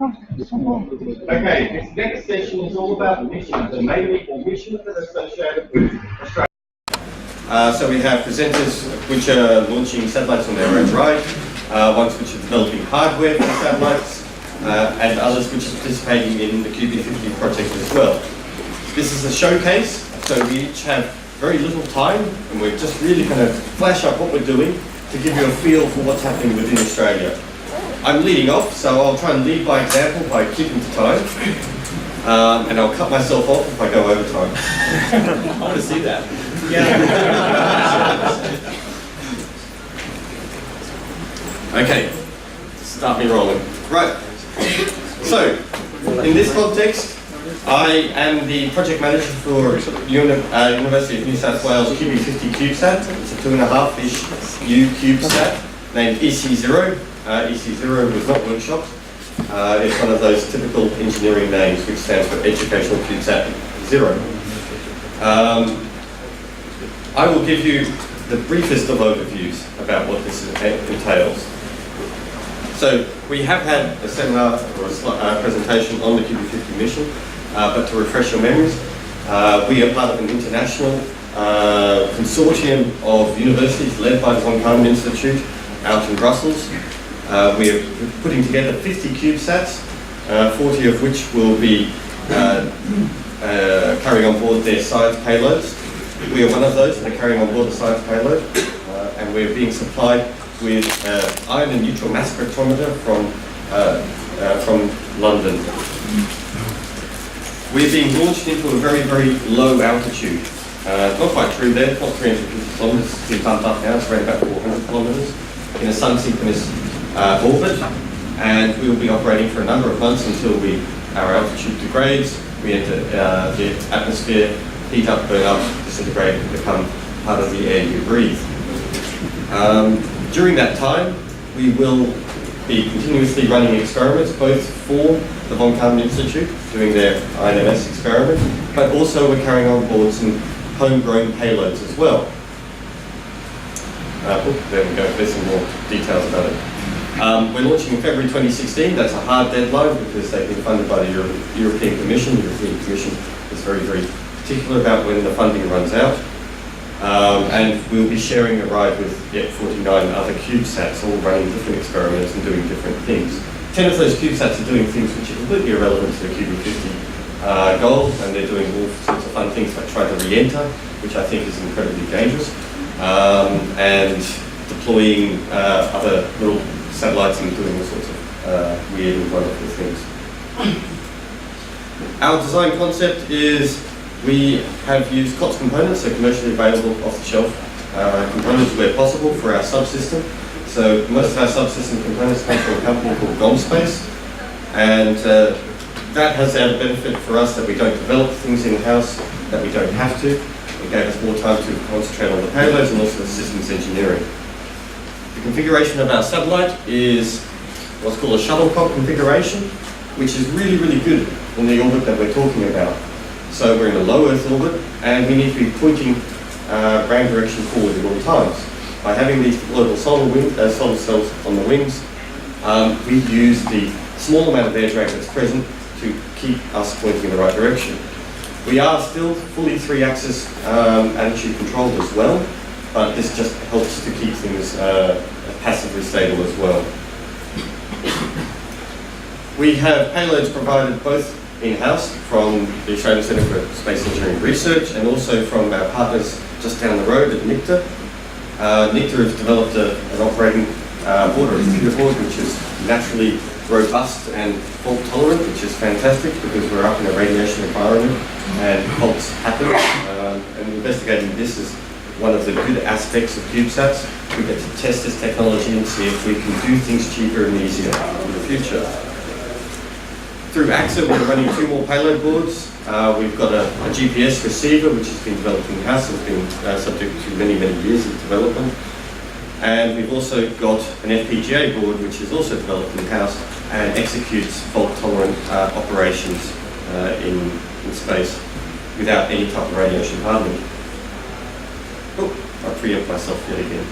Okay, this next session is all about missions, and mainly for missions that are associated with Australia. So we have presenters which are launching satellites on their own right, ones which are developing hardware for satellites, and others which are participating in the QB50 project as well. This is a showcase, so we each have very little time, and we're just really going to flash up what we're doing to give you a feel for what's happening within Australia. I'm leading off, so I'll try and lead by example by keeping to time, and I'll cut myself off if I go over time. I want to see that. Yeah. Okay, start me rolling. Right. So, in this context, I am the project manager for University of New South Wales QB50 CubeSat. It's a 2.5-ish new CubeSat named EC0. EC0 was not workshopped. It's one of those typical engineering names which stands for Educational CubeSat 0. I will give you the briefest of overviews about what this entails. So we have had a seminar or a presentation on the QB50 mission, but to refresh your memories, we are part of an international consortium of universities led by the Von Karman Institute out in Brussels. We are putting together 50 CubeSats, 40 of which will be carrying on board their science payloads. We are one of those that are carrying on board the science payload, and we're being supplied with ion and neutral mass spectrometer from London. We're being launched into a very, very low altitude. Not quite true there, not 350 kilometers, it's been bumped up now, it's around about 400 kilometers in a sun-synchronous orbit, and we will be operating for a number of months until our altitude degrades, we enter the atmosphere, heat up, burn up, disintegrate, and become part of the air you breathe. During that time, we will be continuously running experiments, both for the Von Karman Institute, doing their INMS experiment, but also we're carrying on board some homegrown payloads as well. There we go, there's some more details about it. We're launching in February 2016. That's a hard deadline because they've been funded by the European Commission. The European Commission is very, very particular about when the funding runs out. And we'll be sharing a ride with yet 49 other CubeSats, all running different experiments and doing different things. 10 of those CubeSats are doing things which are completely irrelevant to the QB50 goal, and they're doing all sorts of fun things like trying to re-enter, which I think is incredibly dangerous, and deploying other little satellites and doing all sorts of weird and wonderful things. Our design concept is we have used COTS components, so commercially available off-the-shelf components where possible for our subsystem. So most of our subsystem components come from a company called GomSpace, and that has the added benefit for us that we don't develop things in-house, that we don't have to. It gave us more time to concentrate on the payloads and also the systems engineering. The configuration of our satellite is what's called a shuttlecock configuration, which is really, really good in the orbit that we're talking about. So we're in a low Earth orbit, and we need to be pointing ground direction forward at all times. By having these deployable solar cells on the wings, we use the small amount of air drag that's present to keep us pointing in the right direction. We are still fully 3-axis attitude controlled as well, but this just helps to keep things passively stable as well. We have payloads provided both in-house from the Australian Centre for Space Engineering Research and also from our partners just down the road at NICTA. NICTA has developed an operating board, or a computer board, which is naturally robust and fault tolerant, which is fantastic because we're up in a radiation environment and faults happen. And investigating this is one of the good aspects of CubeSats. We get to test this technology and see if we can do things cheaper and easier in the future. Through AXA, we're running 2 more payload boards. We've got a GPS receiver, which has been developed in-house. It's been subject to many, many years of development. And we've also got an FPGA board, which is also developed in-house and executes fault-tolerant operations in space without any type of radiation hardening. Oh, I preempt myself yet again.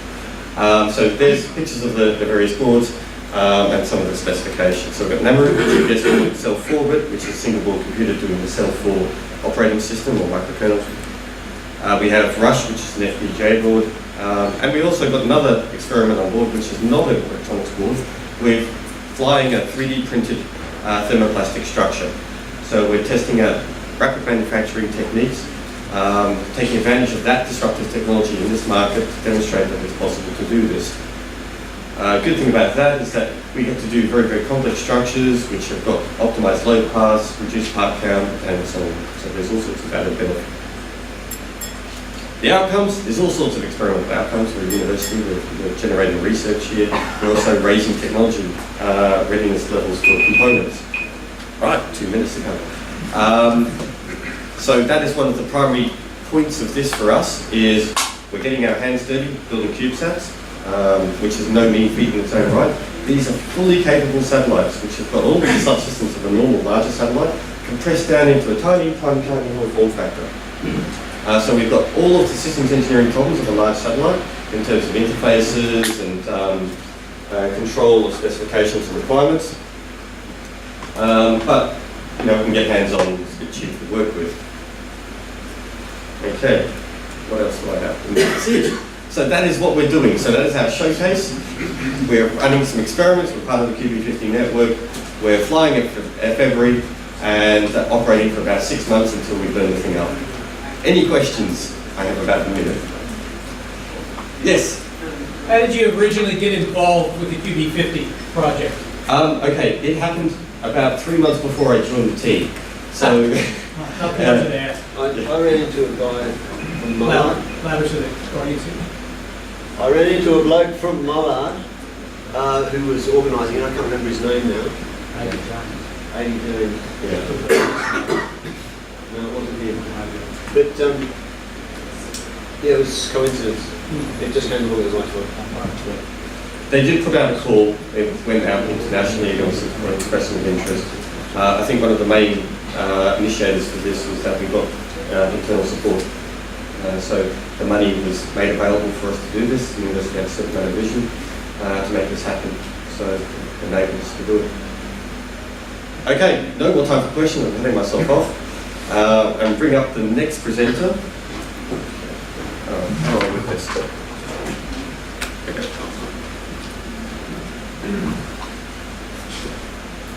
So there's pictures of the various boards. and some of the specifications. So we've got Namuru, which is doing Cell 4-bit, which is a single board computer doing the Cell 4 operating system or microkernel. We have Rush, which is an FPGA board, and we also got another experiment on board, which is not an electronics board. We're flying a 3D printed thermoplastic structure. So we're testing out rapid manufacturing techniques, taking advantage of that disruptive technology in this market to demonstrate that it's possible to do this. Good thing about that is that we get to do very, very complex structures which have got optimized load paths, reduced part count, and so on. So there's all sorts of added benefit. The outcomes, there's all sorts of experimental outcomes. We're a university, we're generating research here. We're also raising technology readiness levels for components. Right, 2 minutes ago. So that is one of the primary points of this for us, is we're getting our hands dirty building CubeSats, which is no mean feat in its own right. These are fully capable satellites, which have got all the subsystems of a normal larger satellite, compressed down into a tiny little form factor. So we've got all of the systems engineering problems of a large satellite in terms of interfaces and control of specifications and requirements. But we can get hands-on, it's a bit cheap to work with. Okay, what else do I have? That's it. So that is what we're doing. So that is our showcase. We're running some experiments. We're part of the QB50 network. We're flying it for February and operating for about 6 months until we burn the thing up. Any questions? I have about a minute. Yes? How did you originally get involved with the QB50 project? Okay, it happened about 3 months before I joined the team. So, How come to that? I ran into a guy from Mullard. Louder to the audience. I ran into a bloke from Mullard who was organising it. I can't remember his name now. 89. yeah. No, it wasn't him. But yeah, it was coincidence. It just came along as I thought. They did put out a call. It went out internationally. There was some expression of interest. I think one of the main initiators for this was that we got internal support. So the money was made available for us to do this. The university had a certain amount of vision to make this happen. So it enabled us to do it. Okay, no more time for questions. I'm cutting myself off. And bring up the next presenter. How are we with this?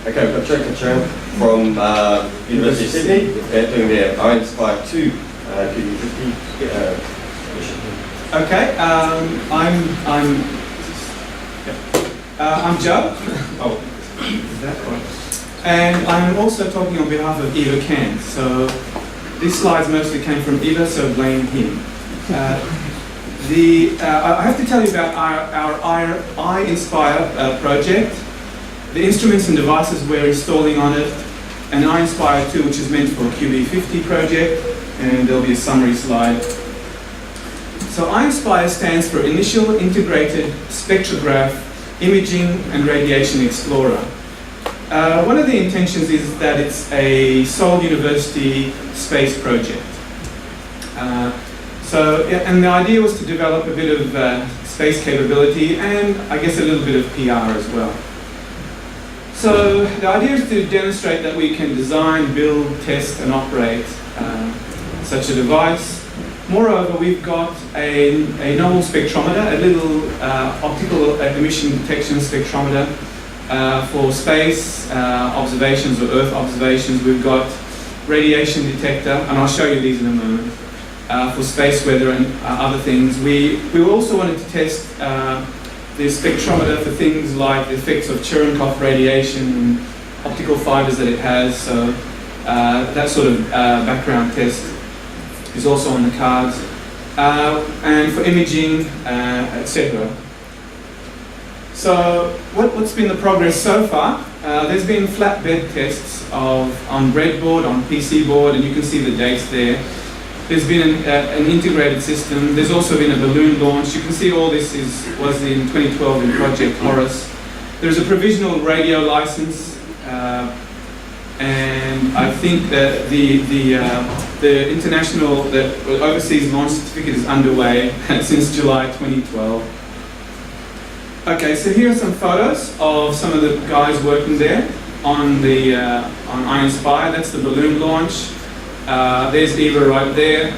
Okay, we've got Joe Cachon from University of Sydney. They're doing their I-Inspire 2 QB50 mission. Okay, I'm Joe. Oh, is that right? And I'm also talking on behalf of Eva Can. So these slides mostly came from Eva, so blame him. I have to tell you about our I-Inspire project. The instruments and devices we're installing on it, and I-Inspire 2, which is meant for a QB50 project, and there'll be a summary slide. So I-Inspire stands for Initial Integrated Spectrograph Imaging and Radiation Explorer. One of the intentions is that it's a Seoul University space project. And the idea was to develop a bit of space capability and I guess a little bit of PR as well. So the idea is to demonstrate that we can design, build, test and operate such a device. Moreover, we've got a novel spectrometer, a little optical emission detection spectrometer for space observations or Earth observations. We've got radiation detector, and I'll show you these in a moment, for space weather and other things. We also wanted to test the spectrometer for things like the effects of Cherenkov radiation and optical fibers that it has. So that sort of background test is also on the cards. And for imaging, etc. So what's been the progress so far? There's been flatbed tests on breadboard, on PC board, and you can see the dates there. There's been an integrated system. There's also been a balloon launch. You can see all this was in 2012 in Project Horus. There's a provisional radio license, and I think that the international, the overseas launch certificate is underway since July 2012. Okay, so here are some photos of some of the guys working there on the on Iron-Spire. That's the balloon launch. There's Eva right there,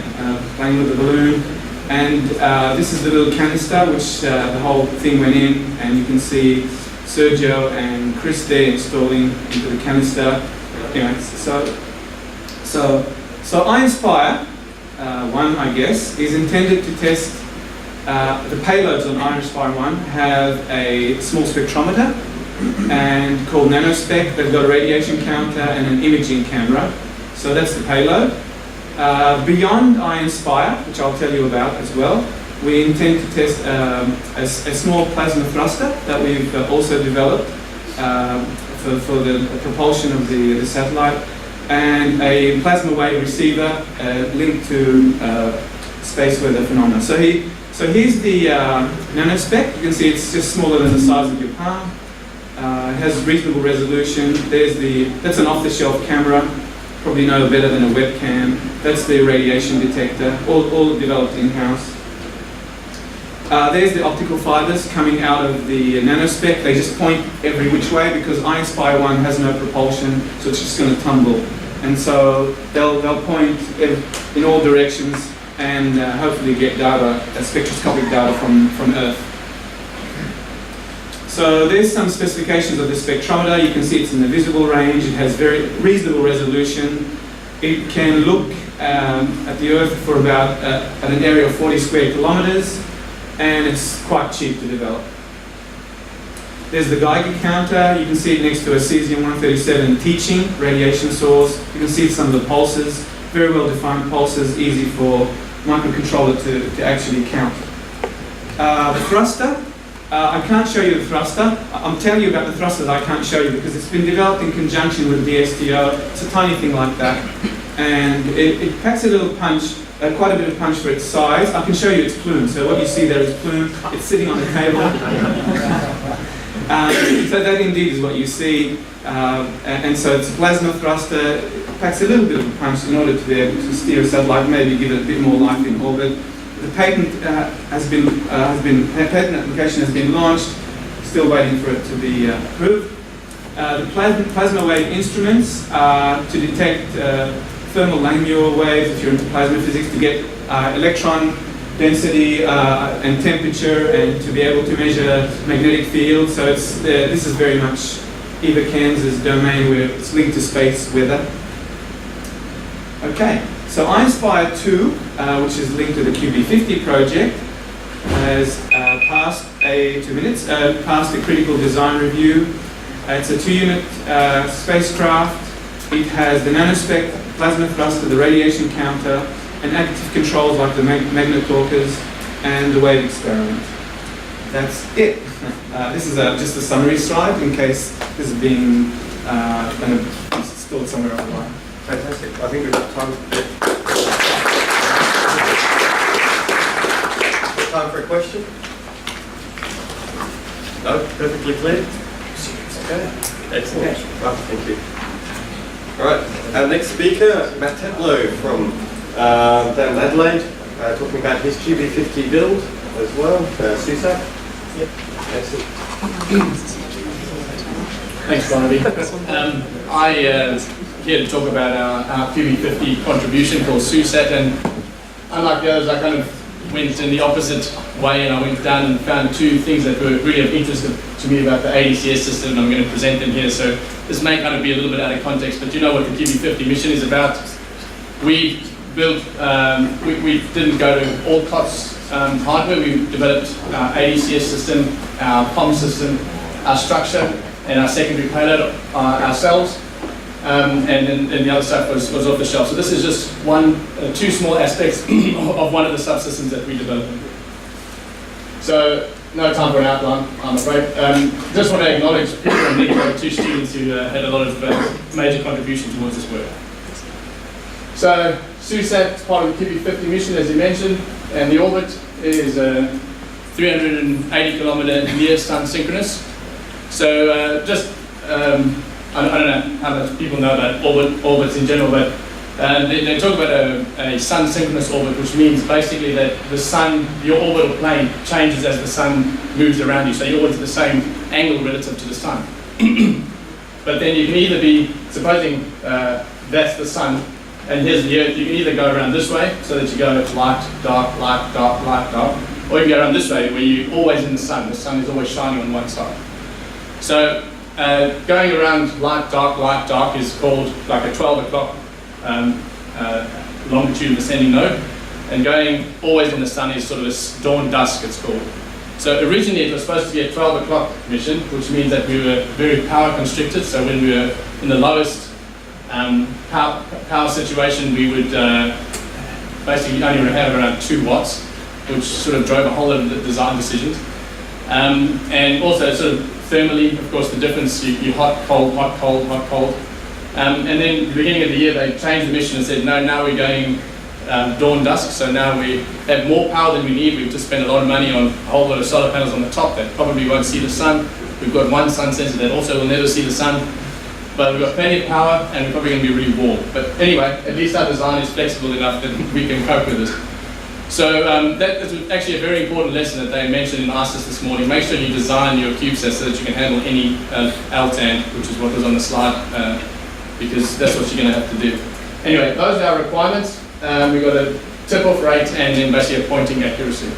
playing with the balloon. And this is the little canister which the whole thing went in, and you can see Sergio and Chris there installing into the canister. Anyway, so Iron-Spire 1, I guess, is intended to test the payloads on Iron-Spire 1 have a small spectrometer and called nanospec. They've got a radiation counter and an imaging camera. So that's the payload. Beyond Iron-Spire, which I'll tell you about as well, we intend to test a small plasma thruster that we've also developed for the propulsion of the satellite, and a plasma wave receiver linked to space weather phenomena. So here's the nanospec. You can see it's just smaller than the size of your palm. It has reasonable resolution. That's an off-the-shelf camera. Probably no better than a webcam. That's the radiation detector, all developed in-house. There's the optical fibers coming out of the nanospec. They just point every which way because Iron-Spire 1 has no propulsion, so it's just going to tumble. And so they'll point in all directions and hopefully get data, spectroscopic data from Earth. So there's some specifications of the spectrometer. You can see it's in the visible range. It has very reasonable resolution. It can look at the Earth for about at an area of 40 square kilometers, and it's quite cheap to develop. There's the Geiger counter. You can see it next to a cesium-137 teaching radiation source. You can see some of the pulses, very well defined pulses, easy for microcontroller to actually count. The thruster. I can't show you the thruster. I'm telling you about the thruster that I can't show you because it's been developed in conjunction with DSTO. It's a tiny thing like that. And it packs a little punch, quite a bit of punch for its size. I can show you its plume. So what you see there is plume. It's sitting on the table. So that indeed is what you see. And so it's a plasma thruster. It packs a little bit of a punch in order to be able to steer a satellite, maybe give it a bit more life in orbit. The patent patent application has been launched, still waiting for it to be approved. The plasma wave instruments to detect thermal Langmuir waves, if you're into plasma physics, to get electron density and temperature, and to be able to measure magnetic field. So this is very much Eva Cairns' domain where it's linked to space weather. Okay. So Iron-Spire 2, which is linked to the QB50 project, has passed a critical design review. It's a 2-unit spacecraft. It has the nanospec, plasma thruster, the radiation counter, and active controls like the magnet talkers and the wave experiment. That's it. This is just a summary slide in case this is being kind of stored somewhere online. Fantastic. I think we've got time for a question. No? Perfectly clear? Okay. Excellent. Right, thank you. All right. Our next speaker, Matt Tetlow from down in Adelaide, talking about his QB50 build as well, CubeSat. Yep. Excellent. Thanks, Barnaby. I here to talk about our QB50 contribution called CubeSat, and unlike the others, I kind of went in the opposite way, and I went down and found two things that were really of interest to me about the ADCS system, and I'm going to present them here. So this may kind of be a little bit out of context, but you know what the QB50 mission is about. We built, we didn't go to all COTS hardware. We developed our ADCS system, our POM system, our structure, and our secondary payload ourselves. And then the other stuff was off the shelf. So this is just two small aspects of one of the subsystems that we developed. So no time for an outline, I'm afraid. Just want to acknowledge Peter and Nick, two students who had a lot of major contribution towards this work. So CubeSat is part of the QB50 mission, as you mentioned, and the orbit is 380 kilometer near-sun synchronous. So I don't know how much people know about orbits in general, but They talk about a sun synchronous orbit, which means basically that the sun, your orbital plane changes as the sun moves around you, so you're always at the same angle relative to the sun. But then you can either be, supposing that's the sun, and here's the Earth, you can either go around this way, so that you go light, dark, light, dark, light, dark, or you can go around this way, where you're always in the sun is always shining on one side. So going around light, dark is called like a 12 o'clock longitude ascending node, and going always in the sun is sort of a dawn dusk, it's called. So originally it was supposed to be a 12 o'clock mission, which means that we were very power constricted. So when we were in the lowest power situation, we would basically only have around 2 watts, which sort of drove a whole lot of the design decisions. And also sort of thermally, of course, the difference, you hot, cold, hot, cold, hot, cold. And then at the beginning of the year, they changed the mission and said, no, now we're going dawn dusk, so now we have more power than we need. We've just spent a lot of money on a whole lot of solar panels on the top that probably won't see the sun. We've got one sun sensor that also will never see the sun, but we've got plenty of power and we're probably going to be really warm. But anyway, at least our design is flexible enough that we can cope with this. So that is actually a very important lesson that they mentioned in ISIS this morning. Make sure you design your CubeSat so that you can handle any LTAN, which is what was on the slide, because that's what you're going to have to do. Anyway, those are our requirements. We've got a tip-off rate and then basically a pointing accuracy.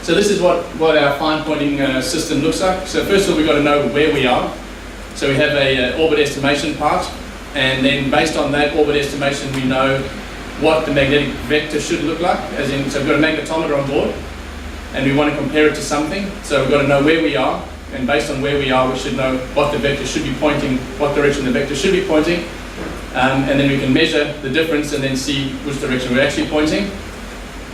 So this is what our fine pointing system looks like. So first of all, we've got to know where we are. So we have a orbit estimation part, and then based on that orbit estimation, we know what the magnetic vector should look like. So we've got a magnetometer on board, and we want to compare it to something. So we've got to know where we are, and based on where we are, we should know what the vector should be pointing, what direction the vector should be pointing. And then we can measure the difference and then see which direction we're actually pointing.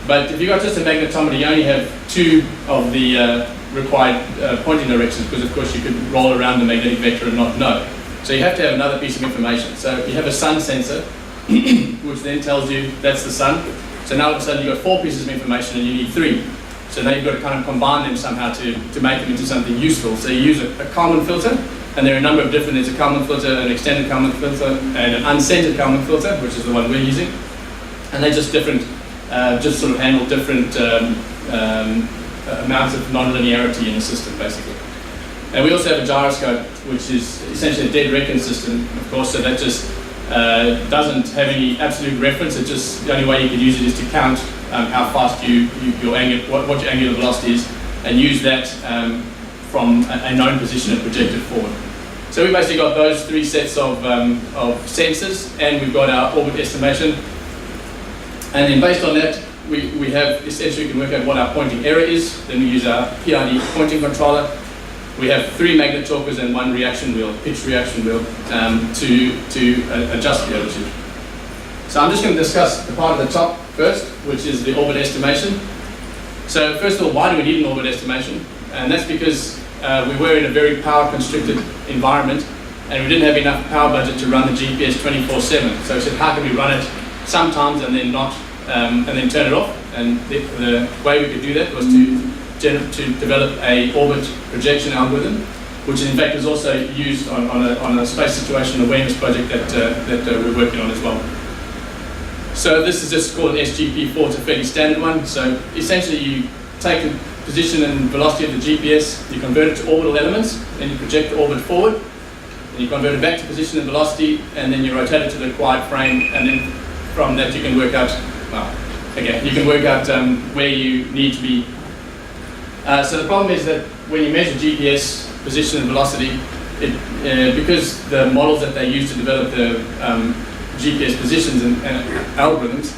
But if you've got just a magnetometer, you only have 2 of the required pointing directions, because of course you could roll around the magnetic vector and not know. So you have to have another piece of information. So you have a sun sensor, which then tells you that's the sun. So now all of a sudden you've got 4 pieces of information and you need 3. So now you've got to kind of combine them somehow to make them into something useful. So you use a Kalman filter. And there are a number of different, there's a Kalman filter, an extended Kalman filter, and an uncentered Kalman filter, which is the one we're using. And they're just different, just sort of handle different amounts of nonlinearity in the system, basically. And we also have a gyroscope, which is essentially a dead reckoning system, of course, so that just doesn't have any absolute reference. It's just, the only way you can use it is to count how fast your angle, what your angular velocity is, and use that from a known position and project it forward. So we basically got those 3 sets of sensors, and we've got our orbit estimation. And then based on that, we have essentially can work out what our pointing error is. Then we use our PID pointing controller. We have 3 magnet talkers and 1 reaction wheel, pitch reaction wheel, to adjust the altitude. So I'm just going to discuss the part at the top first, which is the orbit estimation. So first of all, why do we need an orbit estimation? And that's because we were in a very power-constricted environment, and we didn't have enough power budget to run the GPS 24/7. So we said, how can we run it sometimes and then not, and then turn it off? And the way we could do that was to develop a orbit projection algorithm, which in fact is also used on a space situation awareness project that we're working on as well. So this is just called an SGP4, it's a fairly standard one. So essentially you take the position and velocity of the GPS, you convert it to orbital elements, then you project the orbit forward, and you convert it back to position and velocity, and then you rotate it to the required frame, and then from that you can work out, where you need to be. So the problem is that when you measure GPS position and velocity, because the models that they use to develop the GPS positions and algorithms,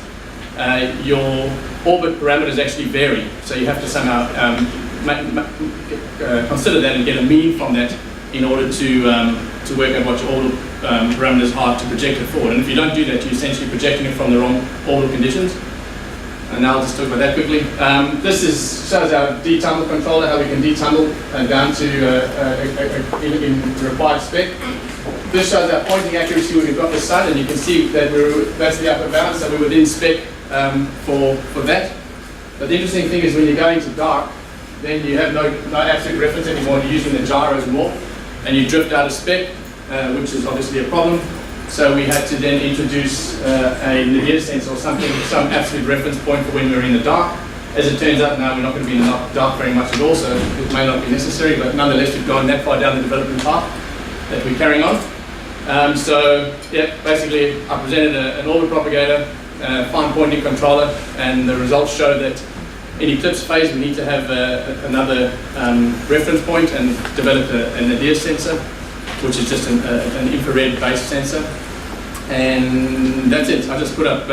your orbit parameters actually vary. So you have to somehow consider that and get a mean from that in order to work out what your orbital parameters are to project it forward. And if you don't do that, you're essentially projecting it from the wrong orbital conditions. And now I'll just talk about that quickly. This shows our detumble controller, how we can detumble down to in required spec. This shows our pointing accuracy when we've got the sun, and you can see that that's the upper bound, so we're within spec for that. But the interesting thing is when you're going to dark, then you have no absolute reference anymore. You're using the gyros more, and you drift out of spec, which is obviously a problem. So we had to then introduce a nadir sensor or something, some absolute reference point for when we're in the dark. As it turns out now, we're not going to be in the dark very much at all, so it may not be necessary, but nonetheless, we've gone that far down the development path that we're carrying on. So, yeah, basically, I presented an orbit propagator, fine pointing controller, and the results show that in eclipse phase, we need to have another reference point and develop a nadir sensor, which is just an infrared-based sensor. And that's it. I just put up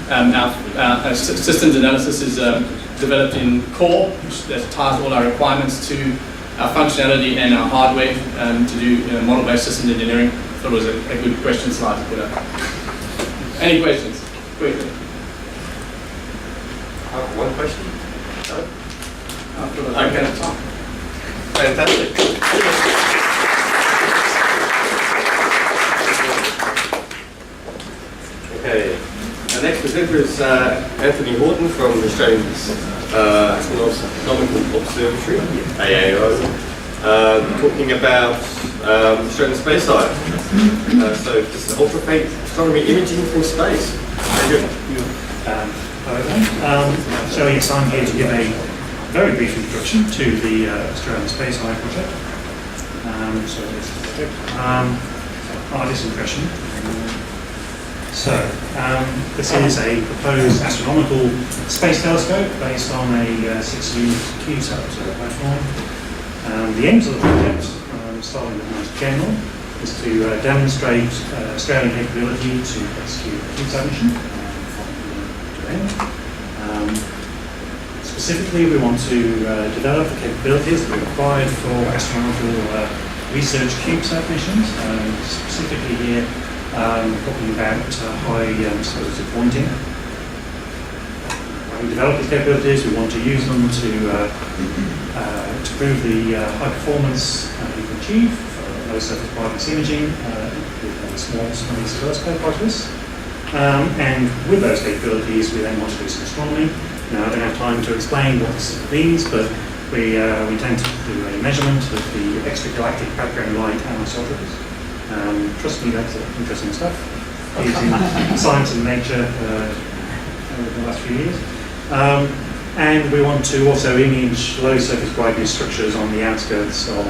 our systems analysis is developed in Core, which that ties all our requirements to our functionality and our hardware to do model-based systems engineering. Thought it was a good question slide to put up. Any questions? Quickly. One question? No? Okay. Fantastic. Okay. Our next presenter is Anthony Horton from the Australian Astronomical Observatory, AAO, talking about Australian space science. So this is ultra-faint astronomy imaging from space. Very good. Hello there. So yes, I'm here to give a very brief introduction to the Australian Space Eye project. Artist impression. This is a proposed astronomical space telescope based on a 6-unit Cubesat platform. The aims of the project, starting with the most general, is to demonstrate Australian capability to execute a Cubesat mission from end to end. Specifically, we want to develop the capabilities that are required for astronomical research Cubesat missions, specifically here talking about high exposure pointing. When we develop these capabilities, we want to use them to prove the high performance you can achieve for low surface brightness imaging with a small telescope like this. And with those capabilities, we then want to do some astronomy. Now, I don't have time to explain what this means, but we tend to do a measurement of the extragalactic background light anisotropies. Trust me, that's interesting stuff. Using science and nature over the last few years. And we want to also image low surface brightness structures on the outskirts of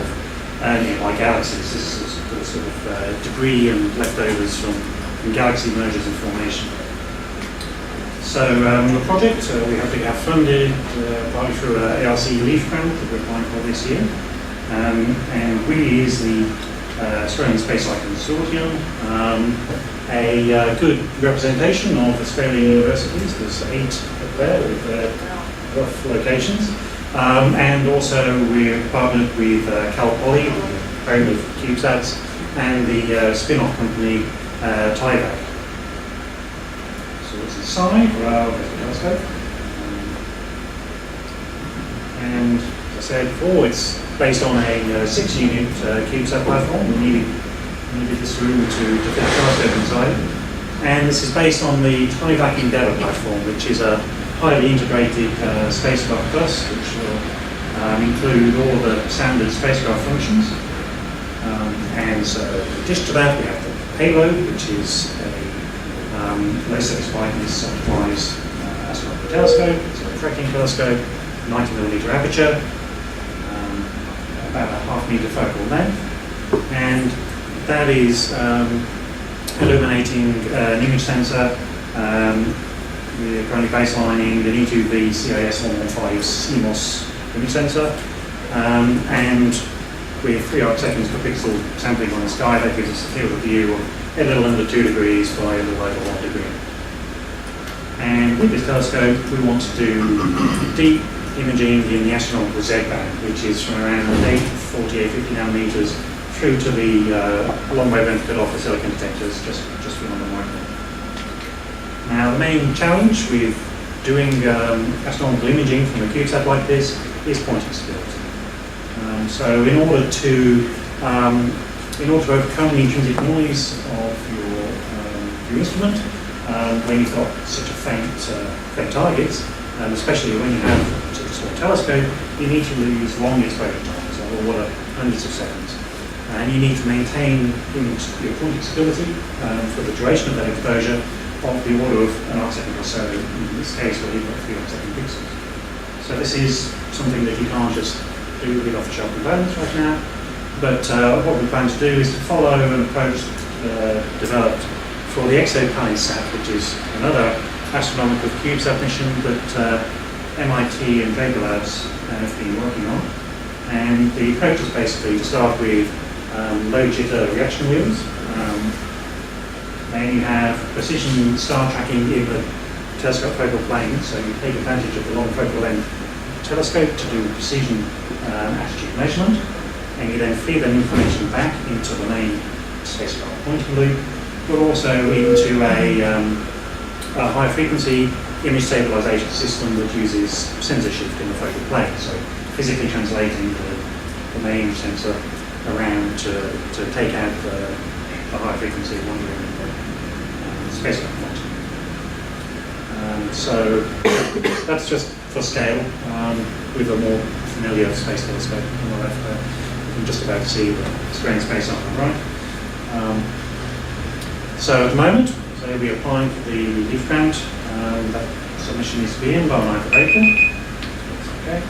nearby galaxies. This is the sort of debris and leftovers from galaxy mergers and formation. So the project, we hope to have funded partly through an ARC LEAF grant that we're applying for this year. And we is the Australian Space Eye Consortium, a good representation of Australian universities. There's 8 up there with rough locations. And also we're partnered with Cal Poly, home of CubeSats, and the spin-off company TIVAC. So this is side for our telescope. And as I said before, it's based on a 6-unit Cubesat platform. We needed this room to fit a telescope inside. And this is based on the TIVAC Endeavour platform, which is a highly integrated spacecraft bus, which will include all the standard spacecraft functions. And so in addition to that, we have the payload, which is a low surface brightness optimized astronomical telescope, so a tracking telescope, 90mm aperture, about a half-meter focal length, and that is illuminating an image sensor. We're currently baselining an E2V CIS-115 CMOS image sensor, and with 3 arc seconds per pixel sampling on the sky, that gives us a field of view of a little under 2 degrees by a little over 1 degree. And with this telescope, we want to do deep imaging in the astronomical Z-band, which is from around 840, 850 nanometers through to the long wavelength cut-off for silicon detectors just beyond the micron. Now, the main challenge with doing astronomical imaging from a CubeSat like this is pointing stability. So in order to overcome the intrinsic noise of your instrument, when you've got such a faint targets, especially when you have such a small telescope, you need to use long exposure times, or what are hundreds of seconds. and you need to maintain the acoustic stability for the duration of that exposure of the order of an arcsecond or so. In this case, we're looking at 3 arcsecond pixels. So this is something that you can't just do with off-the-shelf components right now, but what we plan to do is to follow an approach developed for the Cubesat, which is another astronomical CubeSat mission that MIT and Vega Labs have been working on. And the approach is basically to start with low jitter reaction wheels. Then you have precision star tracking in the telescope focal plane, so you take advantage of the long focal length telescope to do precision attitude measurement, and you then feed that information back into the main spacecraft pointing loop, but also into a high frequency image stabilization system that uses sensor shift in the focal plane, so physically translating the main sensor around to take out the high frequency wandering spacecraft point. So that's just for scale, with a more familiar space telescope on the left there. I'm just about to see the strange space on the right. So at the moment, so we'll be applying for the leaf grant. That submission needs to be in by 9th of April. Okay.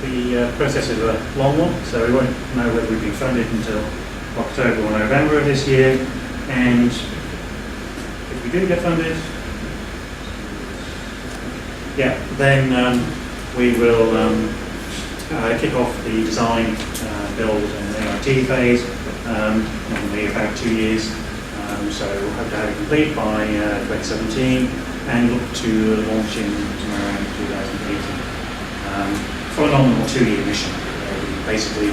The process is a long one, so we won't know whether we've been funded until October or November of this year. And if we do get funded, then we will kick off the design, build and AIT phase, normally about 2 years. So we'll hope to have it complete by 2017 and look to launch in around 2018. For a nominal 2-year mission. We basically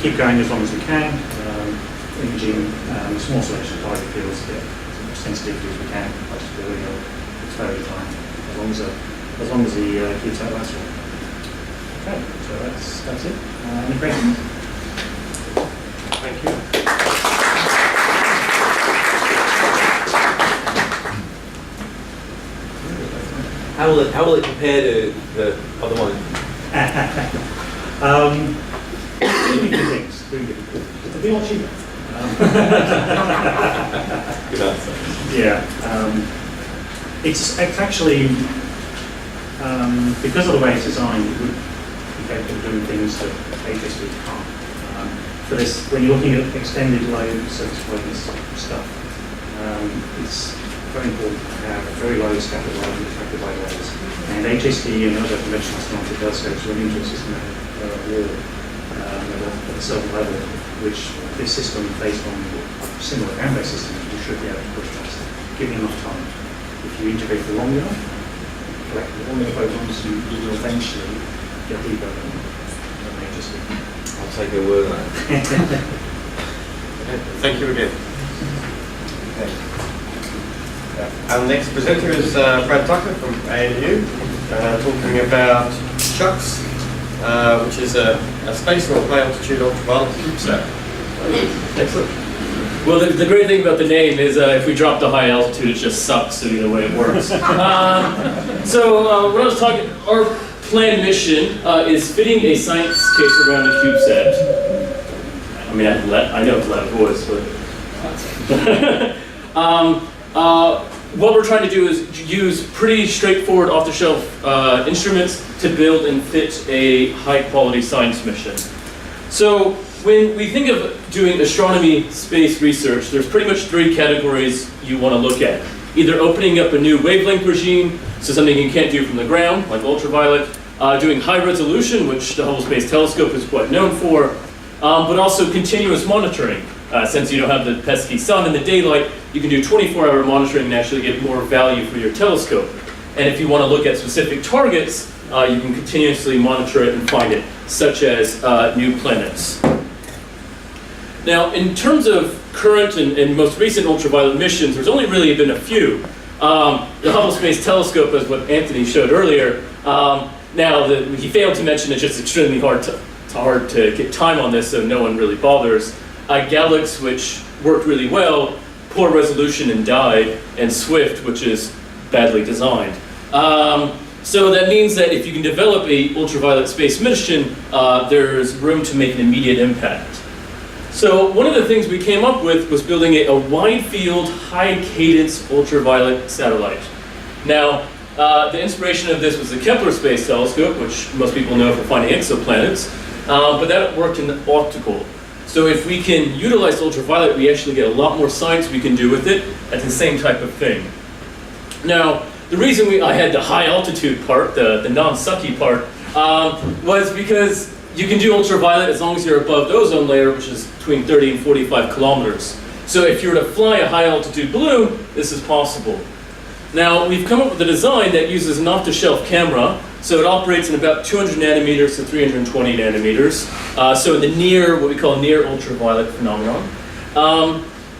keep going as long as we can, imaging small selection of target fields to get as much sensitivity as we can, particularly exposure time, as long as the CubeSat lasts. Okay, so that's it. Any questions? Thank you. How will it compare to the other one? Three different things. It's a bit more cheaper. Good answer. Yeah. It's actually, because of the way it's designed, it would be capable of doing things that HSV can't. For this, when you're looking at extended low surface brightness stuff, it's very important to have very low scattered light and refracted light layers. And HSV and other conventional astronomical telescopes run into a systematic wall at a certain level, which this system, based on similar ground-based systems, you should be able to push past, give you enough time. If you integrate for long enough, collect all the photons, you will eventually get deeper than HSV. I'll take your word on that. Thank you again. Okay. Our next presenter is Brad Tucker from ANU, talking about CHUCS, which is a space or high altitude ultraviolet CubeSat. Excellent. Well, the great thing about the name is if we drop to high altitude, it just sucks, so either way it works. What I was talking, our planned mission is fitting a science case around a CubeSat. I mean, I know it's a lot of voice, but... what we're trying to do is use pretty straightforward off-the-shelf instruments to build and fit a high-quality science mission. So when we think of doing astronomy space research, there's pretty much 3 categories you want to look at. Either opening up a new wavelength regime, so something you can't do from the ground, like ultraviolet, doing high resolution, which the Hubble Space Telescope is quite known for, but also continuous monitoring. Since you don't have the pesky sun in the daylight, you can do 24-hour monitoring and actually get more value for your telescope. And if you want to look at specific targets, you can continuously monitor it and find it, such as new planets. Now, in terms of current and most recent ultraviolet missions, there's only really been a few. The Hubble Space Telescope, as what Anthony showed earlier, he failed to mention it's just extremely hard to get time on this, so no one really bothers. Galax, which worked really well, poor resolution and died, and Swift, which is badly designed. So that means that if you can develop a ultraviolet space mission, there's room to make an immediate impact. So one of the things we came up with was building a wide field, high cadence ultraviolet satellite. Now, the inspiration of this was the Kepler Space Telescope, which most people know for finding exoplanets, but that worked in optical. So if we can utilize ultraviolet, we actually get a lot more science we can do with it at the same type of thing. Now, the reason I had the high altitude part, the non-sucky part, was because you can do ultraviolet as long as you're above the ozone layer, which is between 30 and 45 kilometers. So if you were to fly a high altitude balloon, this is possible. Now, we've come up with a design that uses an off-the-shelf camera, so it operates in about 200 nanometers to 320 nanometers, so in the near, what we call near ultraviolet phenomenon.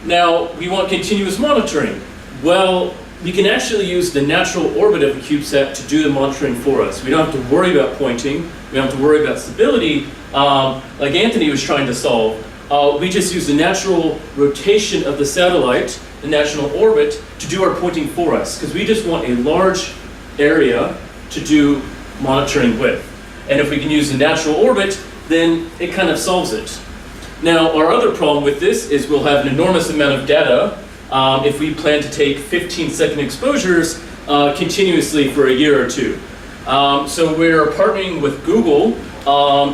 Now, we want continuous monitoring. Well, we can actually use the natural orbit of a CubeSat to do the monitoring for us. We don't have to worry about pointing, we don't have to worry about stability, like Anthony was trying to solve. We just use the natural rotation of the satellite, the natural orbit, to do our pointing for us, because we just want a large area to do monitoring with. And if we can use the natural orbit, then it kind of solves it. Now, our other problem with this is we'll have an enormous amount of data if we plan to take 15-second exposures continuously for a year or two. So we're partnering with Google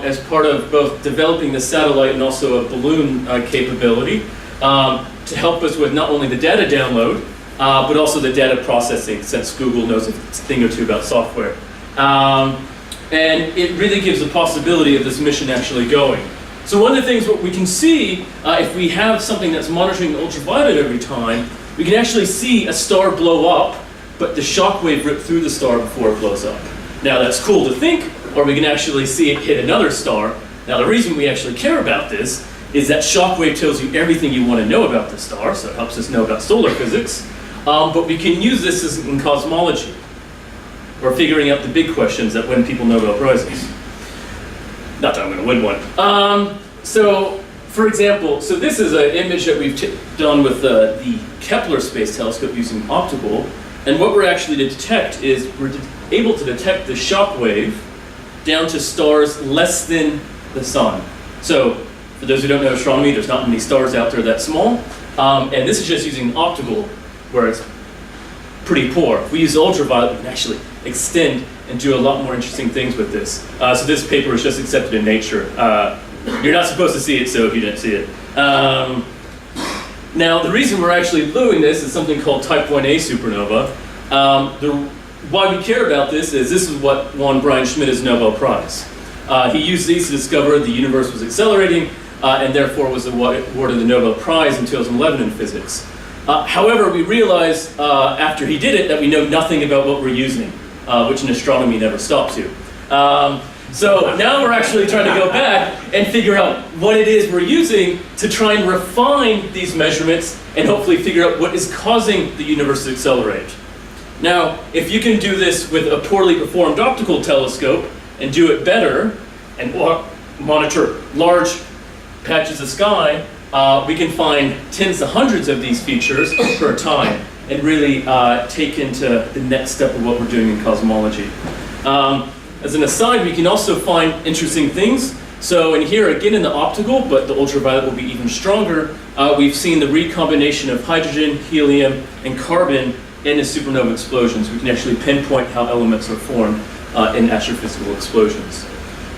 as part of both developing the satellite and also a balloon capability to help us with not only the data download, but also the data processing, since Google knows a thing or two about software. And it really gives the possibility of this mission actually going. So one of the things what we can see, if we have something that's monitoring ultraviolet every time, we can actually see a star blow up, but the shock wave rip through the star before it blows up. Now that's cool to think, or we can actually see it hit another star. Now the reason we actually care about this is that shock wave tells you everything you want to know about the star, so it helps us know about solar physics. But we can use this in cosmology, or figuring out the big questions that win people Nobel Prizes. Not that I'm going to win one. So, for example, so this is an image that we've done with the Kepler Space Telescope using optical, and what we're actually to detect is we're able to detect the shock wave down to stars less than the sun. So, for those who don't know astronomy, there's not many stars out there that small, and this is just using optical, where it's pretty poor. If we use ultraviolet, we can actually extend and do a lot more interesting things with this. So this paper was just accepted in Nature. You're not supposed to see it, so if you didn't see it. Now, the reason we're actually doing this is something called Type 1a supernova. Why we care about this is what won Brian Schmidt his Nobel Prize. He used these to discover the universe was accelerating, and therefore was awarded the Nobel Prize in 2011 in physics. However, we realized after he did it that we know nothing about what we're using, which in astronomy never stops you. So now we're actually trying to go back and figure out what it is we're using to try and refine these measurements and hopefully figure out what is causing the universe to accelerate. Now, if you can do this with a poorly performed optical telescope and do it better and monitor large patches of sky, we can find tens to hundreds of these features per time and really take into the next step of what we're doing in cosmology. As an aside, we can also find interesting things. So in here, again in the optical, but the ultraviolet will be even stronger, we've seen the recombination of hydrogen, helium, and carbon in the supernova explosions. We can actually pinpoint how elements are formed in astrophysical explosions.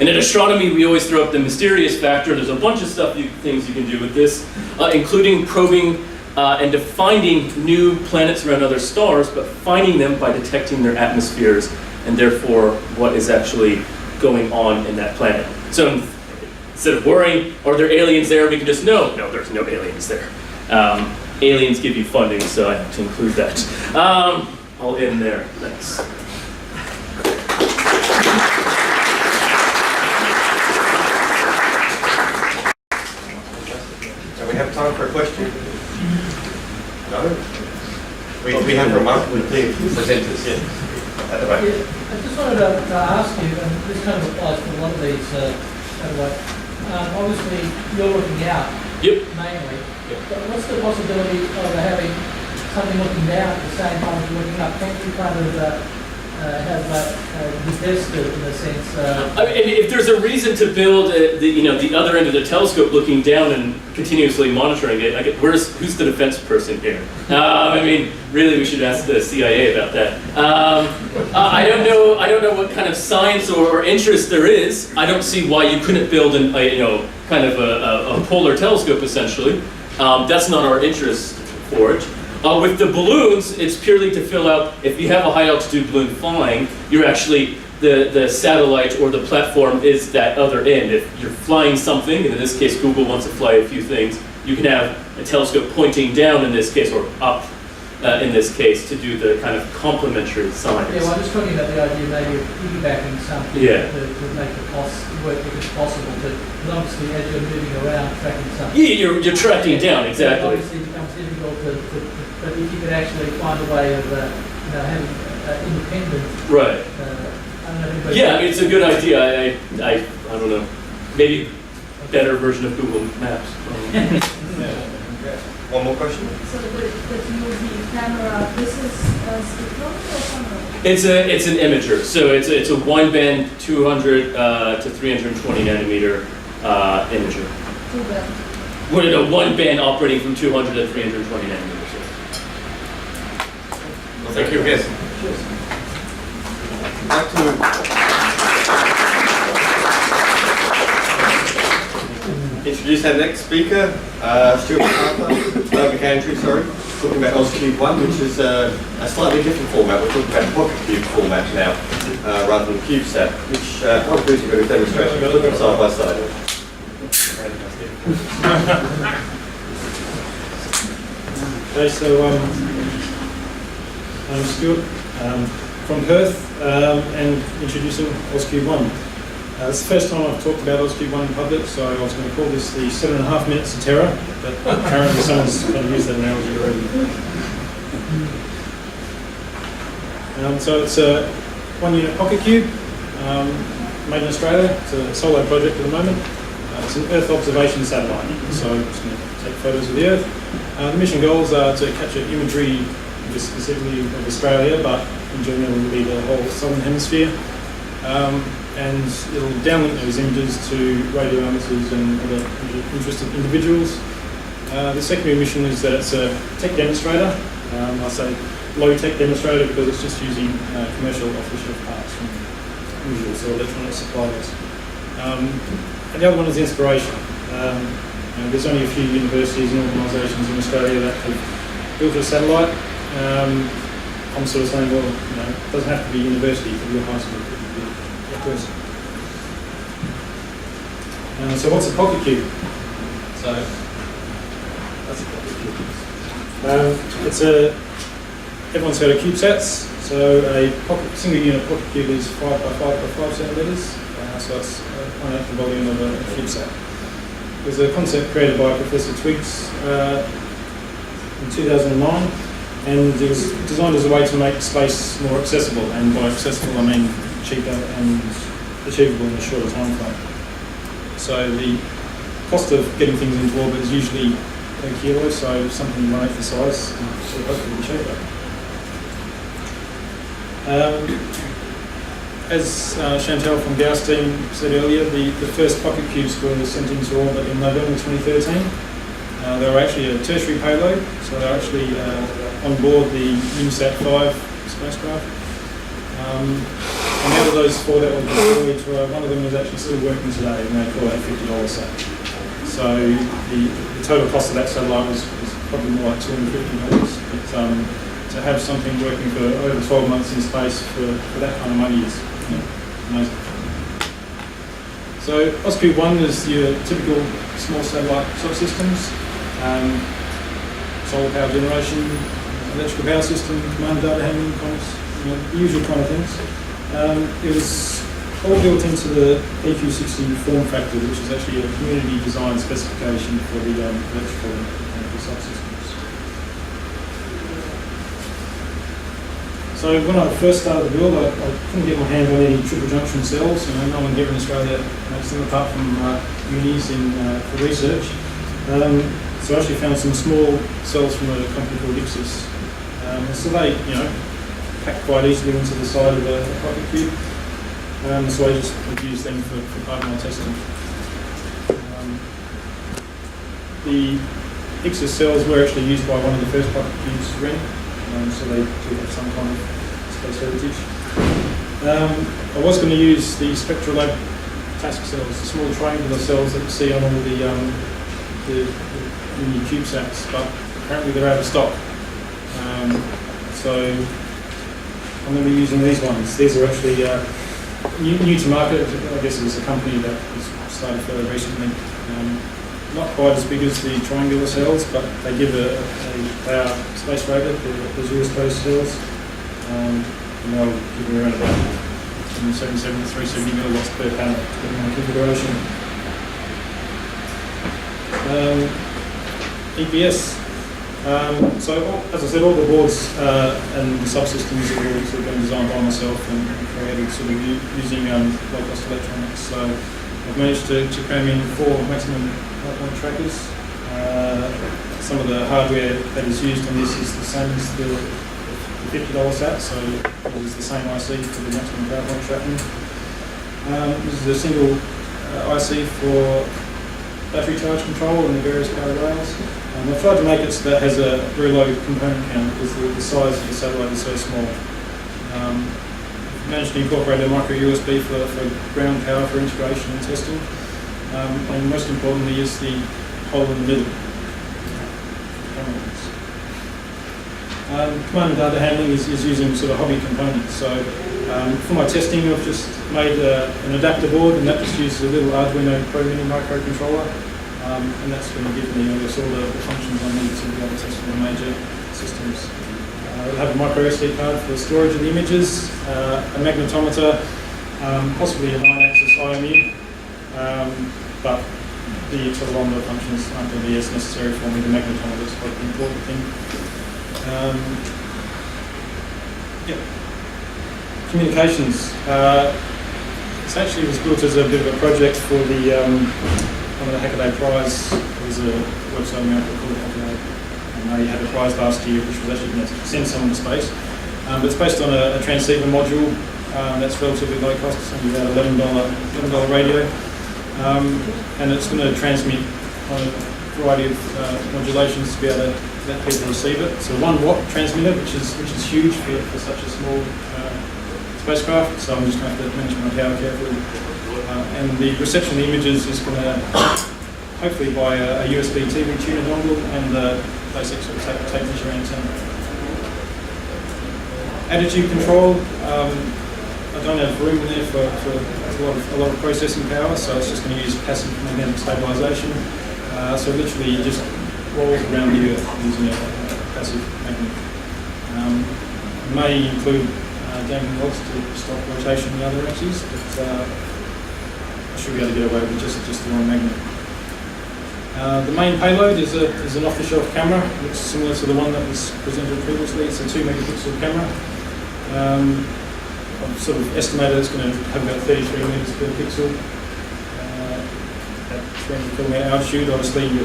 And in astronomy, we always throw up the mysterious factor. There's a bunch of things you can do with this, including probing and defining new planets around other stars, but finding them by detecting their atmospheres and therefore what is actually going on in that planet. So instead of worrying, are there aliens there, we can just know, no, there's no aliens there. Aliens give you funding, so I have to include that. I'll end there. Thanks. Do we have time for a question? No? We have remarkable presenters here at the back. Yeah, I just wanted to ask you, and this kind of applies to a lot of these satellites. Obviously, you're looking out mainly. Yep. But what's the possibility of having something looking down at the same time as looking up? Can't you kind of have that be tested in a sense. I mean, if there's a reason to build the other end of the telescope looking down and continuously monitoring it, who's the defense person here? I mean, really, we should ask the CIA about that. I don't know what kind of science or interest there is. I don't see why you couldn't build kind of a polar telescope essentially. That's not our interest for it. With the balloons, it's purely to fill out, if you have a high altitude balloon flying, you're actually, the satellite or the platform is that other end. If you're flying something, and in this case Google wants to fly a few things, you can have a telescope pointing down in this case, or up in this case, to do the kind of complementary science. Yeah, well, I'm just talking about the idea maybe of piggybacking something to make the costs work if it's possible. But obviously, as you're moving around, tracking something. Yeah, you're tracking down, exactly. Obviously, it becomes difficult but if you could actually find a way of having independent. Right. I don't know if anybody- Yeah, I mean, it's a good idea. I don't know. Maybe better version of Google Maps. One more question? So the UV camera, this is spectrometer or something? It's an imager, so it's a one-band 200 to 320 nanometer imager. Too bad. Well, no, one band operating from 200 to 320 nanometers. Well, thank you again. I'd like to introduce our next speaker, Stuart McAndrew, talking about OzCube 1, which is a slightly different format. We're talking about Pocket Cube format now, rather than CubeSat, which I'll do a bit of demonstration. We'll look at side by side. Okay, so I'm Stuart from Perth and introducing OzCube 1. It's the first time I've talked about OzCube 1 in public, so I was going to call this the 7.5 minutes of terror, but apparently someone's going to use that analogy already. So it's a 1-unit pocket cube made in Australia. It's a solo project at the moment. It's an Earth observation satellite, so it's going to take photos of the Earth. The mission goals are to capture imagery just specifically of Australia, but in general it will be the whole southern hemisphere. And it'll downlink those images to radio amateurs and other interested individuals. The secondary mission is that it's a tech demonstrator. I say low-tech demonstrator because it's just using commercial off-the-shelf parts from usual, so electronic suppliers. And the other one is inspiration. There's only a few universities and organisations in Australia that have built a satellite. I'm sort of saying, well, it doesn't have to be university, it could be a high school, it could be a person. So what's a pocket cube? So that's a pocket cube. Everyone's heard of CubeSats. So a single unit pocket cube is 5 by 5 by 5 centimetres. So that's 1/8 the volume of a CubeSat. It was a concept created by Professor Twiggs in 2009, and it was designed as a way to make space more accessible, and by accessible I mean cheaper and achievable in a shorter time frame. So the cost of getting things into orbit is usually per kilo, so something 1/8 the size should hopefully be cheaper. As Chantal from Gauss team said earlier, the first pocket cubes were sent into orbit in November 2013. They were actually a tertiary payload, so they're actually on board the UNISAT 5 spacecraft. And out of those 4 that were deployed, one of them is actually still working today, and they call it $50 sat. So the total cost of that satellite was probably more like $250. But to have something working for over 12 months in space for that kind of money is amazing. So OzCube 1 is your typical small satellite subsystems, solar power generation, electrical power system, command data handling, comms, the usual kind of things. It was all built into the EQ60 form factor, which is actually a community design specification for the electrical and mechanical subsystems. So when I first started the build, I couldn't get my hand on any triple junction cells. No one here in Australia makes them apart from unis for research. So I actually found some small cells from a company called Ipsys. So they, pack quite easily into the side of the pocket cube. So I just would use them for part of my testing. The Ixus cells were actually used by one of the first pocket cubes to run, so they do have some kind of space heritage. I was going to use the Spectral Lab task cells, the small triangular cells that you see on all the mini CubeSats, but apparently they're out of stock. So I'm going to be using these ones. These are actually new to market. I guess it's a company that was started fairly recently. Not quite as big as the triangular cells, but they give they are space rated, the Azure space cells, and they'll give you around about 277 to 370 milliwatts per panel, depending on configuration. EPS. So, as I said, all the boards and the subsystems have all sort of been designed by myself and created sort of using low-cost electronics. So, I've managed to cram in 4 maximum point trackers. Some of the hardware that is used on this is the same as the $50 SAT, so it is the same IC for the maximum power point tracking. This is a single IC for battery charge control and the various power rails. I've tried to make it so that it has a very low component count because the size of the satellite is so small. I've managed to incorporate a micro USB for ground power for integration and testing. And most importantly is the hole in the middle. Command and data handling is using sort of hobby components. So for my testing, I've just made an adapter board, and that just uses a little Arduino Pro Mini microcontroller, and that's going to give me all the functions I need to be able to test for the major systems. I'll have a micro SD card for the storage of the images, a magnetometer, possibly a 9-axis IMU, but the accelerometer functions aren't going to be as necessary for me. The magnetometer is quite an important thing. Communications. This actually was built as a bit of a project for the one of the Hackaday Prize. There's a website in America called Hackaday, and they had a prize last year which was actually going to send someone to space. But it's based on a transceiver module that's relatively low cost. It's only about $11 radio, and it's going to transmit on a variety of modulations to be able to let people receive it. So 1 watt transmitter, which is huge for such a small spacecraft. So I'm just going to have to manage my power carefully. And the reception of the images is going to hopefully buy a USB TV tuner dongle and a basic sort of tape measure antenna. Attitude control. I don't have room in there for a lot of processing power, so it's just going to use passive magnetic stabilization. So literally you just rolls around the Earth using a passive magnet. May include damping rods to stop rotation in the other axes, but I should be able to get away with just the one magnet. The main payload is an off-the-shelf camera, which is similar to the one that was presented previously. It's a 2 megapixel camera. I've sort of estimated it's going to have about 33 meters per pixel. At 300 kilometer altitude, obviously, the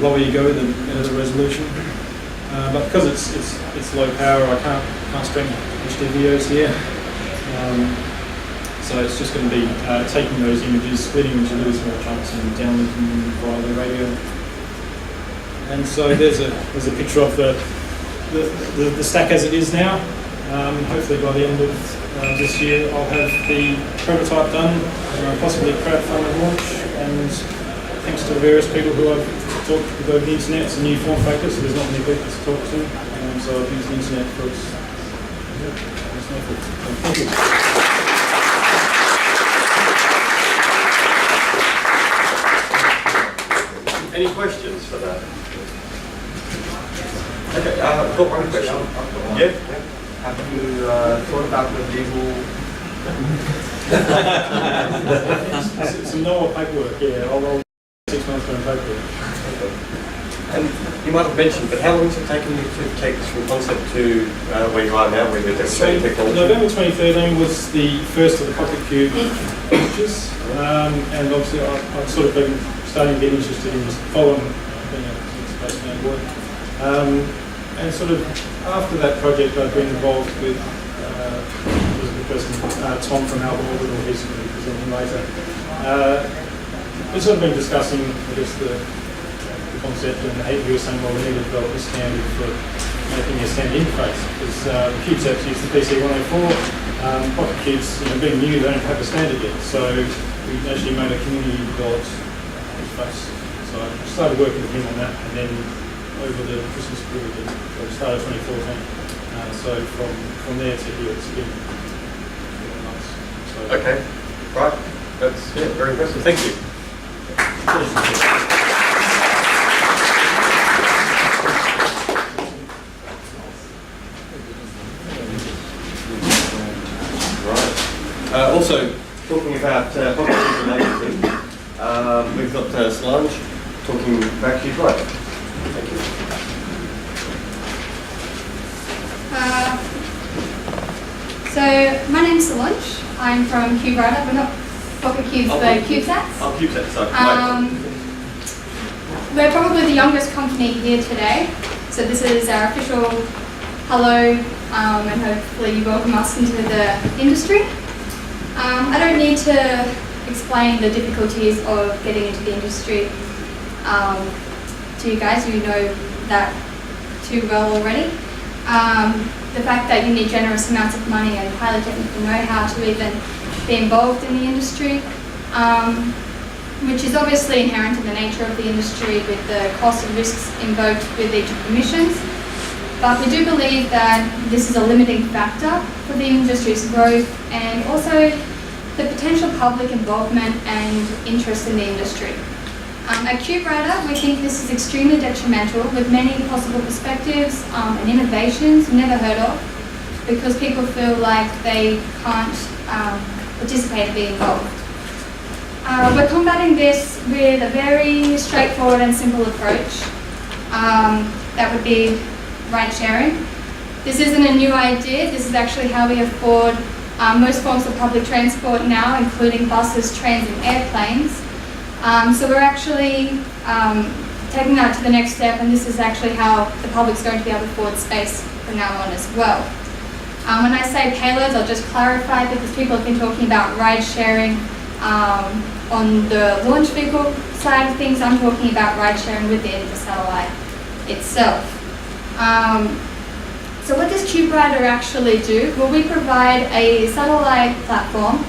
lower you go, the better the resolution. But because it's low power, I can't stream HD videos here. So it's just going to be taking those images, splitting into really small chunks, and downloading them via the radio. And so there's a picture of the stack as it is now. Hopefully by the end of this year, I'll have the prototype done, possibly crowdfunded launch, and thanks to the various people who I've talked with over the internet, it's a new form factor, so there's not many people to talk to, so I've used the internet for its method. Thank you. Any questions for that? Okay, I've got one question. Yeah? Have you thought about the legal? Some normal paperwork, yeah. I'll 6 months for paperwork. And you might have mentioned, but how long has it taken you to take this from concept to where you are now, where you're demonstrating technology? November 2013 was the first of the Pocket Cube launches, and obviously I've sort of been starting to get interested in just following being a spaceman boy. And sort of after that project, I've been involved with was a good person, Tom from Alba Orbital, he's going to be presenting later. We've sort of been discussing, I guess, the concept, and you were saying, well, we need to develop a standard for making a standard interface, because CubeSats use the PC104. Pocket Cubes, being new, they don't have a standard yet, so we actually made a community developed interface. So I started working with him on that, and then over the Christmas period, or the start of 2014. So from there to here, it's been really nice. So, Okay, right. That's very impressive. Thank you. Right. Also, talking about pocket cube related things, we've got Solange talking about cube right. Thank you. So my name's Solange. I'm from CubeRider. We're not Pocket Cubes, but CubeSats. Oh, CubeSats, sorry. We're probably the youngest company here today. So this is our official hello, and hopefully you welcome us into the industry. I don't need to explain the difficulties of getting into the industry to you guys. You know that too well already. The fact that you need generous amounts of money and highly technical know-how to even be involved in the industry, which is obviously inherent in the nature of the industry with the cost and risks invoked with each of the missions. But we do believe that this is a limiting factor for the industry's growth and also the potential public involvement and interest in the industry. At CubeRider, we think this is extremely detrimental with many possible perspectives and innovations never heard of because people feel like they can't participate and be involved. We're combating this with a very straightforward and simple approach. That would be ride sharing. This isn't a new idea. This is actually how we afford most forms of public transport now, including buses, trains and airplanes. So we're actually taking that to the next step, and this is actually how the public's going to be able to afford space from now on as well. When I say payloads, I'll just clarify because people have been talking about ride sharing on the launch vehicle side of things. I'm talking about ride sharing within the satellite itself. So what does CubeRider actually do? Well, we provide a satellite platform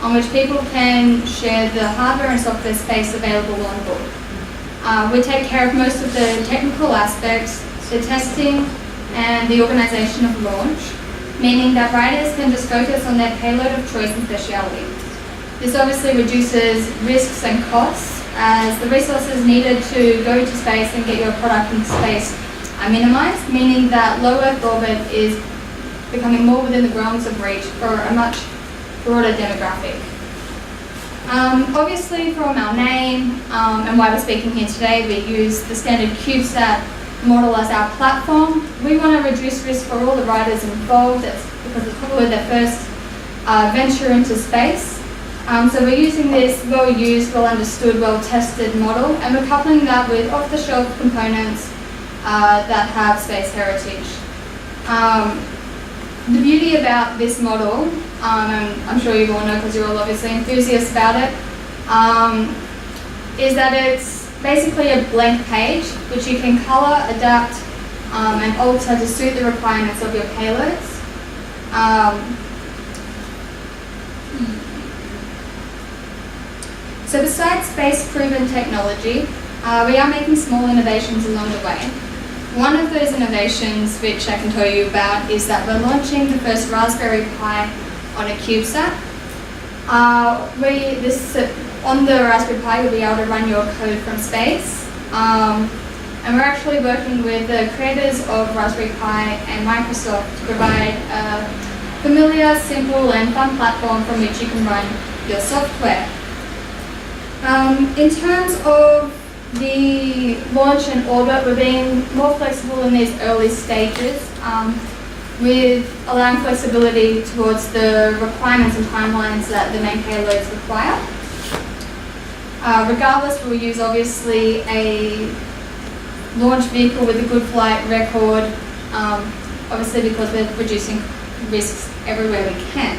on which people can share the hardware and software space available on board. We take care of most of the technical aspects, the testing and the organisation of launch, meaning that riders can just focus on their payload of choice and speciality. This obviously reduces risks and costs as the resources needed to go to space and get your product into space are minimised, meaning that low Earth orbit is becoming more within the realms of reach for a much broader demographic. Obviously from our name and why we're speaking here today, we use the standard Cubesat model as our platform. We want to reduce risk for all the riders involved because it's probably their first venture into space. So we're using this well-used, well-understood, well-tested model, and we're coupling that with off-the-shelf components that have space heritage. The beauty about this model, and I'm sure you all know because you're all obviously enthusiasts about it, is that it's basically a blank page which you can colour, adapt, and alter to suit the requirements of your payloads. So besides space-proven technology, we are making small innovations along the way. One of those innovations which I can tell you about is that we're launching the first Raspberry Pi on a CubeSat. On the Raspberry Pi you'll be able to run your code from space. And we're actually working with the creators of Raspberry Pi and Microsoft to provide a familiar, simple and fun platform from which you can run your software. In terms of the launch and orbit, we're being more flexible in these early stages with allowing flexibility towards the requirements and timelines that the main payloads require. Regardless, we'll use obviously a launch vehicle with a good flight record, obviously because we're reducing risks everywhere we can.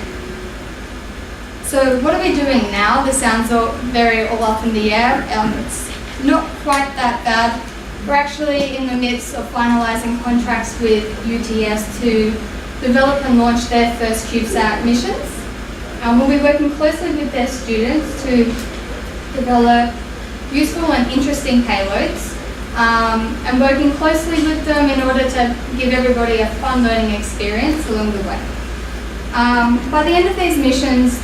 So what are we doing now? This sounds all up in the air. It's not quite that bad. We're actually in the midst of finalising contracts with UTS to develop and launch their first CubeSat missions. We'll be working closely with their students to develop useful and interesting payloads, and working closely with them in order to give everybody a fun learning experience along the way. By the end of these missions,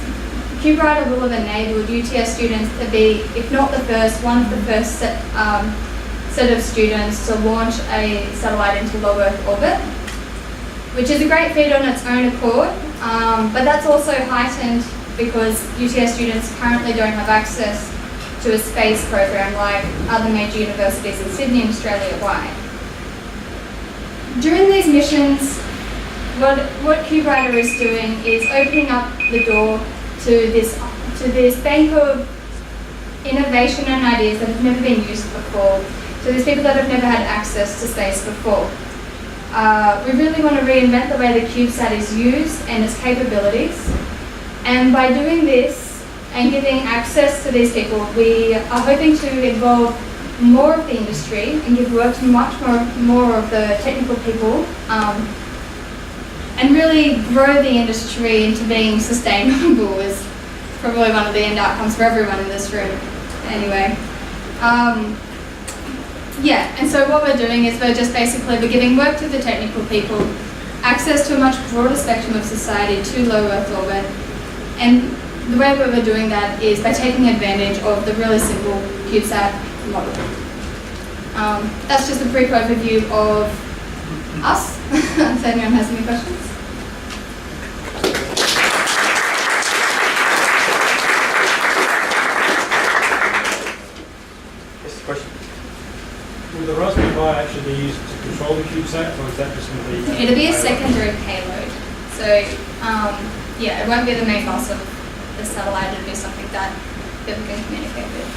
CubeRider will have enabled UTS students to be, if not the first, one of the first set of students to launch a satellite into low Earth orbit, which is a great feat on its own accord, but that's also heightened because UTS students currently don't have access to a space program like other major universities in Sydney and Australia-wide. During these missions, what CubeRider is doing is opening up the door to this bank of innovation and ideas that have never been used before, to these people that have never had access to space before. We really want to reinvent the way the CubeSat is used and its capabilities. And by doing this and giving access to these people, we are hoping to involve more of the industry and give work to much more of the technical people, and really grow the industry into being sustainable is probably one of the end outcomes for everyone in this room. Anyway. Yeah, and so what we're doing is we're giving work to the technical people, access to a much broader spectrum of society to low Earth orbit, and the way that we're doing that is by taking advantage of the really simple CubeSat model. That's just a brief overview of us. If anyone has any questions? Will the Raspberry Pi actually be used to control the CubeSat, or is that just going to be... It'll be a secondary payload. So, yeah, it won't be the main boss of the satellite. It'll be something that people can communicate with.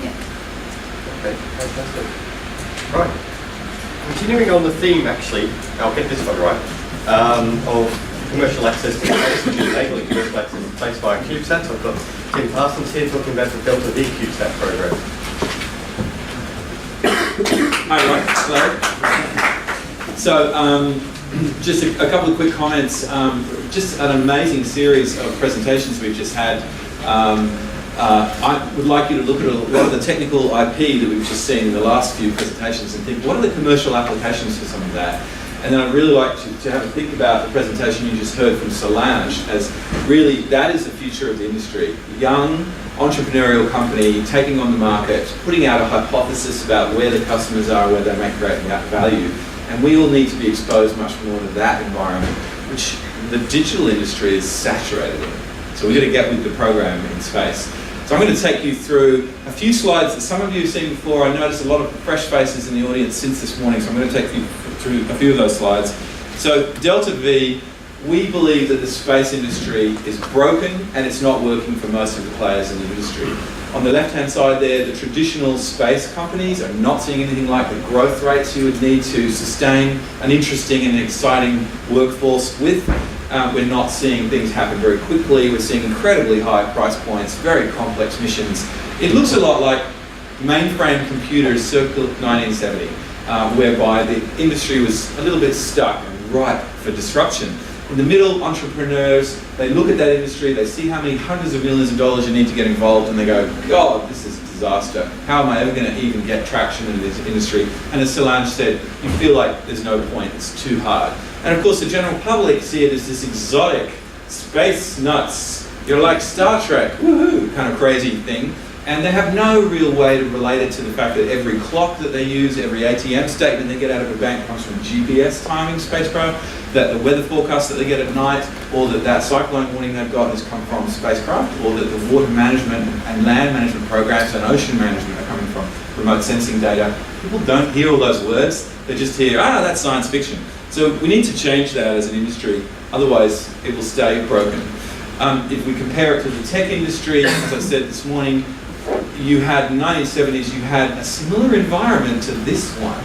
Yeah. Okay, fantastic. Right. Continuing on the theme, actually, I'll get this one right, of commercial access to space, which is enabling commercial access to space via CubeSats. I've got Tim Parsons here talking about the Delta V CubeSat program. Hi, right. Hello. So, just a couple of quick comments. Just an amazing series of presentations we've just had. I would like you to look at a lot of the technical IP that we've just seen in the last few presentations and think, what are the commercial applications for some of that? And then I'd really like to have a think about the presentation you just heard from Solange, as really that is the future of the industry. Young, entrepreneurial company taking on the market, putting out a hypothesis about where the customers are, where they make great value. And we all need to be exposed much more to that environment, which the digital industry is saturated in. So we've got to get with the program in space. So I'm going to take you through a few slides that some of you have seen before. I noticed a lot of fresh faces in the audience since this morning, so I'm going to take you through a few of those slides. So Delta V, we believe that the space industry is broken and it's not working for most of the players in the industry. On the left-hand side there, the traditional space companies are not seeing anything like the growth rates you would need to sustain an interesting and exciting workforce with. We're not seeing things happen very quickly. We're seeing incredibly high price points, very complex missions. It looks a lot like mainframe computers circa 1970, whereby the industry was a little bit stuck and ripe for disruption. In the middle, entrepreneurs, they look at that industry, they see how many hundreds of millions of dollars you need to get involved, and they go, God, this is a disaster. How am I ever going to even get traction in this industry? And as Solange said, you feel like there's no point, it's too hard. And of course, the general public see it as this exotic, space nuts, you're like Star Trek, woohoo, kind of crazy thing. And they have no real way to relate it to the fact that every clock that they use, every ATM statement they get out of a bank comes from GPS timing spacecraft, that the weather forecast that they get at night, or that cyclone warning they've got has come from spacecraft, or that the water management and land management programs and ocean management are coming from remote sensing data. People don't hear all those words, they just hear, that's science fiction. So we need to change that as an industry, otherwise it will stay broken. If we compare it to the tech industry, as I said this morning, you had in the 1970s, you had a similar environment to this one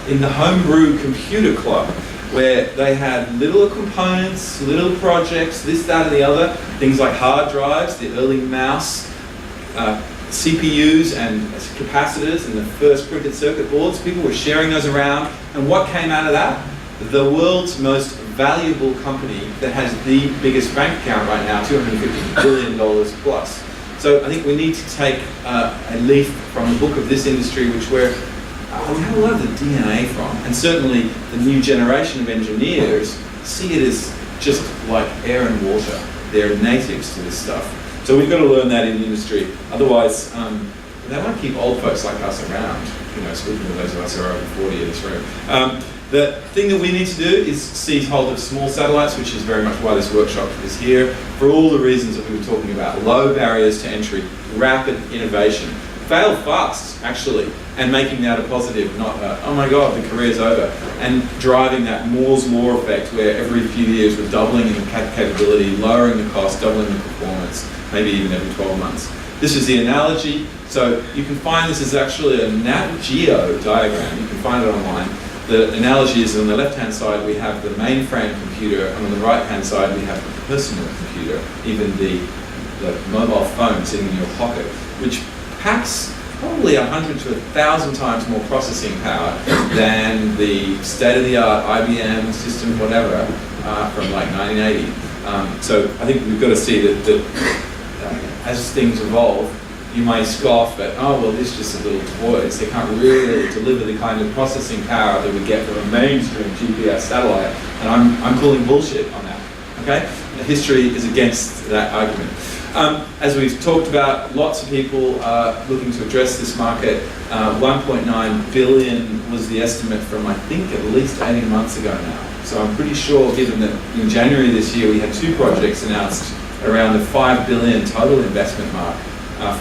in the homebrew computer club. where they had little components, little projects, this, that, and the other, things like hard drives, the early mouse, CPUs and capacitors and the first printed circuit boards. People were sharing those around, and what came out of that? The world's most valuable company that has the biggest bank account right now, $250 billion plus. So I think we need to take a leaf from the book of this industry, which we have a lot of the DNA from, and certainly the new generation of engineers see it as just like air and water. They're natives to this stuff. So we've got to learn that in the industry. Otherwise, they want to keep old folks like us around. You know, speaking of those of us who are over 40 in this room. The thing that we need to do is seize hold of small satellites, which is very much why this workshop is here, for all the reasons that we were talking about. Low barriers to entry, rapid innovation, fail fast, actually, and making that a positive, not a, oh my God, the career's over, and driving that Moore's law effect where every few years we're doubling in capability, lowering the cost, doubling the performance, maybe even every 12 months. This is the analogy. So you can find this is actually a Nat Geo diagram. You can find it online. The analogy is on the left-hand side we have the mainframe computer, and on the right-hand side we have the personal computer, even the mobile phone sitting in your pocket, which packs probably 100 to 1,000 times more processing power than the state-of-the-art IBM system, whatever, from like 1980. So I think we've got to see that as things evolve, you may scoff at, oh, well, this is just a little toys. They can't really deliver the kind of processing power that we get from a mainstream GPS satellite. And I'm calling bullshit on that, okay? The history is against that argument. As we've talked about, lots of people are looking to address this market. 1.9 billion was the estimate from, I think, at least 18 months ago now. So I'm pretty sure, given that in January this year we had 2 projects announced around the 5 billion total investment mark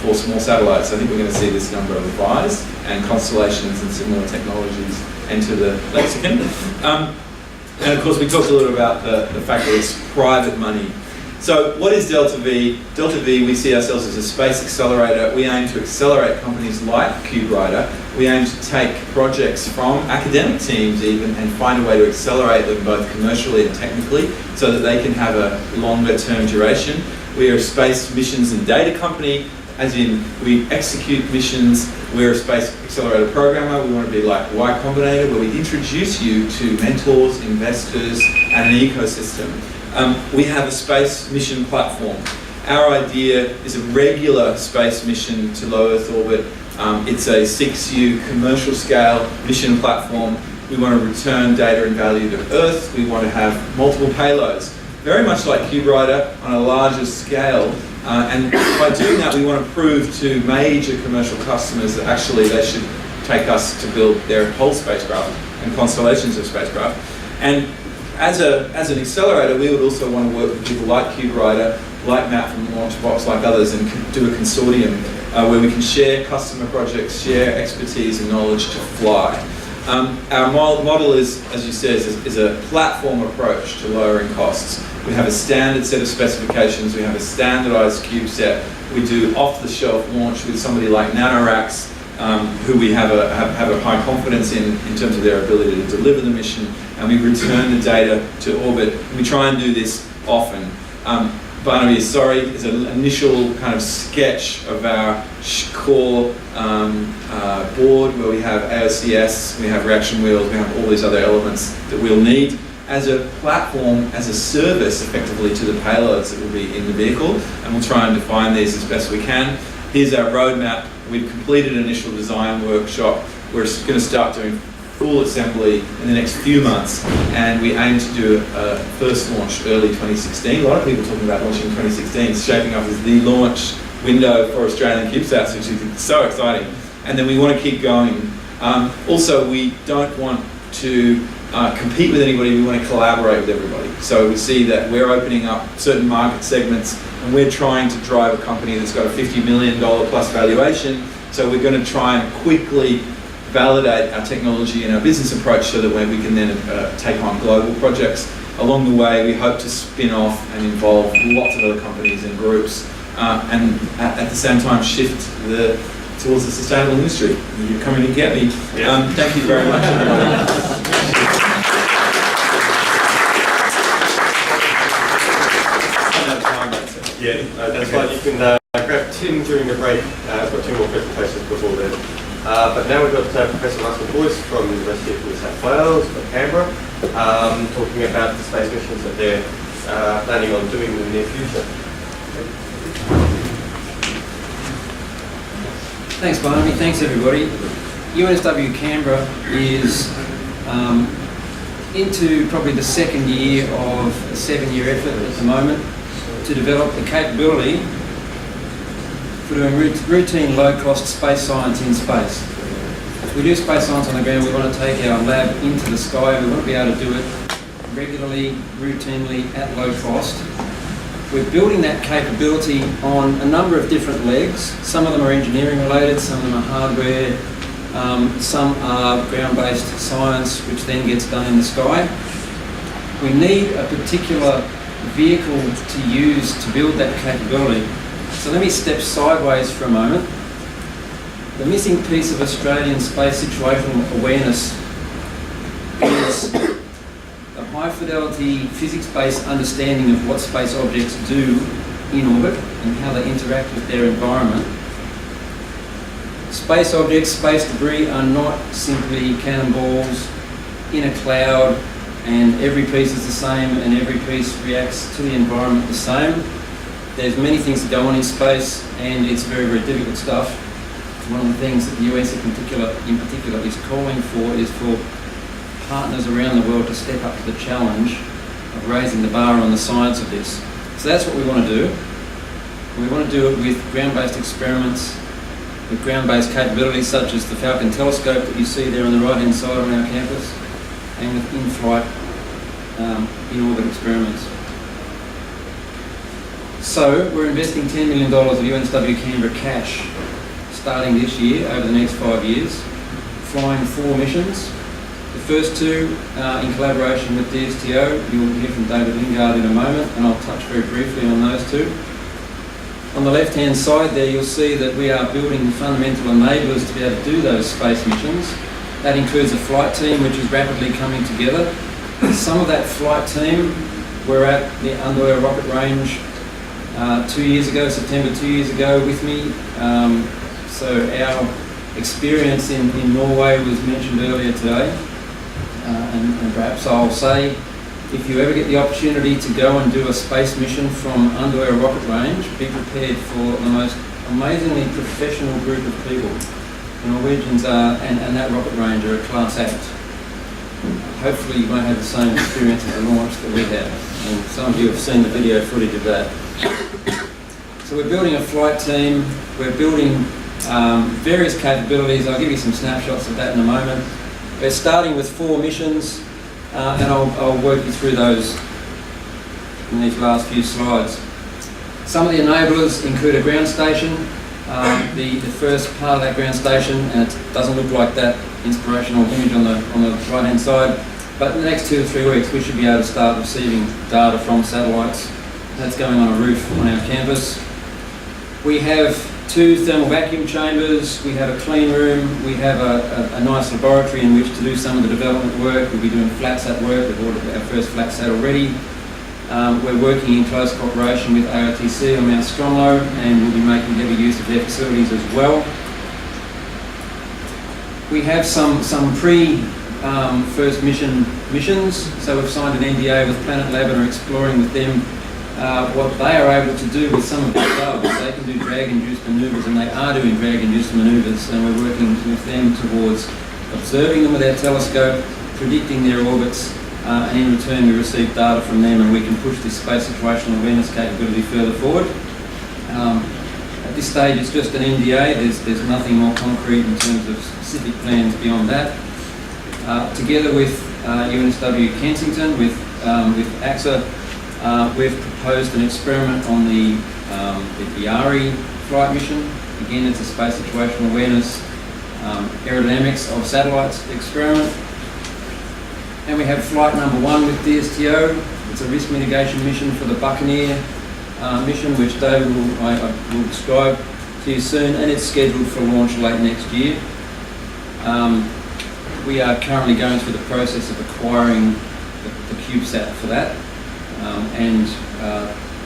for small satellites, I think we're going to see this number revised, and constellations and similar technologies enter the lexicon. And of course we talked a little about the fact that it's private money. So what is Delta V? Delta V, we see ourselves as a space accelerator. We aim to accelerate companies like CubeRider. We aim to take projects from academic teams even and find a way to accelerate them both commercially and technically so that they can have a longer term duration. We are a space missions and data company, as in we execute missions. We're a space accelerator programmer. We want to be like Y Combinator, where we introduce you to mentors, investors, and an ecosystem. We have a space mission platform. Our idea is a regular space mission to low Earth orbit. It's a 6U commercial scale mission platform. We want to return data and value to Earth. We want to have multiple payloads, very much like CubeRider on a larger scale. And by doing that, we want to prove to major commercial customers that actually they should take us to build their whole spacecraft and constellations of spacecraft. And as an accelerator, we would also want to work with people like CubeRider, like Matt from Launchbox, like others, and do a consortium where we can share customer projects, share expertise and knowledge to fly. Our model is, as you said, is a platform approach to lowering costs. We have a standard set of specifications. We have a standardized CubeSat. We do off-the-shelf launch with somebody like NanoRacks, who we have a high confidence in terms of their ability to deliver the mission, and we return the data to orbit. We try and do this often. Barnaby is sorry is an initial kind of sketch of our core board where we have AOCS, we have reaction wheels, we have all these other elements that we'll need as a platform, as a service effectively to the payloads that will be in the vehicle, and we'll try and define these as best we can. Here's our roadmap. We've completed an initial design workshop. We're going to start doing full assembly in the next few months, and we aim to do a first launch early 2016. A lot of people talking about launching in 2016. It's shaping up as the launch window for Australian CubeSats, which is so exciting. And then we want to keep going. Also, we don't want to compete with anybody, we want to collaborate with everybody. So we see that we're opening up certain market segments, and we're trying to drive a company that's got a $50 million plus valuation. So we're going to try and quickly validate our technology and our business approach so that we can then take on global projects. Along the way, we hope to spin off and involve lots of other companies and groups, and at the same time shift towards the sustainable industry. You're coming to get me. Thank you very much, everybody. yet. That's fine. You can grab Tim during the break. I've got 2 more presentations before then. But now we've got Professor Russell Boyce from the University of New South Wales, Canberra, talking about the space missions that they're planning on doing in the near future. Thanks, Barnaby. Thanks, everybody. UNSW Canberra is into probably the second year of a 7-year effort at the moment to develop the capability for doing routine low-cost space science in space. If we do space science on the ground, we want to take our lab into the sky. We want to be able to do it regularly, routinely, at low cost. We're building that capability on a number of different legs. Some of them are engineering related, some of them are hardware, some are ground-based science, which then gets done in the sky. We need a particular vehicle to use to build that capability. So let me step sideways for a moment. The missing piece of Australian space situational awareness is a high-fidelity physics-based understanding of what space objects do in orbit and how they interact with their environment. Space objects, space debris are not simply cannonballs in a cloud and every piece is the same and every piece reacts to the environment the same. There's many things that go on in space and it's very, very difficult stuff. One of the things that the US in particular is calling for is for partners around the world to step up to the challenge of raising the bar on the science of this. So that's what we want to do. We want to do it with ground-based experiments, with ground-based capabilities such as the Falcon telescope that you see there on the right-hand side on our campus, and with in-flight, in-orbit experiments. So we're investing $10 million of UNSW Canberra cash starting this year over the next 5 years, flying 4 missions. The first 2 in collaboration with DSTO. You'll hear from David Lingard in a moment, and I'll touch very briefly on those 2. On the left-hand side there, you'll see that we are building the fundamental enablers to be able to do those space missions. That includes a flight team which is rapidly coming together. Some of that flight team were at the Andøya rocket range 2 years ago, September 2 years ago with me. So our experience in Norway was mentioned earlier today. And perhaps I'll say, if you ever get the opportunity to go and do a space mission from Andøya rocket range, be prepared for the most amazingly professional group of people. The Norwegians are, and that rocket range are a class act. Hopefully you won't have the same experience at the launch that we had. And some of you have seen the video footage of that. So we're building a flight team, we're building various capabilities. I'll give you some snapshots of that in a moment. We're starting with 4 missions, and I'll work you through those in these last few slides. Some of the enablers include a ground station, the first part of that ground station, and it doesn't look like that inspirational image on the right-hand side, but in the next 2 or 3 weeks we should be able to start receiving data from satellites. That's going on a roof on our campus. We have 2 thermal vacuum chambers, we have a clean room, we have a nice laboratory in which to do some of the development work. We'll be doing FlatSat work, we've ordered our first FlatSat already. We're working in close cooperation with AOTC on Mount Stromlo, and we'll be making heavy use of their facilities as well. We have some pre-first missions, so we've signed an NDA with Planet Lab and are exploring with them what they are able to do with some of their subs. They can do drag-induced manoeuvres, and they are doing drag-induced manoeuvres, and we're working with them towards observing them with our telescope, predicting their orbits, and in return we receive data from them and we can push this space situational awareness capability further forward. At this stage it's just an NDA, there's nothing more concrete in terms of specific plans beyond that. Together with UNSW Kensington, with AXA, we've proposed an experiment on the Yari flight mission. Again, it's a space situational awareness, aerodynamics of satellites experiment. And we have flight number 1 with DSTO. It's a risk mitigation mission for the Buccaneer mission, which David will describe to you soon, and it's scheduled for launch late next year. We are currently going through the process of acquiring the CubeSat for that, and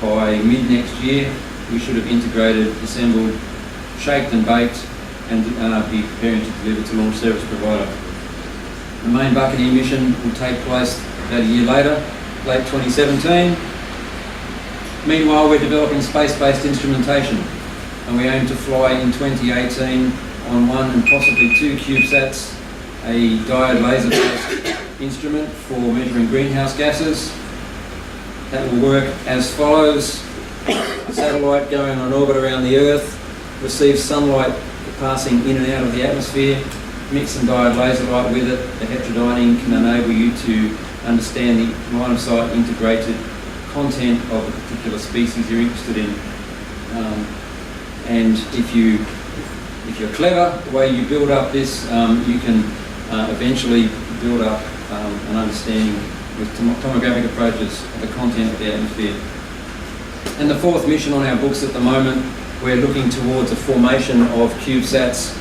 by mid next year, we should have integrated, assembled, shaped and baked, and be preparing to deliver to launch service provider. The main bucketing mission will take place about a year later, late 2017. Meanwhile, we're developing space-based instrumentation, and we aim to fly in 2018 on one and possibly two CubeSats, a diode laser-based instrument for measuring greenhouse gases. That will work as follows. A satellite going on orbit around the Earth receives sunlight passing in and out of the atmosphere. Mix some diode laser light with it. The heterodyning can enable you to understand the line of sight integrated content of the particular species you're interested in. And if you're clever, the way you build up this, you can eventually build up an understanding with tomographic approaches of the content of the atmosphere. And the fourth mission on our books at the moment, we're looking towards a formation of CubeSats.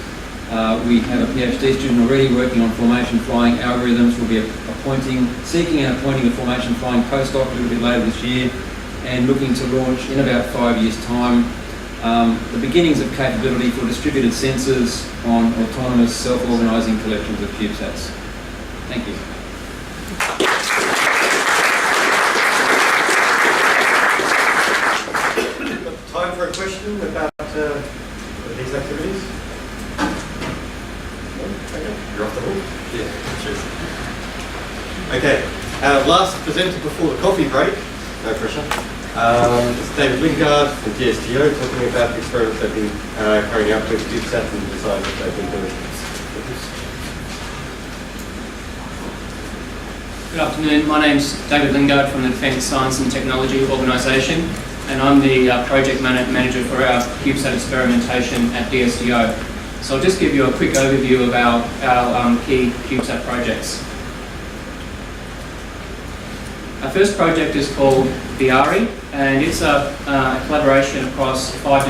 We have a PhD student already working on formation flying algorithms. We'll be seeking and appointing a formation flying postdoc a little bit later this year, and looking to launch in about 5 years' time the beginnings of capability for distributed sensors on autonomous self-organising collections of CubeSats. Thank you. Time for a question about these activities? Okay, you're off the hook. Yeah, cheers. Okay, our last presenter before the coffee break, no pressure, is David Lingard from DSTO, talking about the experiments they've been carrying out with CubeSat and the design that they've been doing. Good afternoon, my name's David Lingard from the Defence Science and Technology Organisation, and I'm the project manager for our CubeSat experimentation at DSTO. So I'll just give you a quick overview of our key CubeSat projects. Our first project is called VIARI, and it's a collaboration across five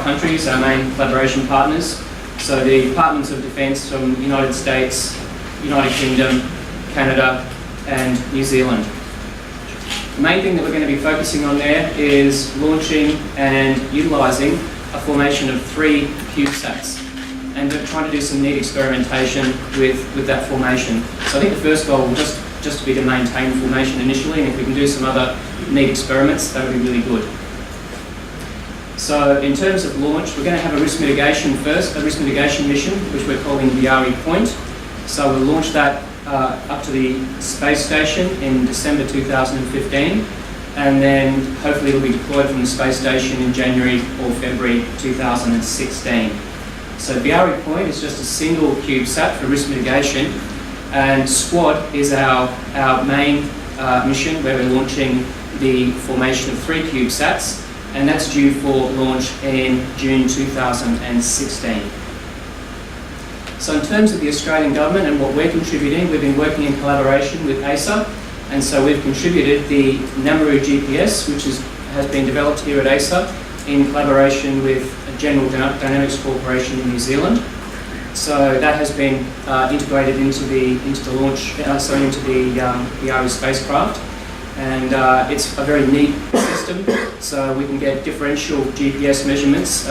countries, our main collaboration partners. So the Departments of Defence from the United States, United Kingdom, Canada and New Zealand. The main thing that we're going to be focusing on there is launching and utilising a formation of 3 CubeSats, and we're trying to do some neat experimentation with that formation. So I think the first goal will just be to maintain the formation initially, and if we can do some other neat experiments, that would be really good. So in terms of launch, we're going to have a risk mitigation first, a risk mitigation mission, which we're calling VIARI Point. So we'll launch that up to the space station in December 2015, and then hopefully it'll be deployed from the space station in January or February 2016. So VIARI Point is just a single CubeSat for risk mitigation, and SQUAD is our main mission where we're launching the formation of 3 CubeSats, and that's due for launch in June 2016. So in terms of the Australian Government and what we're contributing, we've been working in collaboration with ASA, and so we've contributed the Namaroo GPS, which has been developed here at ASA in collaboration with General Dynamics Corporation in New Zealand. So that has been integrated into the VIARI spacecraft, and it's a very neat system. So we can get differential GPS measurements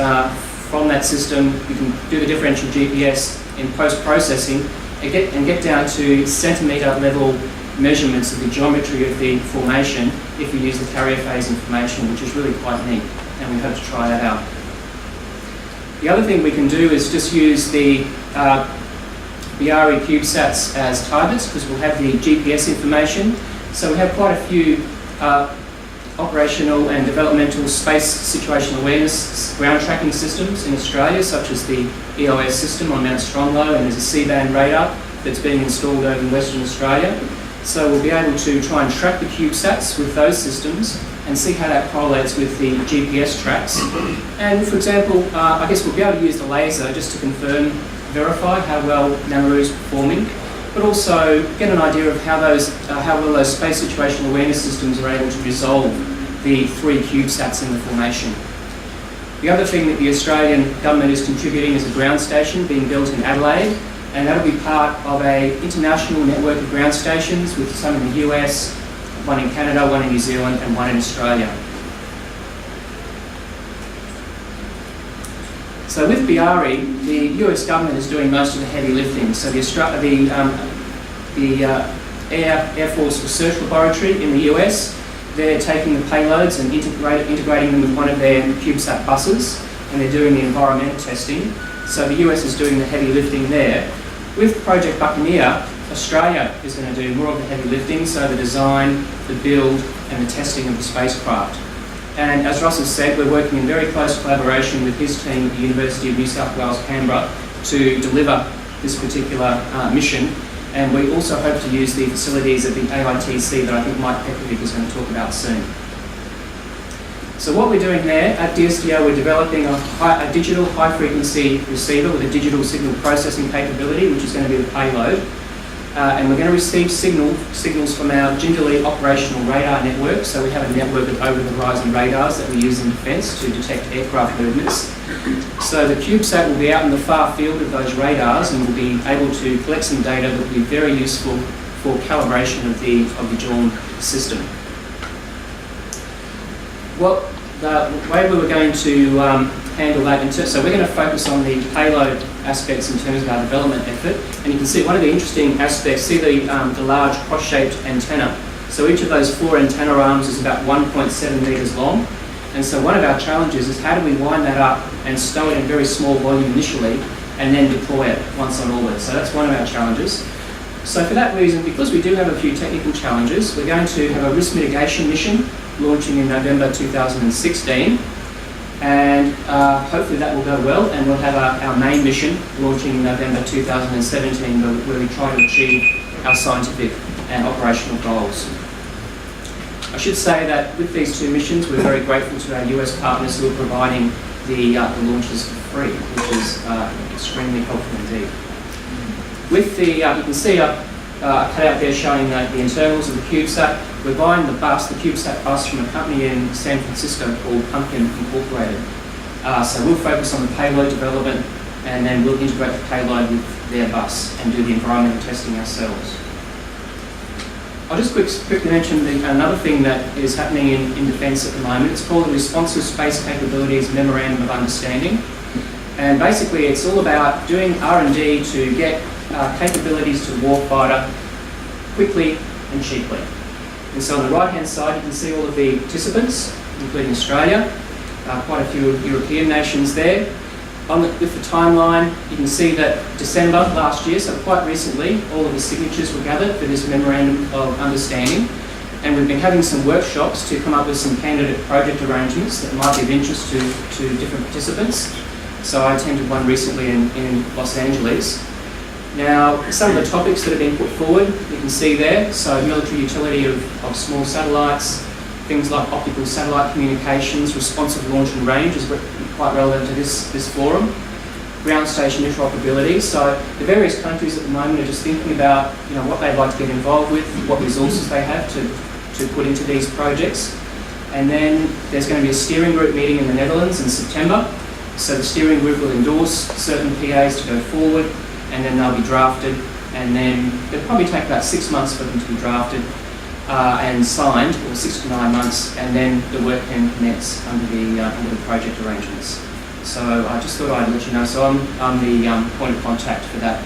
from that system. We can do the differential GPS in post-processing and get down to centimetre level measurements of the geometry of the formation if we use the carrier phase information, which is really quite neat, and we hope to try that out. The other thing we can do is just use the VIARI CubeSats as targets, because we'll have the GPS information. So we have quite a few operational and developmental space situational awareness ground tracking systems in Australia, such as the EOS system on Mount Stromlo, and there's a C-band radar that's being installed over in Western Australia. So we'll be able to try and track the CubeSats with those systems and see how that correlates with the GPS tracks. And for example, I guess we'll be able to use the laser just to verify how well Namaroo is performing, but also get an idea of how well those space situational awareness systems are able to resolve the 3 CubeSats in the formation. The other thing that the Australian Government is contributing is a ground station being built in Adelaide, and that'll be part of an international network of ground stations with some in the US, one in Canada, one in New Zealand, and one in Australia. So with BRI, the US government is doing most of the heavy lifting. So the Air Force Research Laboratory in the US, they're taking the payloads and integrating them with one of their CubeSat buses, and they're doing the environmental testing. So the US is doing the heavy lifting there. With Project Buccaneer, Australia is going to do more of the heavy lifting, so the design, the build, and the testing of the spacecraft. And as Russell said, we're working in very close collaboration with his team at the University of New South Wales, Canberra, to deliver this particular mission. And we also hope to use the facilities at the AITC that I think Mike Pekovic is going to talk about soon. So what we're doing there at DSTO, we're developing a digital high-frequency receiver with a digital signal processing capability, which is going to be the payload. And we're going to receive signals from our gingerly operational radar network. So we have a network of over-the-horizon radars that we use in defence to detect aircraft movements. So the CubeSat will be out in the far field of those radars and will be able to collect some data that will be very useful for calibration of the Dawn system. Well, the way we were going to handle that, so we're going to focus on the payload aspects in terms of our development effort. And you can see one of the interesting aspects, see the large cross-shaped antenna. So each of those 4 antenna arms is about 1.7 metres long. And so one of our challenges is how do we wind that up and stow it in very small volume initially and then deploy it once on orbit. So that's one of our challenges. So for that reason, because we do have a few technical challenges, we're going to have a risk mitigation mission launching in November 2016. And hopefully that will go well, and we'll have our main mission launching in November 2017 where we try to achieve our scientific and operational goals. I should say that with these 2 missions, we're very grateful to our US partners who are providing the launches for free, which is extremely helpful indeed. With the, you can see a cutout there showing the internals of the CubeSat. We're buying the CubeSat bus from a company in San Francisco called Pumpkin Incorporated. So we'll focus on the payload development, and then we'll integrate the payload with their bus and do the environmental testing ourselves. I'll just quickly mention another thing that is happening in defence at the moment. It's called the Responsive Space Capabilities Memorandum of Understanding. And basically it's all about doing R&D to get capabilities to warfighter quickly and cheaply. And so on the right-hand side, you can see all of the participants, including Australia, quite a few European nations there. With the timeline, you can see that December last year, so quite recently, all of the signatures were gathered for this Memorandum of Understanding. And we've been having some workshops to come up with some candidate project arrangements that might be of interest to different participants. So I attended one recently in Los Angeles. Now, some of the topics that have been put forward, you can see there. So military utility of small satellites, things like optical satellite communications, responsive launch and range is quite relevant to this forum. Ground station interoperability. So the various countries at the moment are just thinking about what they'd like to get involved with, what resources they have to put into these projects. And then there's going to be a steering group meeting in the Netherlands in September. So the steering group will endorse certain PAs to go forward, and then they'll be drafted, and then it'll probably take about 6 months for them to be drafted and signed, or 6 to 9 months, and then the work can commence under the project arrangements. So I just thought I'd let you know. So I'm the point of contact for that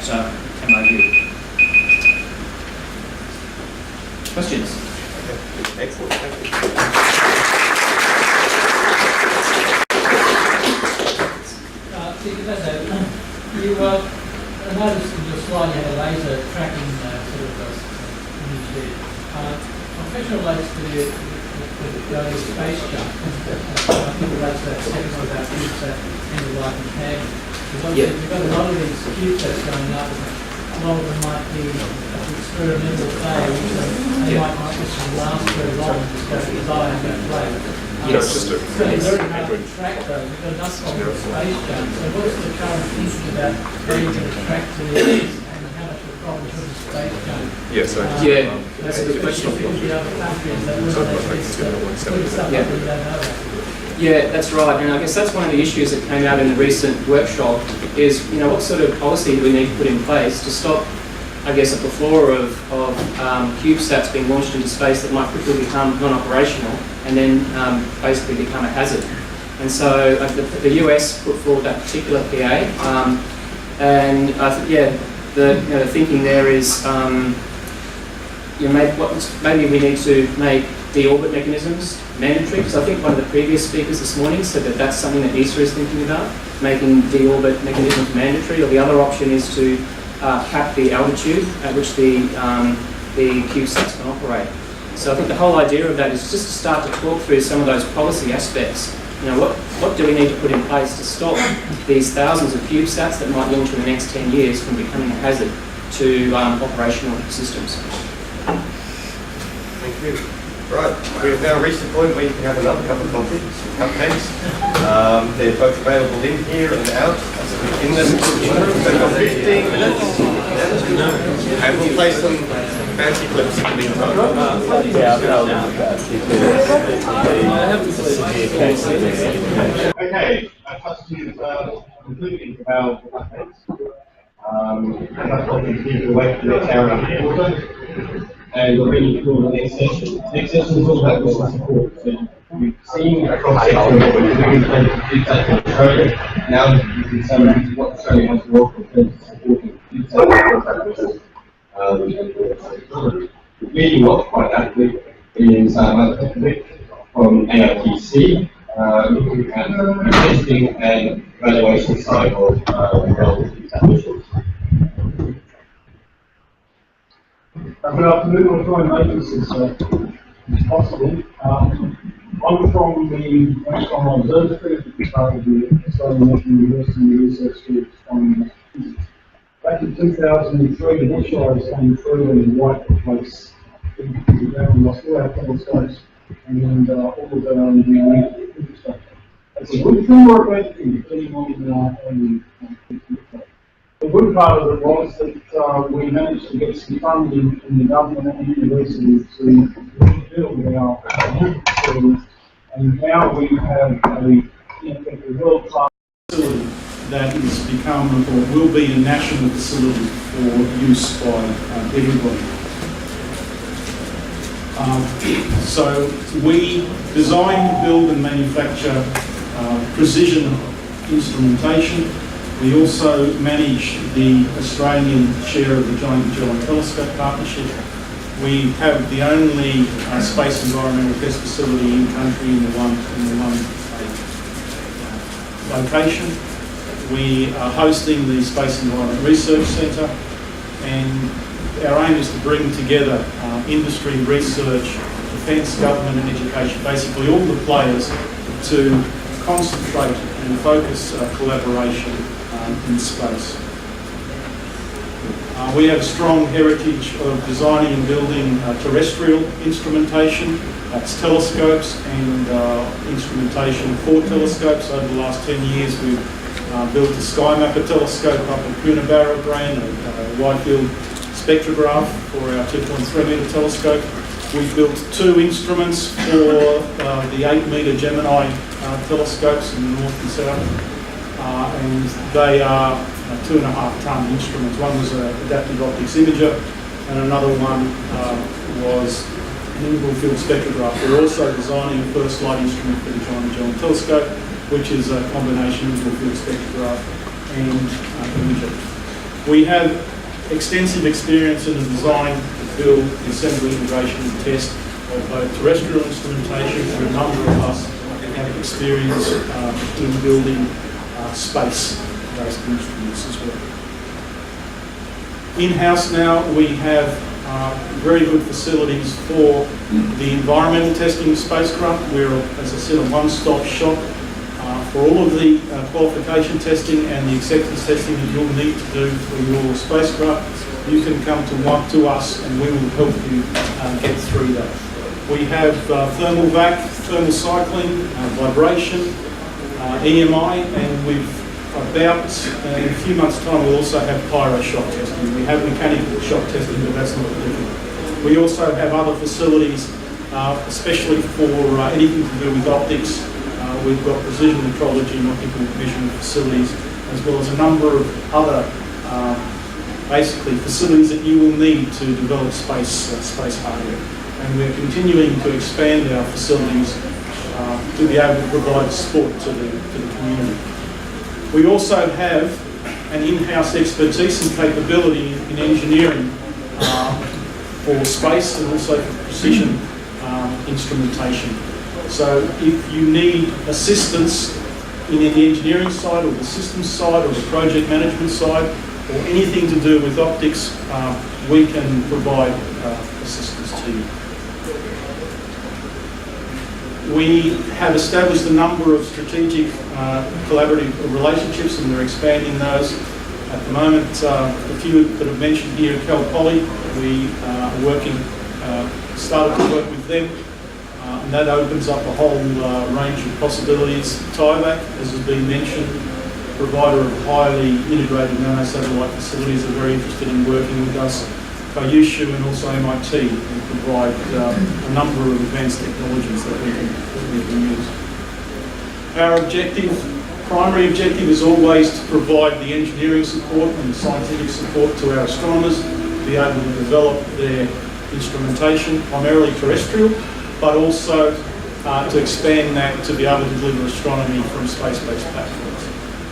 MOU. Questions? Okay. Excellent. Thank you. I noticed in your slide you had a laser tracking image there. My question relates to the space jump. I think it relates to that second one about CubeSat and the light and tag. Because you've got a lot of these CubeSats going up, and a lot of them might be experimental phase, and they might not just last very long and just go to die and go away. Yes, just a very hard to track those. We've got enough of the space jump. So what's the current thinking about where you're going to track these and how much of a problem is the space jump? Yes, that's a good question. The other countries that put stuff up that we don't know about. Yeah, that's right. And I guess that's one of the issues that came out in the recent workshop is, what sort of policy do we need to put in place to stop I guess, a plethora of CubeSats being launched into space that might quickly become non-operational and then basically become a hazard. And so the US put forward that particular PA, and the thinking there is, maybe we need to make deorbit mechanisms mandatory, because I think one of the previous speakers this morning said that that's something that ESA is thinking about, making deorbit mechanisms mandatory, or the other option is to cap the altitude at which the CubeSats can operate. So I think the whole idea of that is just to start to talk through some of those policy aspects. You know, what do we need to put in place to stop these thousands of CubeSats that might launch in the next 10 years from becoming a hazard to operational systems? Thank you. Right, we have now reached the point where you can have another cup of coffee, some cupcakes. They're both available in here and out. In the for 15 minutes. And we'll play some fancy clips in the meantime. Okay, I trust you've completely about and that's what we're going to wait for the next hour and a half. And we're really cool the next session. The next session is all about mission support. So we've seen across sectors what we're doing in terms of CubeSats in Australia. Now you can see what Australia has to offer in terms of supporting CubeSats. Really what's quite active is from AITC, looking at testing and evaluation side of CubeSat missions. Good afternoon. I'll try and make this as possible. I'm from the National Observatory, which is part of the Australian National University Research Group on physics. Back in 2003, the bushfires came through in White Place. We lost all our telescopes and all of our infrastructure. It's a good thing or a bad thing, depending on the good part of it was that we managed to get some funding from the government and the university to rebuild our facilities, and now we have a world-class facility that has become or will be a national facility for use by everybody. So we design, build and manufacture precision instrumentation. We also manage the Australian share of the Giant Magellan Telescope Partnership. We have the only space environmental test facility in country in the one location. We are hosting the Space Environment Research Centre, and our aim is to bring together industry, research, defence, government and education, basically all the players, to concentrate and focus collaboration in space. We have a strong heritage of designing and building terrestrial instrumentation. That's telescopes and instrumentation for telescopes. Over the last 10 years we've built a SkyMapper telescope up at Coonabarra Brain, a wide-field spectrograph for our 2.3 metre telescope. We've built 2 instruments for the 8-metre Gemini telescopes in the north and south. And they are 2.5-tonne instruments. One was an adaptive optics imager, and another one was an integral field spectrograph. We're also designing a first light instrument for the Giant Magellan Telescope, which is a combination integral field spectrograph and imager. We have extensive experience in the design, build, assembly, integration and test of both terrestrial instrumentation, and a number of us have experience in building space-based instruments as well. In-house now we have very good facilities for the environmental testing of spacecraft. We're, as I said, a one-stop shop for all of the qualification testing and the acceptance testing that you'll need to do for your spacecraft. You can come to us and we will help you get through that. We have thermal vac, thermal cycling, vibration, EMI, and we've about in a few months' time we'll also have pyro shock testing. We have mechanical shock testing, but that's not different. We also have other facilities, especially for anything to do with optics. We've got precision metrology and optical measurement facilities, as well as a number of other basically facilities that you will need to develop space hardware. And we're continuing to expand our facilities to be able to provide support to the community. We also have an in-house expertise and capability in engineering for space and also for precision instrumentation. So if you need assistance in the engineering side or the systems side or the project management side or anything to do with optics, we can provide assistance to you. We have established a number of strategic collaborative relationships and we're expanding those. At the moment, a few that I've mentioned here, Cal Poly, we are working, started to work with them, and that opens up a whole range of possibilities. TIVAC, as has been mentioned, provider of highly integrated nano-satellite facilities, are very interested in working with us. Kyushu and also MIT will provide a number of advanced technologies that we can use. Our primary objective is always to provide the engineering support and the scientific support to our astronomers to be able to develop their instrumentation, primarily terrestrial, but also to expand that to be able to deliver astronomy from space-based platforms.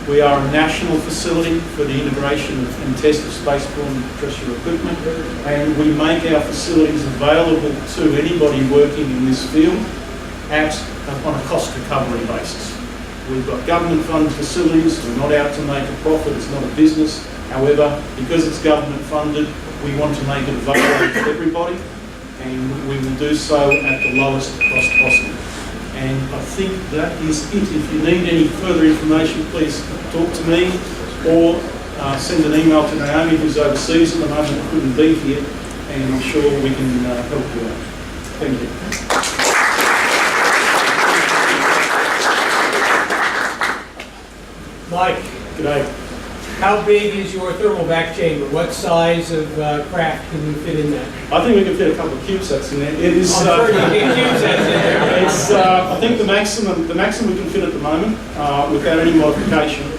We are a national facility for the integration and test of spaceborne terrestrial equipment, and we make our facilities available to anybody working in this field on a cost recovery basis. We've got government-funded facilities. We're not out to make a profit. It's not a business. However, because it's government-funded, we want to make it available to everybody, and we will do so at the lowest cost possible. And I think that is it. If you need any further information, please talk to me or send an email to Naomi, who's overseas at the moment, couldn't be here, and I'm sure we can help you out. Thank you. Mike. G'day. How big is your thermal back chamber? What size of craft can you fit in there? I think we can fit a couple of CubeSats in there. It is. I'm sure you can get CubeSats in there. It's. I think the maximum we can fit at the moment, without any modification,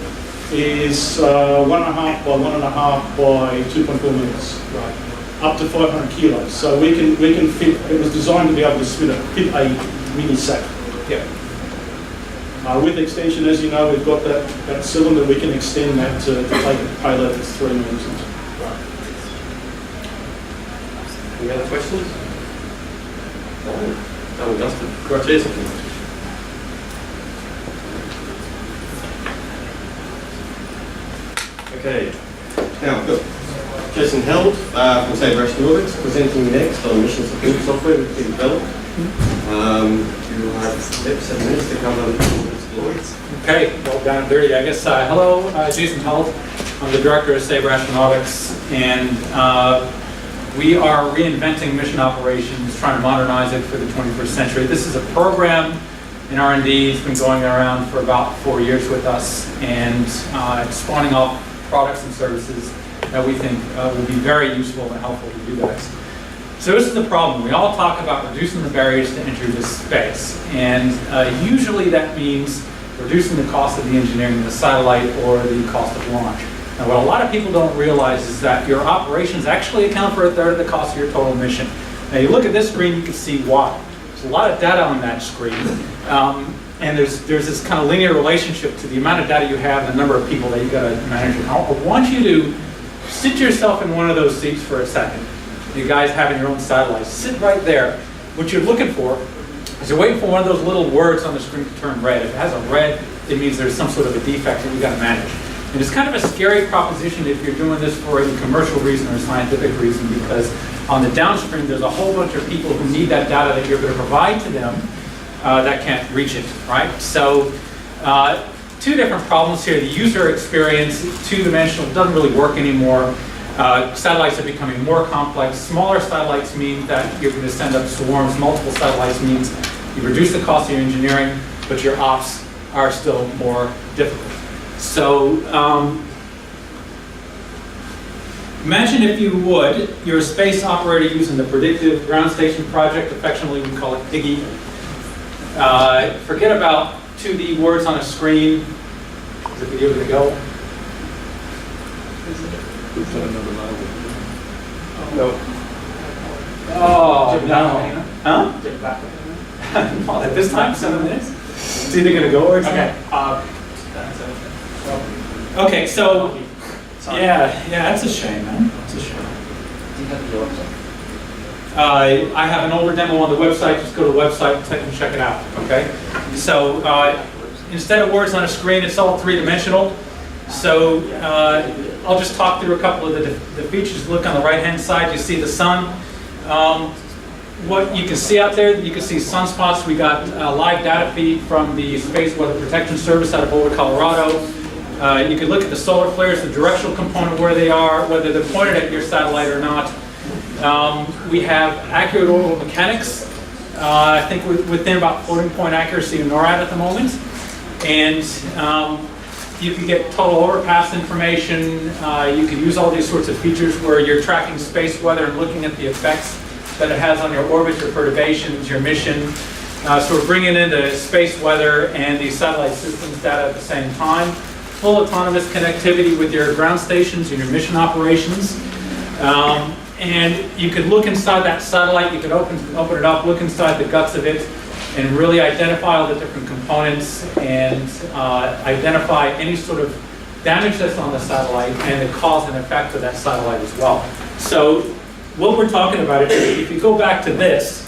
is 1.5 by 1.5 by 2.4 meters. Right. Up to 500 kilos. So we can fit. It was designed to be able to fit a mini sat. Yeah. With extension, as you know, we've got that cylinder. We can extend that to take a payload that's 3 meters. Right. Any other questions? No, we dusted. Congratulations. Okay. Now we've got Jason Held from Sabre Astronautics presenting next on mission support software we've been developed. You have 7 minutes to cover the exploits. Okay, well down and dirty, I guess. Hello, Jason Held. I'm the director of Sabre Astronautics, and we are reinventing mission operations, trying to modernize it for the 21st century. This is a program in R&D. It's been going around for about 4 years with us, and it's spawning off products and services that we think will be very useful and helpful to you guys. So this is the problem. We all talk about reducing the barriers to entry to space, and usually that means reducing the cost of the engineering of the satellite or the cost of launch. Now what a lot of people don't realize is that your operations actually account for 1/3 of the cost of your total mission. Now you look at this screen, you can see why. There's a lot of data on that screen, and there's this kind of linear relationship to the amount of data you have and the number of people that you got to manage. I want you to sit yourself in one of those seats for a second. You guys having your own satellites, sit right there. What you're looking for is you're waiting for one of those little words on the screen to turn red. If it has a red, it means there's some sort of a defect that you got to manage. And it's kind of a scary proposition if you're doing this for a commercial reason or a scientific reason, because on the downstream there's a whole bunch of people who need that data that you're going to provide to them that can't reach it, right? So two different problems here. The user experience, two-dimensional, doesn't really work anymore. Satellites are becoming more complex. Smaller satellites mean that you're going to send up swarms. Multiple satellites means you reduce the cost of your engineering, but your ops are still more difficult. So imagine, if you would, you're a space operator using the Predictive Ground Station Project, affectionately we call it PIGGY. Forget about 2D words on a screen. Is the video going to go? No. Oh, no. Huh? Not at this time, 7 minutes? It's either going to go or it's Okay. Okay, so, yeah, that's a shame, man. That's a shame. I have an older demo on the website. Just go to the website and check it out, okay? So, instead of words on a screen, it's all three-dimensional. So, I'll just talk through a couple of the features. Look on the right-hand side, you see the sun. What you can see out there, you can see sunspots. We got a live data feed from the Space Weather Protection Service out of Boulder, Colorado. You can look at the solar flares, the directional component, where they are, whether they're pointed at your satellite or not. We have accurate orbital mechanics. I think within about floating point accuracy in NORAD at the moment. And you can get total overpass information. You can use all these sorts of features where you're tracking space weather and looking at the effects that it has on your orbit, your perturbations, your mission. So we're bringing in the space weather and the satellite systems data at the same time. Full autonomous connectivity with your ground stations and your mission operations. And you could look inside that satellite, you could open it up, look inside the guts of it, and really identify all the different components and identify any sort of damage that's on the satellite and the cause and effect of that satellite as well. So what we're talking about is if you go back to this,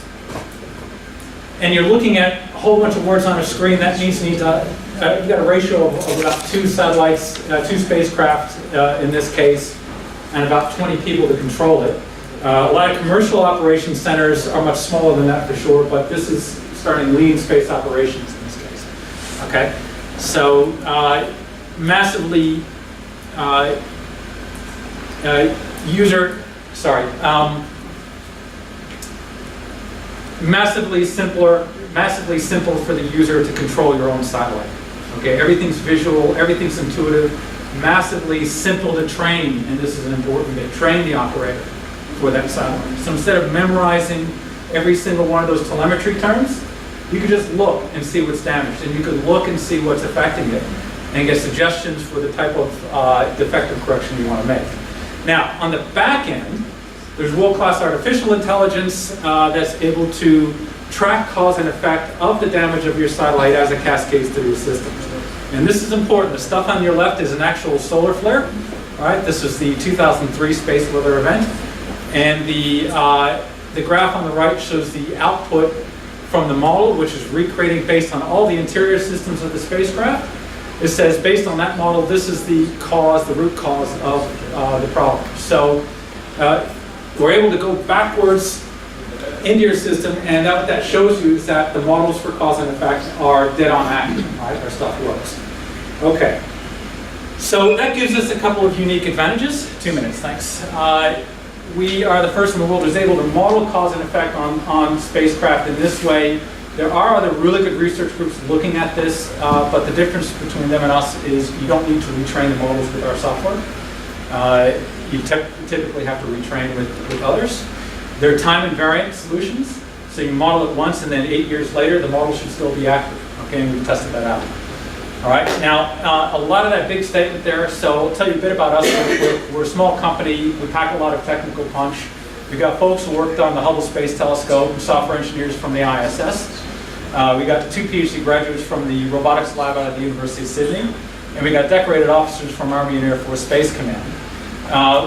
and you're looking at a whole bunch of words on a screen, that means you've got a ratio of about 2 satellites, 2 spacecraft in this case, and about 20 people to control it. A lot of commercial operations centers are much smaller than that for sure, but this is starting lean space operations in this case. Okay, so massively massively simple for the user to control your own satellite. Okay, everything's visual, everything's intuitive, massively simple to train, and this is an important bit, train the operator for that satellite. So instead of memorizing every single one of those telemetry terms, you can just look and see what's damaged, and you can look and see what's affecting it, and get suggestions for the type of defective correction you want to make. Now, on the back end, there's world-class artificial intelligence that's able to track cause and effect of the damage of your satellite as it cascades through your systems. And this is important. The stuff on your left is an actual solar flare. All right, this is the 2003 space weather event. And the graph on the right shows the output from the model, which is recreating based on all the interior systems of the spacecraft. It says, based on that model, this is the cause, the root cause of the problem. So we're able to go backwards into your system, and what that shows you is that the models for cause and effect are dead on accurate, right? Our stuff works. Okay. So that gives us a couple of unique advantages. 2 minutes, thanks. We are the first in the world who's able to model cause and effect on spacecraft in this way. There are other really good research groups looking at this, but the difference between them and us is you don't need to retrain the models with our software. You typically have to retrain with others. They're time invariant solutions, so you model it once and then 8 years later the model should still be accurate. Okay, and we've tested that out. All right, now a lot of that big statement there, so I'll tell you a bit about us. We're a small company, we pack a lot of technical punch. We've got folks who worked on the Hubble Space Telescope, software engineers from the ISS. We got 2 PhD graduates from the robotics lab out of the University of Sydney, and we got decorated officers from Army and Air Force Space Command.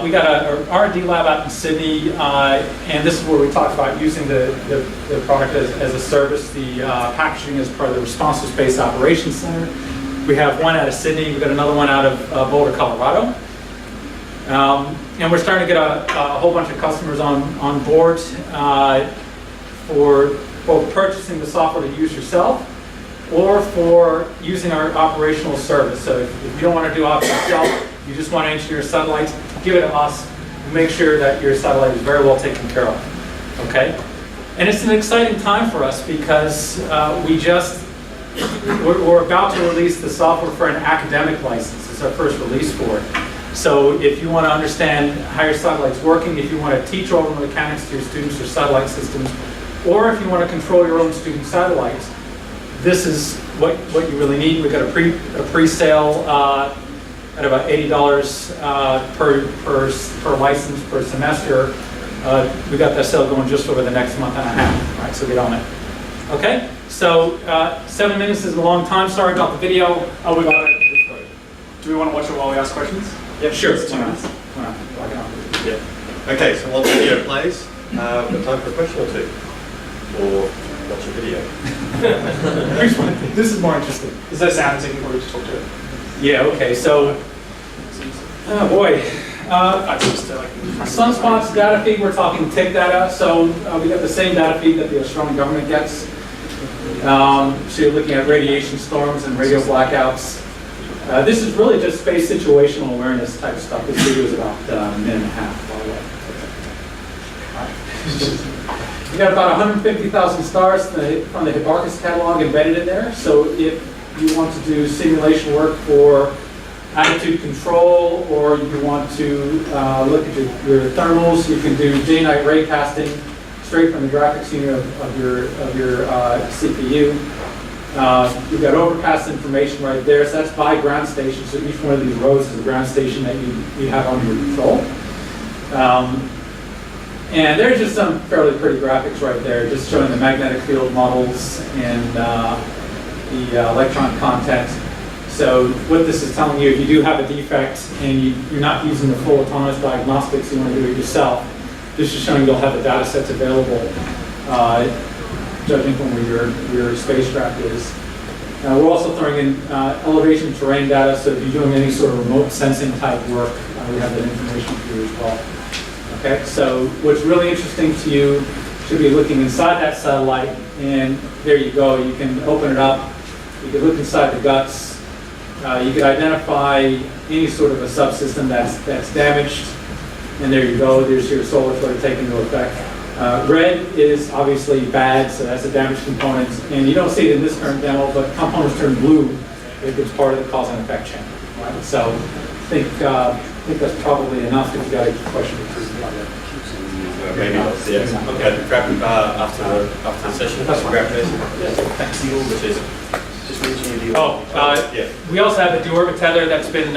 We got an R&D lab out in Sydney, and this is where we talk about using the product as a service, the packaging as part of the Responsive Space Operations Center. We have one out of Sydney, we've got another one out of Boulder, Colorado. And we're starting to get a whole bunch of customers on board for both purchasing the software to use yourself or for using our operational service. So if you don't want to do ops yourself, you just want to engineer a satellite, give it to us, make sure that your satellite is very well taken care of. Okay? And it's an exciting time for us because we're about to release the software for an academic license. It's our first release for it. So if you want to understand how your satellite's working, if you want to teach all the mechanics to your students or satellite systems, or if you want to control your own student satellites, this is what you really need. We've got a pre-sale at about $80 per license per semester. We got that sale going just over the next month and a half, right? So get on it. Okay, so 7 minutes is a long time. Sorry about the video. Oh, we got it. Do we want to watch it while we ask questions? Yeah, sure. It's 2 minutes. Yeah. Okay, so once the video plays, we've got time for a question or two. Or watch a video. This is more interesting. Is there sound taking order to talk to it? Yeah, okay, so, oh boy. Sunspots data feed, we're talking TIC data, so we got the same data feed that the Australian government gets. So you're looking at radiation storms and radio blackouts. This is really just space situational awareness type stuff. This video is about a minute and a half, by the way. We got about 150,000 stars from the Hipparchus catalog embedded in there. So if you want to do simulation work for attitude control, or you want to look at your thermals, you can do day-night ray casting straight from the graphics unit of your CPU. You've got overcast information right there, so that's by ground station. So each one of these rows is a ground station that you have under your control. And there's just some fairly pretty graphics right there, just showing the magnetic field models and the electron content. So what this is telling you, if you do have a defect and you're not using the full autonomous diagnostics, you want to do it yourself, this is showing you'll have the data sets available, judging from where your spacecraft is. We're also throwing in elevation terrain data, so if you're doing any sort of remote sensing type work, we have that information for you as well. Okay, so what's really interesting to you should be looking inside that satellite, and there you go. You can open it up, you can look inside the guts, you can identify any sort of a subsystem that's damaged, and there you go. There's your solar flare taking into effect. Red is obviously bad, so that's a damaged component, and you don't see it in this current demo, but components turn blue if it's part of the cause and effect chain. Right? So I think that's probably enough if you got a question or two about it. Maybe not. Yeah. Okay. Grab after the session. That's grab this. We also have the deorbit tether that's been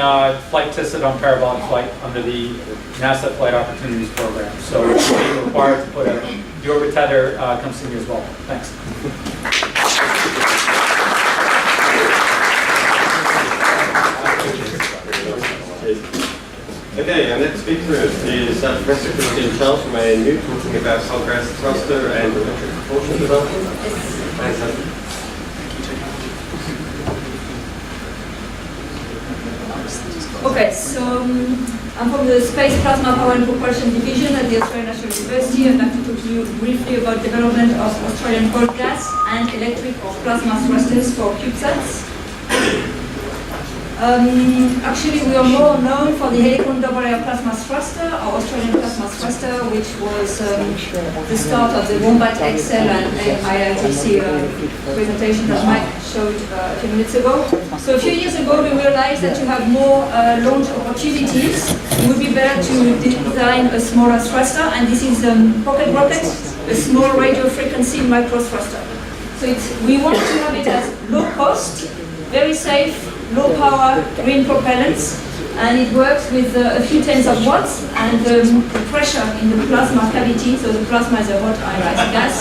flight tested on parabolic flight under the NASA Flight Opportunities Program. So being required to put a deorbit tether comes in here as well. Thanks. Okay, our next speaker is Professor Christian Charles from ANU, talking about Congress thruster and electric propulsion development. Thanks. Okay, so I'm from the Space Plasma Power and Propulsion Division at the Australian National University. I'd like to talk to you briefly about development of Australian cold gas and electric or plasma thrusters for CubeSats. Actually, we are more known for the Helicon double layer plasma thruster, or Australian plasma thruster, which was the start of the Wombat XL and IITC presentation that Mike showed a few minutes ago. So a few years ago, we realized that to have more launch opportunities, it would be better to design a smaller thruster, and this is Pocket Rocket, a small radio frequency micro thruster. So we want to have it as low cost, very safe, low power green propellants, and it works with a few tens of watts, and the pressure in the plasma cavity, so the plasma is a hot ionized gas,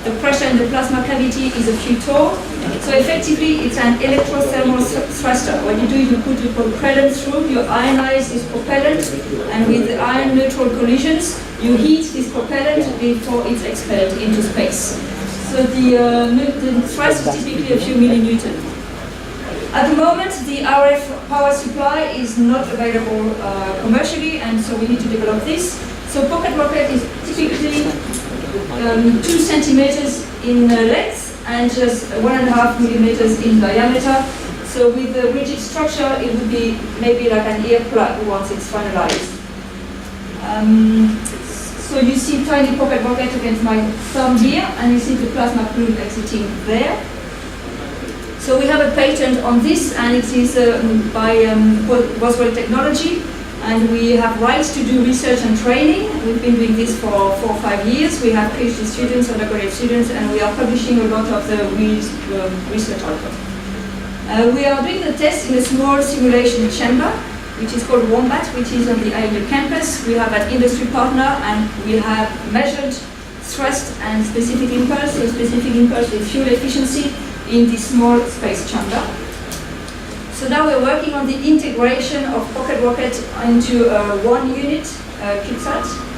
the pressure in the plasma cavity is a few torr, so effectively it's an electrothermal thruster. What you do is you put the propellant through, you ionize this propellant, and with the ion neutral collisions you heat this propellant before it's expelled into space. So the thrust is typically a few millinewton. At the moment, the RF power supply is not available commercially, and so we need to develop this. So Pocket Rocket is typically 2 centimeters in length and just 1.5 millimeters in diameter. So with the rigid structure, it would be maybe like an ear plug once it's finalized. So you see tiny Pocket Rocket against my thumb here, and you see the plasma plume exiting there. So we have a patent on this, and it is by Boswell Technology, and we have rights to do research and training. We've been doing this for 4 or 5 years. We have PhD students, undergraduate students, and we are publishing a lot of the research output. We are doing the test in a small simulation chamber. which is called Wombat, which is on the IMU campus. We have an industry partner, and we have measured thrust and specific impulse. So specific impulse is fuel efficiency in this small space chamber. So now we're working on the integration of pocket rocket into one unit, CubeSat.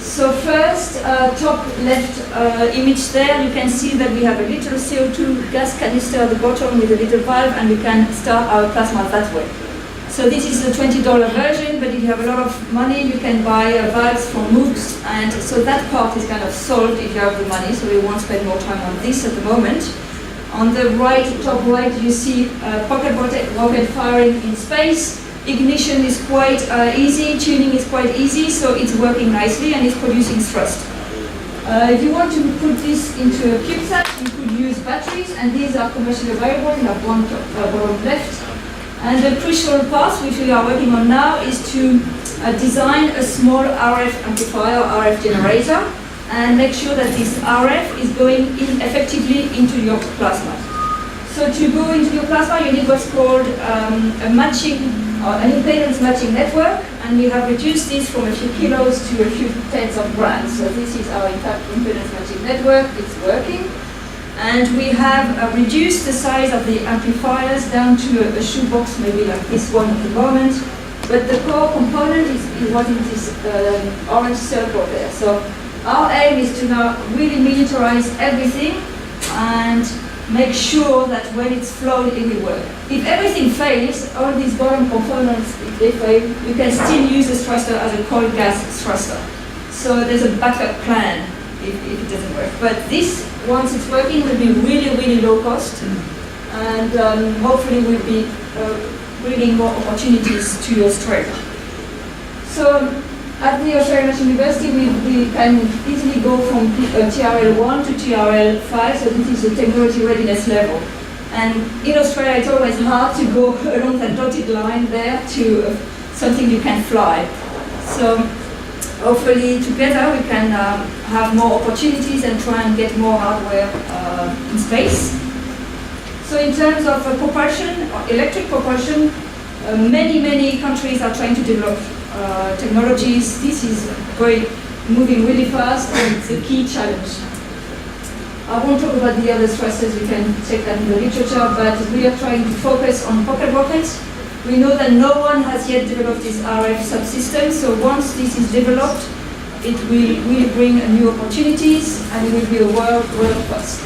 So first, top left image there, you can see that we have a little CO2 gas canister at the bottom with a little valve, and we can start our plasma that way. So this is the $20 version, but if you have a lot of money, you can buy valves from MOOCs, and so that part is kind of solved if you have the money, so we won't spend more time on this at the moment. On the right, top right, you see pocket rocket firing in space. Ignition is quite easy, tuning is quite easy, so it's working nicely and it's producing thrust. If you want to put this into a CubeSat, you could use batteries, and these are commercially available. You have one bottom left. And the crucial part, which we are working on now, is to design a small RF amplifier, RF generator, and make sure that this RF is going in effectively into your plasma. So to go into your plasma, you need what's called a matching, an impedance matching network, and we have reduced this from a few kilos to a few tens of grams. So this is our impedance matching network. It's working. And we have reduced the size of the amplifiers down to a shoebox, maybe like this one at the moment. But the core component is what is this orange circle there. So our aim is to now really militarize everything and make sure that when it's flown, it will work. If everything fails, all these bottom components, if they fail, you can still use this thruster as a cold gas thruster. So there's a backup plan if it doesn't work. But this, once it's working, will be really, really low cost, and hopefully will be bringing more opportunities to Australia. So at the Australian National University, we can easily go from TRL1 to TRL5, so this is the technology readiness level. And in Australia, it's always hard to go along that dotted line there to something you can fly. So hopefully together we can have more opportunities and try and get more hardware in space. So in terms of propulsion, electric propulsion, many countries are trying to develop technologies. This is moving really fast, and it's a key challenge. I won't talk about the other thrusters, you can check that in the literature, but we are trying to focus on pocket rockets. We know that no one has yet developed this RF subsystem, so once this is developed, it will bring new opportunities, and it will be a world first.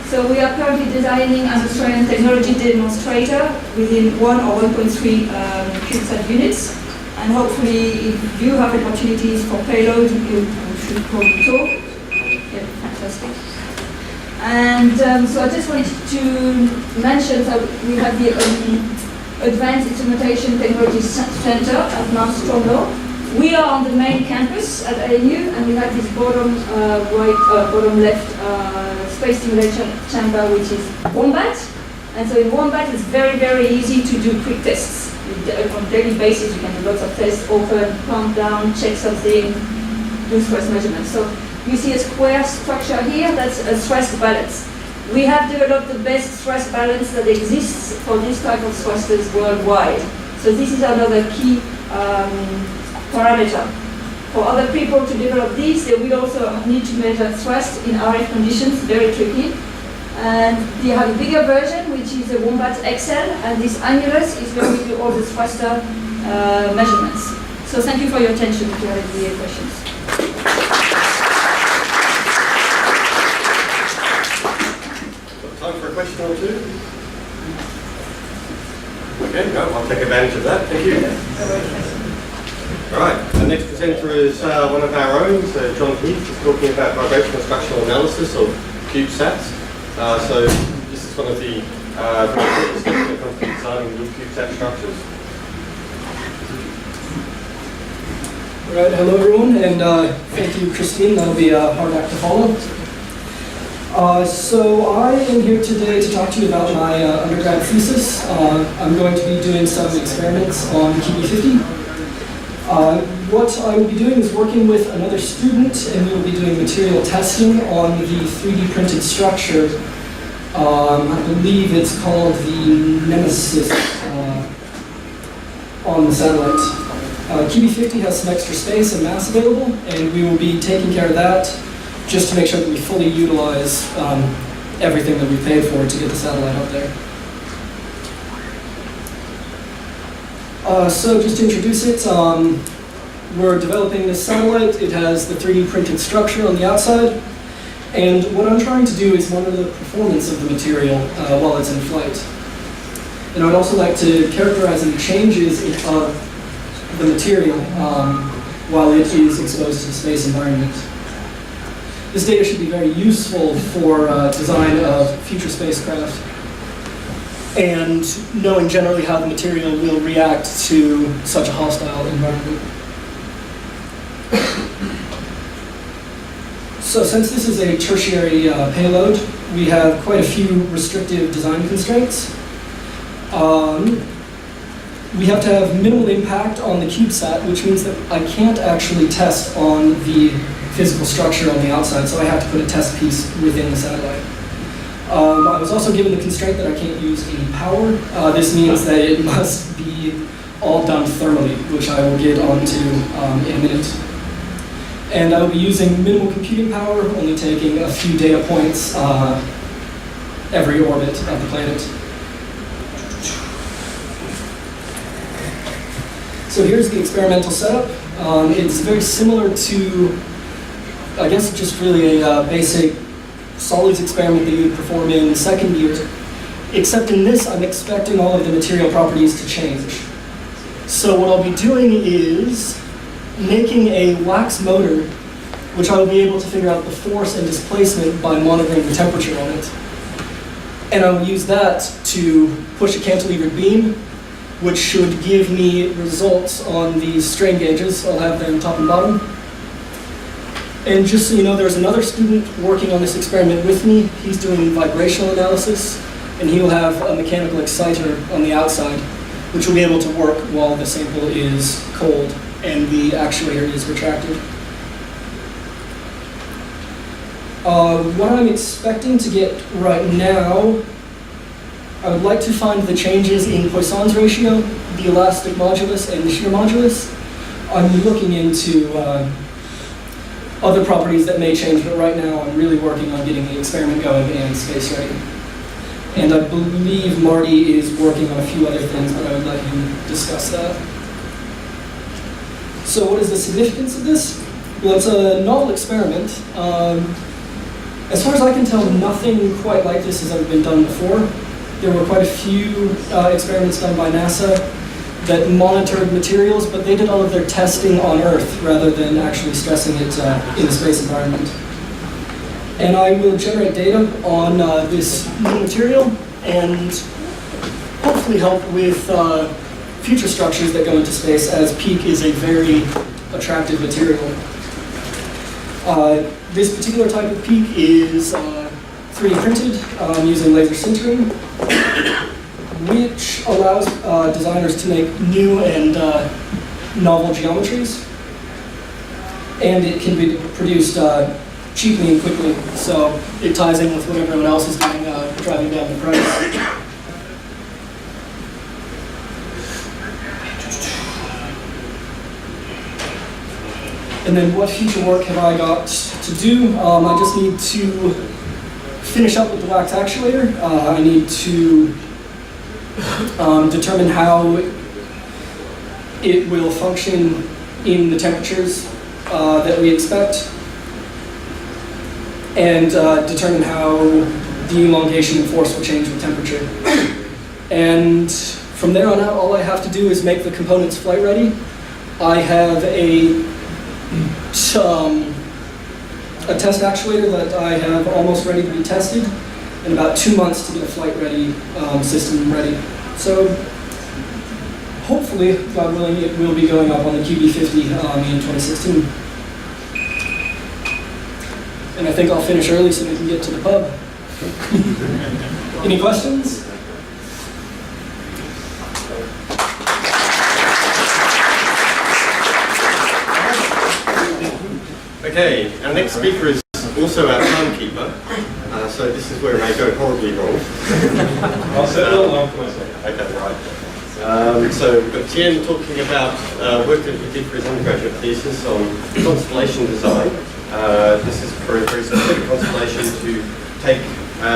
So we are currently designing an Australian technology demonstrator within 1 or 1.3 CubeSat units, and hopefully if you have opportunities for payload, you should probably talk. Yeah, fantastic. And so I just wanted to mention that we have the Advanced Instrumentation Technology Center at Mount Stromlo. We are on the main campus at ANU, and we have this bottom left space simulation chamber, which is Wombat. And so in Wombat, it's very easy to do quick tests. On a daily basis, you can do lots of tests, open, clamp down, check something, do thrust measurements. So you see a square structure here, that's a thrust balance. We have developed the best thrust balance that exists for this type of thrusters worldwide. So this is another key parameter. For other people to develop these, they will also need to measure thrust in RF conditions, very tricky. And they have a bigger version, which is the Wombat XL, and this annulus is going to do all the thruster measurements. So thank you for your attention. If you have any questions. Time for a question or two? Okay, no, I'll take advantage of that. Thank you. All right, our next presenter is one of our own, so John Heath is talking about vibrational structural analysis of CubeSats. So this is one of the steps when it comes to designing new CubeSat structures. Right, hello everyone, and thank you, Christine. That'll be a hard act to follow. So I am here today to talk to you about my undergrad thesis. I'm going to be doing some experiments on QB50. What I will be doing is working with another student, and we will be doing material testing on the 3D printed structure. I believe it's called the Nemesis on the satellite. QB50 has some extra space and mass available, and we will be taking care of that just to make sure that we fully utilize everything that we paid for to get the satellite up there. So just to introduce it, we're developing this satellite. It has the 3D printed structure on the outside, and what I'm trying to do is monitor the performance of the material while it's in flight. And I'd also like to characterize any changes of the material while it is exposed to the space environment. This data should be very useful for design of future spacecraft and knowing generally how the material will react to such a hostile environment. So since this is a tertiary payload, we have quite a few restrictive design constraints. We have to have minimal impact on the CubeSat, which means that I can't actually test on the physical structure on the outside, so I have to put a test piece within the satellite. I was also given the constraint that I can't use any power. This means that it must be all done thermally, which I will get onto in a minute. And I will be using minimal computing power, only taking a few data points every orbit of the planet. So here's the experimental setup. It's very similar to, I guess, just really a basic solids experiment that you would perform in second year, except in this I'm expecting all of the material properties to change. So what I'll be doing is making a wax motor, which I will be able to figure out the force and displacement by monitoring the temperature on it. And I will use that to push a cantilevered beam, which should give me results on these strain gauges. I'll have them top and bottom. And just so you know, there's another student working on this experiment with me. He's doing vibrational analysis, and he will have a mechanical exciter on the outside, which will be able to work while the sample is cold and the actuator is retracted. What I'm expecting to get right now, I would like to find the changes in Poisson's ratio, the elastic modulus, and the shear modulus. I'm looking into other properties that may change, but right now I'm really working on getting the experiment going and space ready. And I believe Marty is working on a few other things, but I would let him discuss that. So what is the significance of this? Well, it's a novel experiment. As far as I can tell, nothing quite like this has ever been done before. There were quite a few experiments done by NASA that monitored materials, but they did all of their testing on Earth rather than actually stressing it in the space environment. And I will generate data on this new material and hopefully help with future structures that go into space, as PEAK is a very attractive material. This particular type of PEAK is 3D printed using laser sintering, which allows designers to make new and novel geometries. And it can be produced cheaply and quickly, so it ties in with what everyone else is doing, driving down the price. And then what future work have I got to do? I just need to finish up with the wax actuator. I need to determine how it will function in the temperatures that we expect, and determine how the elongation and force will change with temperature. And from there on out, all I have to do is make the components flight ready. I have a test actuator that I have almost ready to be tested, and about 2 months to get a flight ready system ready. So hopefully, God willing, it will be going up on the QB50 in 2016. And I think I'll finish early so we can get to the pub. Any questions? Okay, our next speaker is also our timekeeper, so this is where it may go horribly wrong. I'll set it all on for myself. Okay, right. So we've got Tien talking about work that he did for his undergraduate thesis on constellation design. This is for a very specific constellation to take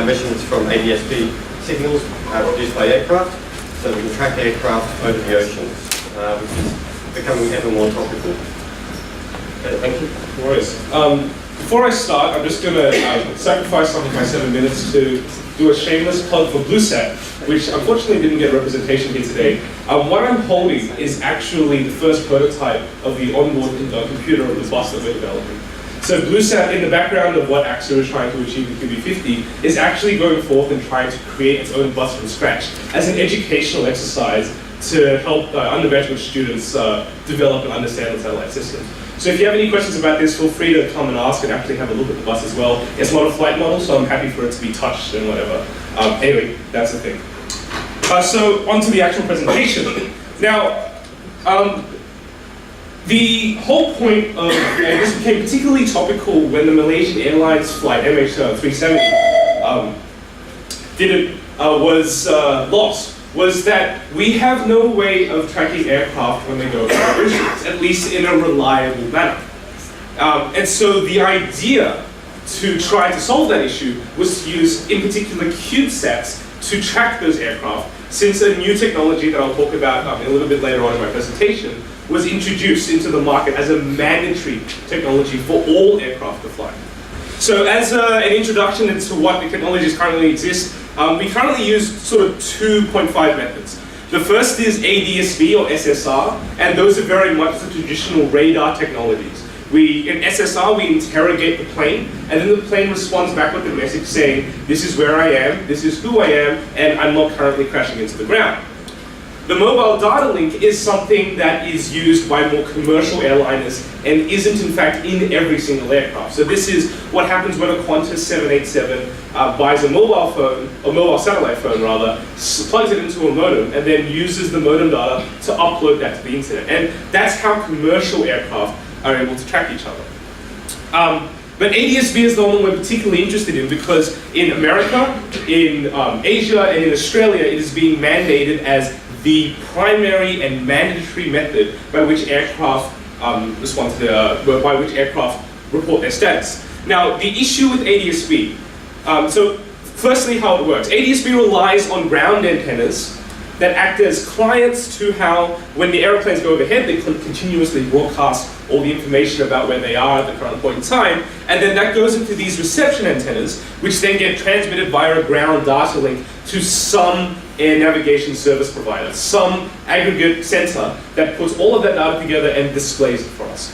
measurements from ADS-B signals produced by aircraft, so we can track aircraft over the oceans, which is becoming ever more topical. Thank you. No worries. Before I start, I'm just going to sacrifice some of my 7 minutes to do a shameless plug for Cubesat, which unfortunately didn't get representation here today. What I'm holding is actually the first prototype of the onboard computer of the bus that we're developing. So Cubesat, in the background of what AXA is trying to achieve with QB50, is actually going forth and trying to create its own bus from scratch as an educational exercise to help undergraduate students develop and understand the satellite system. So if you have any questions about this, feel free to come and ask and actually have a look at the bus as well. It's not a flight model, so I'm happy for it to be touched and whatever. Anyway, that's the thing. So on to the actual presentation. Now, the whole point of, and this became particularly topical when the Malaysian Airlines flight MH370 was lost, was that we have no way of tracking aircraft when they go over our oceans, at least in a reliable manner. And so the idea to try to solve that issue was to use, in particular, CubeSats to track those aircraft, since a new technology that I'll talk about a little bit later on in my presentation was introduced into the market as a mandatory technology for all aircraft to fly. So as an introduction into what the technologies currently exist, we currently use sort of 2.5 methods. The first is ADS-B or SSR, and those are very much the traditional radar technologies. In SSR, we interrogate the plane, and then the plane responds back with a message saying, this is where I am, this is who I am, and I'm not currently crashing into the ground. The mobile data link is something that is used by more commercial airliners and isn't in fact in every single aircraft. So this is what happens when a Qantas 787 buys a mobile phone, a mobile satellite phone rather, plugs it into a modem and then uses the modem data to upload that to the internet. And that's how commercial aircraft are able to track each other. But ADS-B is the one we're particularly interested in because in America, in Asia, and in Australia, it is being mandated as the primary and mandatory method by which aircraft by which aircraft report their status. Now, the issue with ADS-B, so firstly how it works. ADS-B relies on ground antennas that act as clients to how, when the airplanes go overhead, they continuously broadcast all the information about where they are at the current point in time, and then that goes into these reception antennas, which then get transmitted via a ground data link to some air navigation service provider, some aggregate center that puts all of that data together and displays it for us.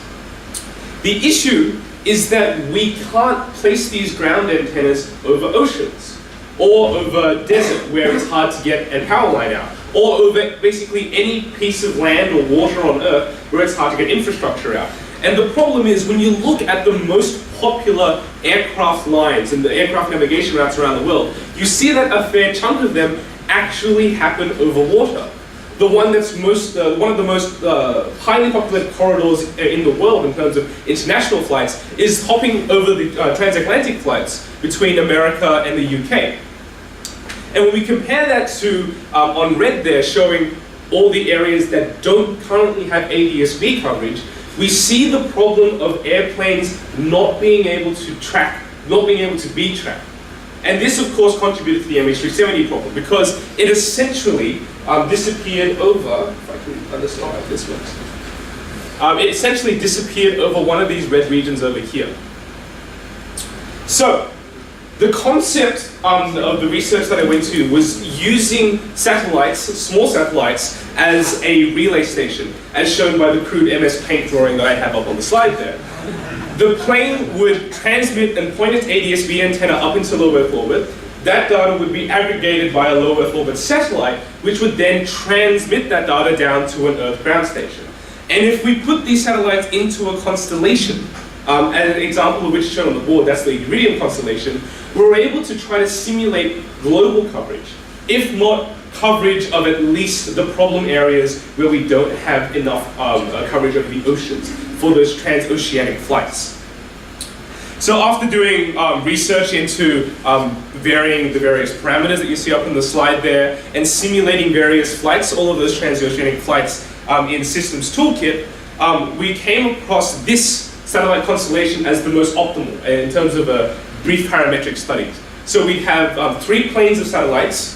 The issue is that we can't place these ground antennas over oceans, or over desert where it's hard to get a power line out, or over basically any piece of land or water on Earth where it's hard to get infrastructure out. And the problem is when you look at the most popular aircraft lines and the aircraft navigation routes around the world, you see that a fair chunk of them actually happen over water. The one that's one of the most highly populated corridors in the world in terms of international flights is hopping over the transatlantic flights between America and the UK. And when we compare that to, on red there, showing all the areas that don't currently have ADS-B coverage, we see the problem of airplanes not being able to track, not being able to be tracked. And this, of course, contributed to the MH370 problem because it essentially disappeared over, if I can understand how this works, it essentially disappeared over one of these red regions over here. So, the concept of the research that I went to was using satellites, small satellites, as a relay station, as shown by the crude MS Paint drawing that I have up on the slide there. The plane would transmit and point its ADS-B antenna up into low Earth orbit. That data would be aggregated by a low Earth orbit satellite, which would then transmit that data down to an Earth ground station. And if we put these satellites into a constellation, and an example of which is shown on the board, that's the Iridium constellation, we're able to try to simulate global coverage, if not coverage of at least the problem areas where we don't have enough coverage of the oceans for those transoceanic flights. So after doing research into varying the various parameters that you see up in the slide there, and simulating various flights, all of those transoceanic flights in Systems Toolkit, we came across this satellite constellation as the most optimal in terms of brief parametric studies. So we have 3 planes of satellites.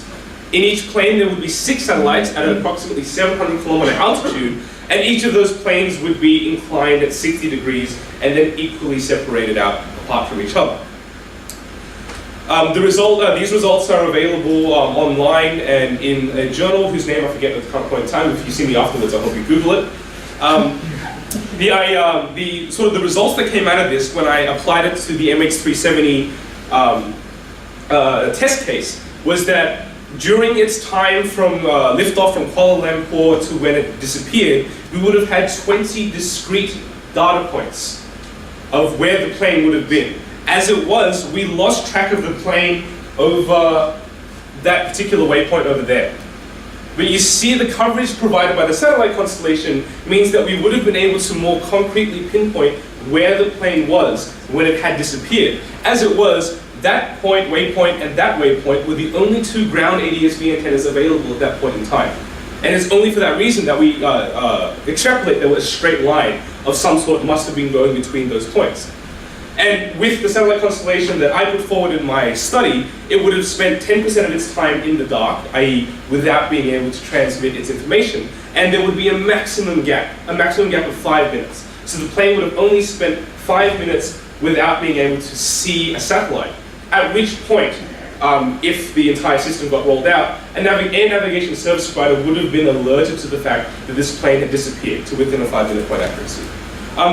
In each plane there would be 6 satellites at an approximately 700 kilometer altitude, and each of those planes would be inclined at 60 degrees and then equally separated out apart from each other. These results are available online and in a journal whose name I forget at the current point in time. If you see me afterwards, I hope you Google it. The results that came out of this when I applied it to the MH370 test case was that during its time from liftoff from Kuala Lumpur to when it disappeared, we would have had 20 discrete data points of where the plane would have been. As it was, we lost track of the plane over that particular waypoint over there. But you see the coverage provided by the satellite constellation means that we would have been able to more concretely pinpoint where the plane was when it had disappeared. As it was, that point, waypoint, and that waypoint were the only 2 ground ADS-B antennas available at that point in time. And it's only for that reason that we extrapolate that a straight line of some sort must have been going between those points. And with the satellite constellation that I put forward in my study, it would have spent 10% of its time in the dark, i.e. without being able to transmit its information. And there would be a maximum gap of 5 minutes. So the plane would have only spent 5 minutes without being able to see a satellite. At which point, if the entire system got rolled out, an air navigation service provider would have been alerted to the fact that this plane had disappeared to within a 5-minute point accuracy.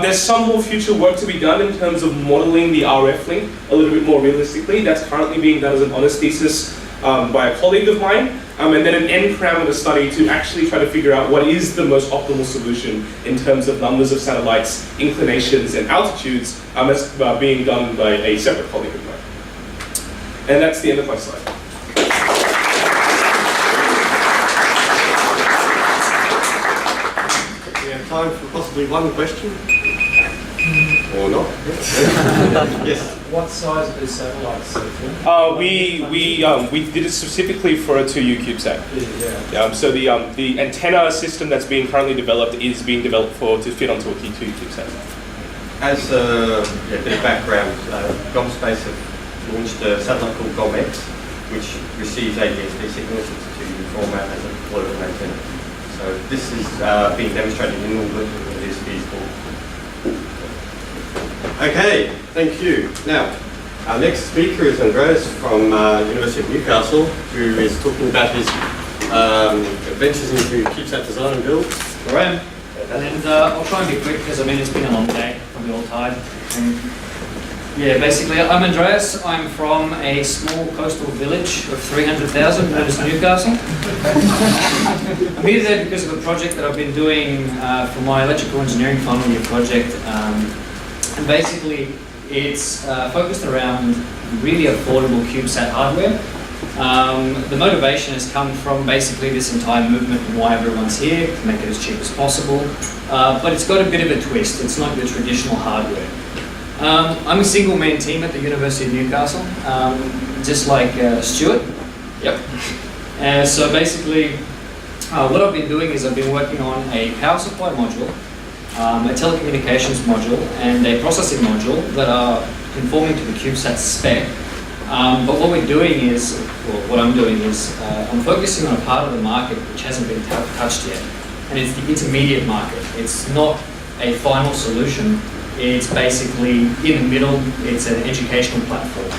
There's some more future work to be done in terms of modeling the RF link a little bit more realistically. That's currently being done as an honors thesis by a colleague of mine, and then an N-parameter study to actually try to figure out what is the most optimal solution in terms of numbers of satellites, inclinations, and altitudes, as being done by a separate colleague of mine. And that's the end of my slide. We have time for possibly one question. Or not. Yes. What size are these satellites? We did it specifically for a 2U CubeSat. So the antenna system that's being currently developed is being developed to fit onto a T2 CubeSat. As a bit of background, GomSpace have launched a satellite called GomX, which receives ADS-B signals to format as a deployable antenna. So this is being demonstrated in orbit and it is feasible. Okay, thank you. Now, our next speaker is Andreas from University of Newcastle, who is talking about his adventures into CubeSat design and build. Where I am. And I'll try and be quick because it's been a long day, probably all tired. Basically, I'm Andreas. I'm from a small coastal village of 300,000 known as Newcastle. I'm here today because of a project that I've been doing for my electrical engineering final year project. And basically, it's focused around really affordable CubeSat hardware. The motivation has come from basically this entire movement and why everyone's here, to make it as cheap as possible. But it's got a bit of a twist. It's not your traditional hardware. I'm a single-man team at the University of Newcastle, just like Stuart. Yep. So basically, what I've been doing is I've been working on a power supply module, a telecommunications module, and a processing module that are conforming to the CubeSat spec. But what we're doing is, what I'm doing is, I'm focusing on a part of the market which hasn't been touched yet, and it's the intermediate market. It's not a final solution. It's basically in the middle. It's an educational platform,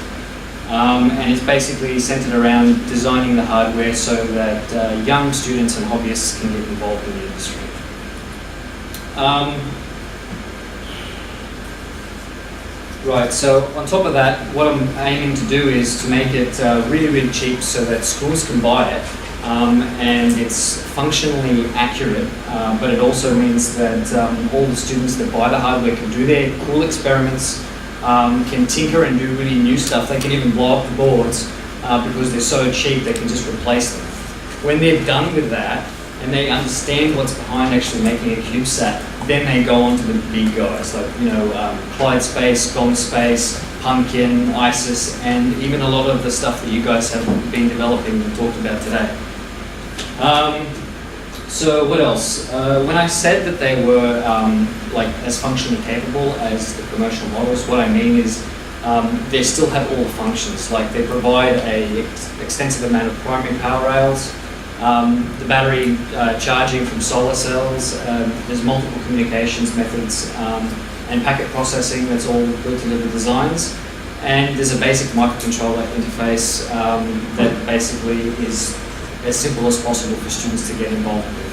and it's basically centered around designing the hardware so that young students and hobbyists can get involved in the industry. Right, so on top of that, what I'm aiming to do is to make it really, really cheap so that schools can buy it, and it's functionally accurate, but it also means that all the students that buy the hardware can do their cool experiments, can tinker and do really new stuff. They can even blow up the boards because they're so cheap they can just replace them. When they're done with that, and they understand what's behind actually making a CubeSat, then they go on to the big guys like, Clyde Space, Gong Space, Pumpkin, ISIS, and even a lot of the stuff that you guys have been developing and talked about today. So what else? When I said that they were as functionally capable as the commercial models, what I mean is they still have all the functions. Like they provide a extensive amount of primary power rails, the battery charging from solar cells. There's multiple communications methods and packet processing that's all built into the designs. And there's a basic microcontroller interface that basically is as simple as possible for students to get involved with.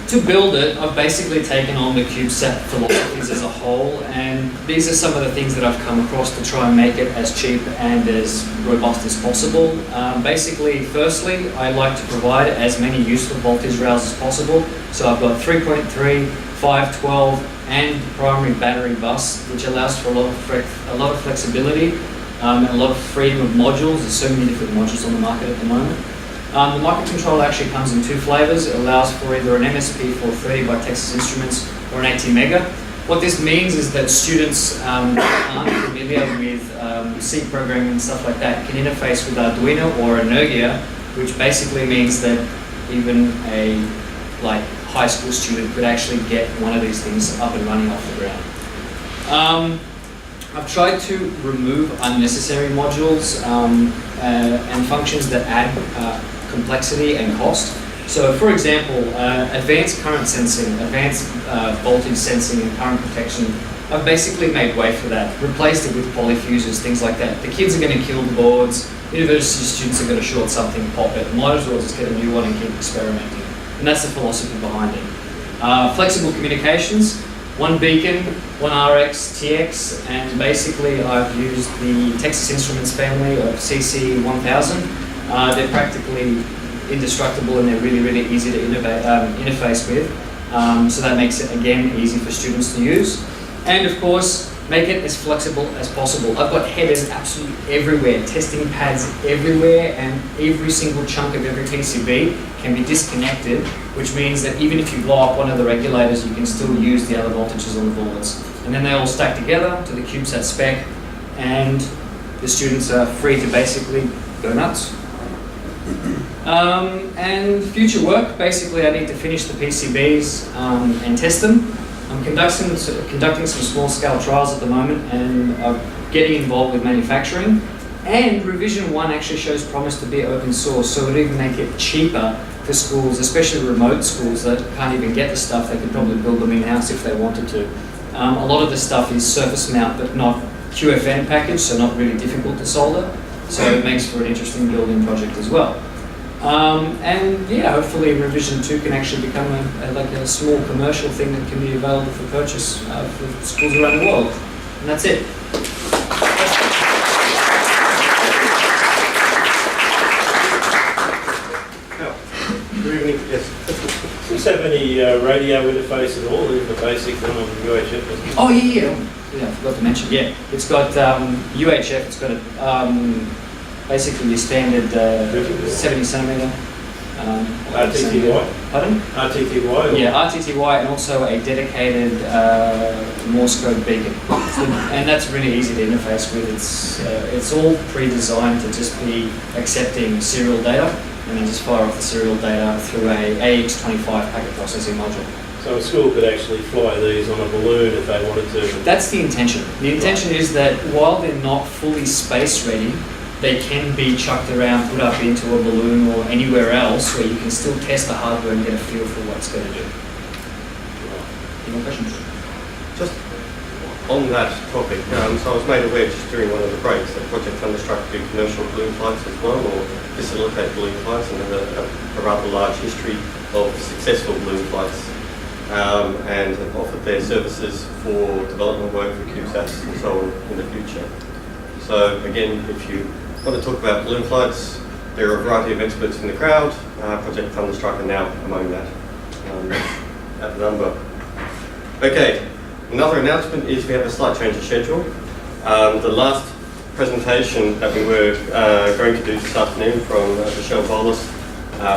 To build it, I've basically taken on the CubeSat philosophies as a whole, and these are some of the things that I've come across to try and make it as cheap and as robust as possible. Basically, firstly, I like to provide as many useful voltage rails as possible. So I've got 3.3, 5, 12, and primary battery bus, which allows for a lot of flexibility and a lot of freedom of modules. There's so many different modules on the market at the moment. The microcontroller actually comes in two flavors. It allows for either an MSP430 by Texas Instruments or an ATmega. What this means is that students aren't familiar with C programming and stuff like that can interface with Arduino or a Nokia, which basically means that even a high school student could actually get one of these things up and running off the ground. I've tried to remove unnecessary modules and functions that add complexity and cost. So for example, advanced current sensing, advanced voltage sensing and current protection, I've basically made way for that, replaced it with polyfuses, things like that. The kids are going to kill the boards, university students are going to short something, pop it, might as well just get a new one and keep experimenting. And that's the philosophy behind it. Flexible communications, one beacon, one RX, TX, and basically I've used the Texas Instruments family of CC1000. They're practically indestructible and they're really, really easy to interface with. So that makes it, again, easy for students to use. And of course, make it as flexible as possible. I've got headers absolutely everywhere, testing pads everywhere, and every single chunk of every PCB can be disconnected, which means that even if you blow up one of the regulators, you can still use the other voltages on the boards. And then they all stack together to the CubeSat spec, and the students are free to basically go nuts. And future work, basically I need to finish the PCBs and test them. I'm conducting some small-scale trials at the moment, and I'm getting involved with manufacturing. And Revision 1 actually shows promise to be open source, so it would even make it cheaper for schools, especially remote schools that can't even get the stuff. They could probably build them in-house if they wanted to. A lot of the stuff is surface mount, but not QFN package, so not really difficult to solder. So it makes for an interesting building project as well. And yeah, hopefully Revision 2 can actually become a small commercial thing that can be available for purchase for schools around the world. And that's it. Good evening. Yes. Does this have any radio interface at all? Even the basic one on UHF? Oh yeah. I forgot to mention. Yeah, it's got UHF. It's got a basically your standard 70 centimeter. RTTY? Pardon? RTTY? Yeah, RTTY, and also a dedicated Morse code beacon. And that's really easy to interface with. It's all pre-designed to just be accepting serial data, and then just fire off the serial data through a AX25 packet processing module. So a school could actually fly these on a balloon if they wanted to? That's the intention. The intention is that while they're not fully space ready, they can be chucked around, put up into a balloon or anywhere else where you can still test the hardware and get a feel for what it's going to do. Any more questions? Just on that topic, so I was made aware just during one of the breaks that Project Thunderstruck do commercial balloon flights as well, or facilitate balloon flights, and have a rather large history of successful balloon flights, and have offered their services for development work for CubeSats and so on in the future. So again, if you want to talk about balloon flights, there are a variety of experts in the crowd. Project Thunderstruck are now among that at the number. Okay, another announcement is we have a slight change of schedule. The last presentation that we were going to do this afternoon from Michelle Bolus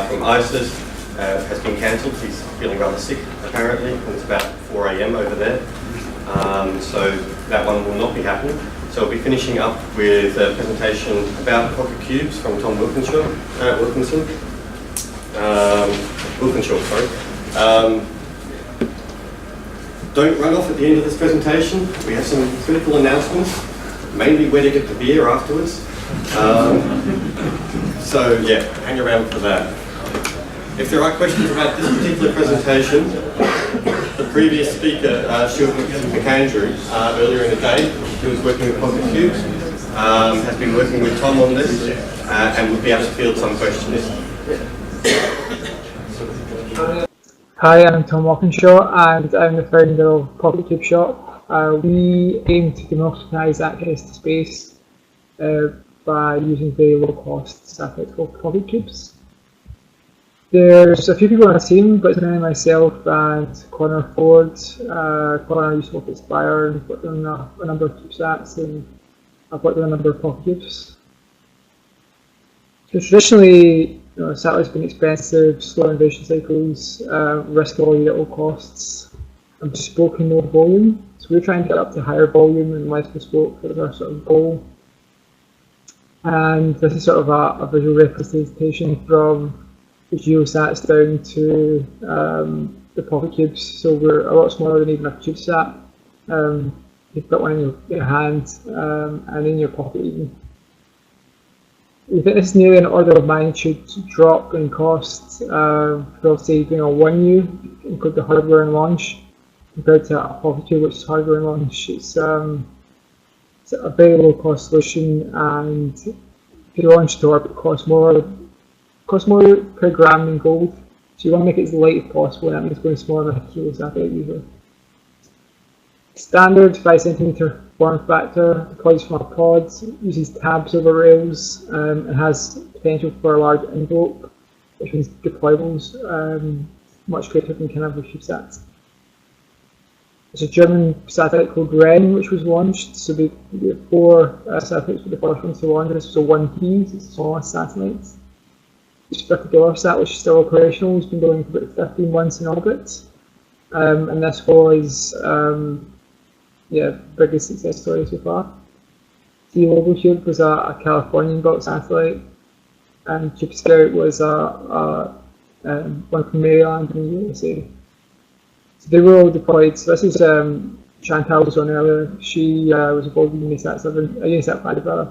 from ISIS has been cancelled. He's feeling rather sick, apparently, and it's about 4 a.m. over there. So that one will not be happening. So we'll be finishing up with a presentation about pocket cubes from Tom Wilkinshaw, sorry. Don't run off at the end of this presentation. We have some critical announcements, mainly where to get the beer afterwards. So yeah, hang around for that. If there are questions about this particular presentation, the previous speaker, Stuart McAndrew, earlier in the day, who was working with pocket cubes, has been working with Tom on this, and will be able to field some questions. Hi, I'm Tom Walkinshaw and I'm the founder of Pocket Cube Shop. We aim to democratise access to space by using very low cost satellites called Pocket Cubes. There's a few people on the team, but it's mainly myself and Connor Ford. Connor used to work at Spire and worked on a number of CubeSats, and I've worked on a number of Pocket Cubes. So traditionally, satellites have been expensive, slow innovation cycles, risk volume at low costs, and bespoke in low volume. So we're trying to get up to higher volume and less bespoke. That's our sort of goal. And this is sort of a visual representation from the GeoSats down to the Pocket Cubes. So we're a lot smaller than even a CubeSat. You've got one in your hand and in your pocket even. We think this is nearly an order of magnitude drop in cost for, say, doing a 1U, include the hardware and launch, compared to a Pocket Cube, which is hardware and launch. It's a very low cost solution, and if you launch to orbit, costs more per gram than gold. So you want to make it as light as possible, and that means going smaller than a kilo satellite usually. Standard 5 cm form factor, deploys from a pod, uses tabs over rails, and has potential for a large envelope, which means deployables much greater than kind of a CubeSat. There's a German satellite called REN which was launched, so we have 4 satellites for the first one to launch. This was a 1P, so it's the smallest satellite. It's $50 which is still operational. It's been going for about 15 months in orbit, and this was biggest success story so far. The Cube was a Californian-built satellite, and CubeSat was one from Maryland in the USA. So they were all deployed. So this is Chantal was on earlier. She was involved in UNISAT 5 rather.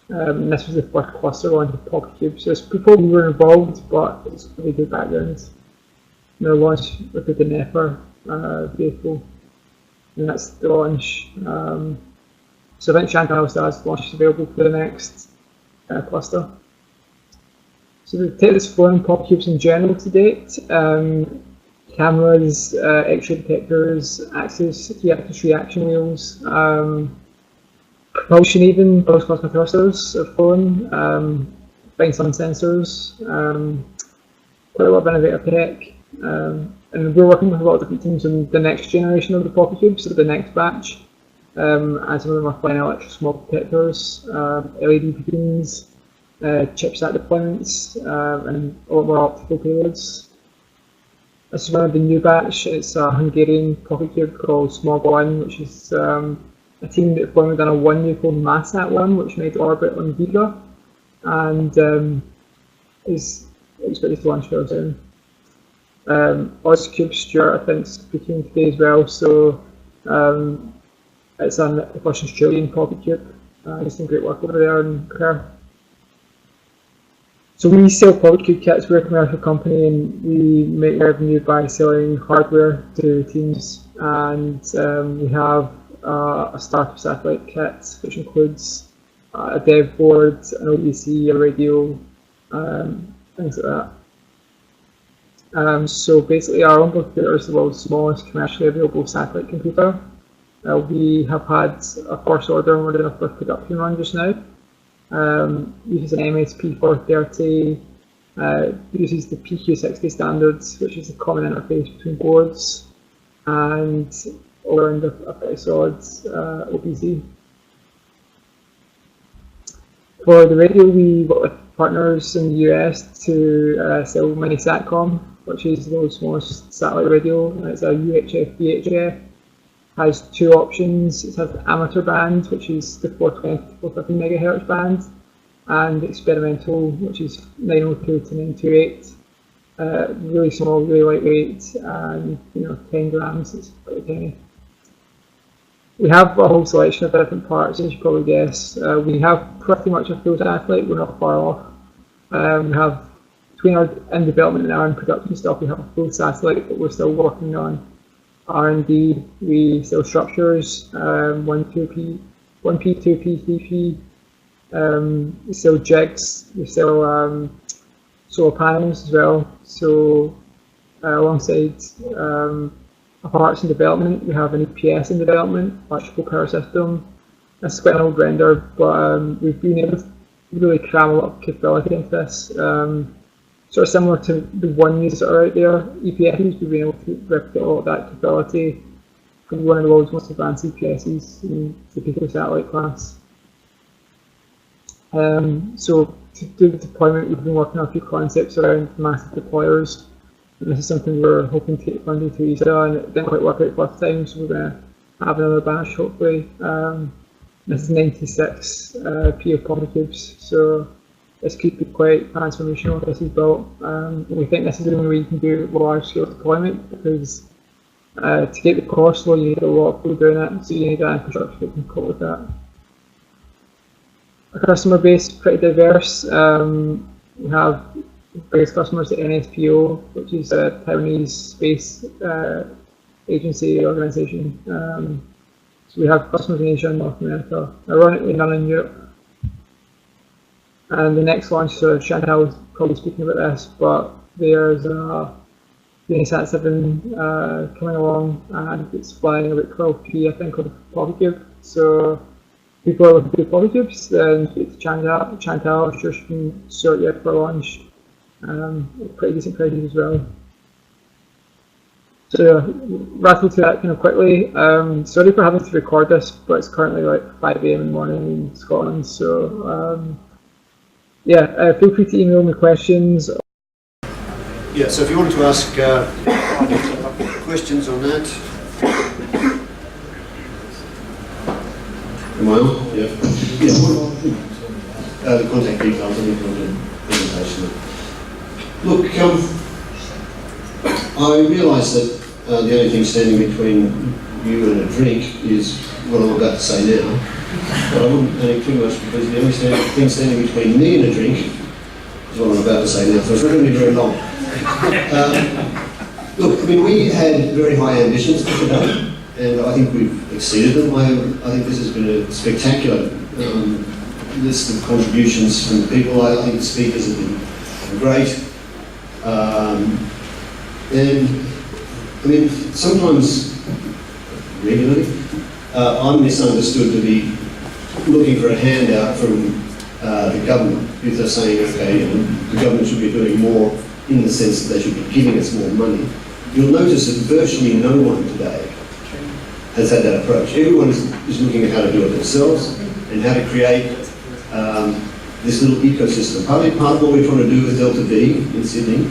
And this was the first cluster launch of Pocket Cube. So there's people who were involved, but it's really good backgrounds. And the launch with the Nefer vehicle. And that's the launch. So I think Chantal Star's launch is available for the next cluster. So the tech that's flown Pocket Cubes in general to date, cameras, X-ray detectors, three-axis reaction wheels, propulsion even, those plasma thrusters have flown, fine sun sensors, quite a lot of innovative tech. And we're working with a lot of different teams on the next generation of the Pocket Cubes, so the next batch. And some of them are flying electric smoke detectors, LED beams, CubeSat deployments, and a lot more optical payloads. This is one of the new batch. It's a Hungarian Pocket Cube called Smog1, which is a team that formed on a 1U called Massat1, which made orbit on Giga, and is expected to launch very soon. OzCube Stuart, I think, is speaking today as well, so it's the first Australian Pocket Cube. He's done great work over there in Perth. So we sell Pocket Cube kits, we're a commercial company, and we make revenue by selling hardware to teams, and we have a startup satellite kit, which includes a dev board, an OBC, a radio, things like that. So basically our own computer is the world's smallest commercially available satellite computer. We have had a first order and we're doing a first production run just now. Uses an MSP 430, uses the PQ60 standards, which is a common interface between boards, and all around a pretty solid OBC. For the radio, we work with partners in the US to sell mini satcom, which is the world's smallest satellite radio. It's a UHF VHF. Has two options. It has the amateur band, which is the 420 to 450 megahertz band, and experimental, which is 902 to 928. Really small, really lightweight, and 10 grams. It's quite tiny. We have a whole selection of different parts, as you probably guess. We have pretty much a full satellite. We're not far off. We have between our in development and our in production stuff. We have a full satellite that we're still working on. R&D, we sell structures, 1P, 2P, 3P. We sell jigs, we sell solar panels as well. So alongside parts in development, we have an EPS in development, electrical power system. This is quite an old render, but we've been able to really cram a lot of capability into this. Sort of similar to the ones that are out there, EPSs, we've been able to replicate all of that capability from one of the world's most advanced EPSs in the picosatellite class. So to do the deployment, we've been working on a few concepts around massive deployers. And this is something we're hoping to get funding to ESA, and it didn't quite work out first time, so we're going to have another batch hopefully. This is 96 P of pocket cubes, so this could be quite transformational if this is built. We think this is the only way you can do large scale deployment, because to get the cost low you need a lot of people doing it, so you need that infrastructure that can cope with that. Our customer base is pretty diverse. We have biggest customers at NSPO, which is a Taiwanese space agency organisation. So we have customers in Asia and North America, ironically none in Europe. And the next launch, so Chantal was probably speaking about this, but there's Unisat 7 coming along, and it's flying about 12P, I think, on pocket cube. So people are looking to do pocket cubes, then it's Chantal. I'm sure she can sort you out for launch. Pretty decent prices as well. So rattle to that kind of quickly. Sorry for having to record this, but it's currently like 5 AM in the morning in Scotland. So yeah, feel free to email me questions. Yeah, so if you wanted to ask questions on that. Am I on? Yeah. The contact details on the presentation. Look, I realise that the only thing standing between you and a drink is what I'm about to say now. But I wouldn't panic too much, because the only thing standing between me and a drink is what I'm about to say now, so it's not going to be very long. Look, I mean, we had very high ambitions for today, and I think we've exceeded them. I think this has been a spectacular list of contributions from the people. I think the speakers have been great. And I mean, sometimes, regularly, I'm misunderstood to be looking for a handout from the government, if they're saying, okay, the government should be doing more in the sense that they should be giving us more money. You'll notice that virtually no one today has had that approach. Everyone is looking at how to do it themselves and how to create this little ecosystem. Part of what we're trying to do with Delta V in Sydney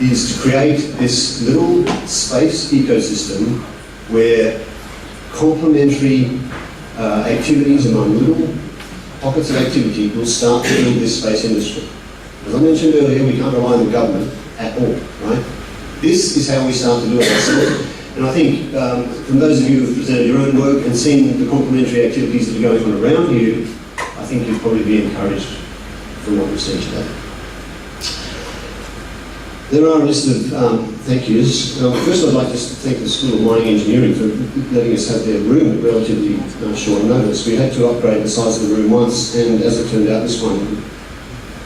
is to create this little space ecosystem where complementary activities among little pockets of activity will start to build this space industry. As I mentioned earlier, we can't rely on the government at all, right? This is how we start to do it ourselves. And I think from those of you who have presented your own work and seen the complementary activities that are going on around you, I think you'll probably be encouraged from what we've seen today. There are a list of thank yous. First, I'd like to thank the School of Mining Engineering for letting us have their room at relatively short notice. We had to upgrade the size of the room once, and as it turned out, this one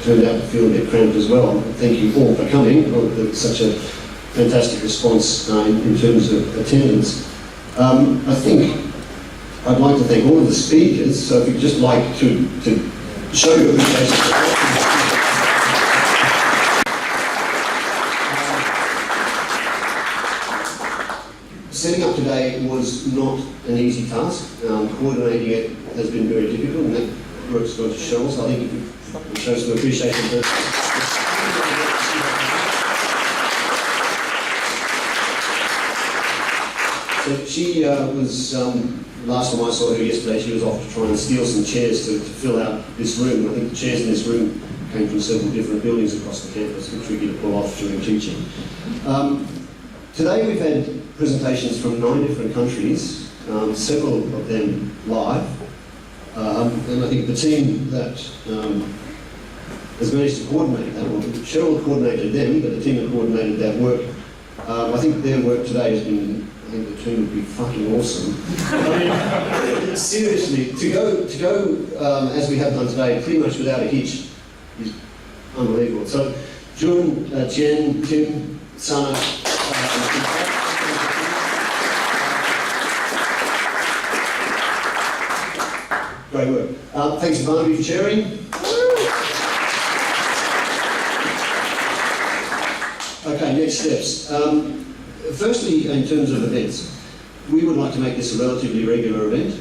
turned out to feel a bit cramped as well. Thank you all for coming. Such a fantastic response in terms of attendance. I think I'd like to thank all of the speakers, so if you'd just like to show your appreciation. Setting up today was not an easy task. Coordinating it has been very difficult, and that work's gone to Cheryl, so I think you can show some appreciation for So she was, last time I saw her yesterday, she was off to try and steal some chairs to fill out this room. I think the chairs in this room came from several different buildings across the campus, which we get to pull off during teaching. Today we've had presentations from 9 different countries, several of them live, and I think the team that has managed to coordinate that, well, Cheryl coordinated them, but the team that coordinated that work, I think their work today has been, I think the team would be fucking awesome. I mean, seriously, to go as we have done today, pretty much without a hitch, is unbelievable. So, June, Jen, Tim, Sana, great work. Thanks, Barnaby, for sharing. Okay, next steps. Firstly, in terms of events, we would like to make this a relatively regular event.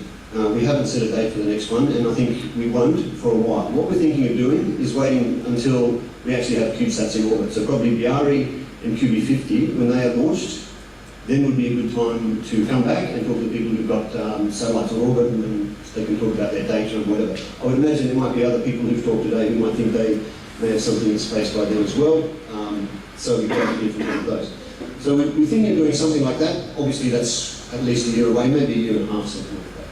We haven't set a date for the next one, and I think we won't for a while. What we're thinking of doing is waiting until we actually have CubeSats in orbit. So probably Biari and QB50, when they are launched, then would be a good time to come back and talk to people who've got satellites on orbit, and then they can talk about their data and whatever. I would imagine there might be other people who've talked today who might think they may have something in space by then as well. So we'd like to hear from one of those. So we're thinking of doing something like that. Obviously that's at least a year away, maybe a year and a half, something like that.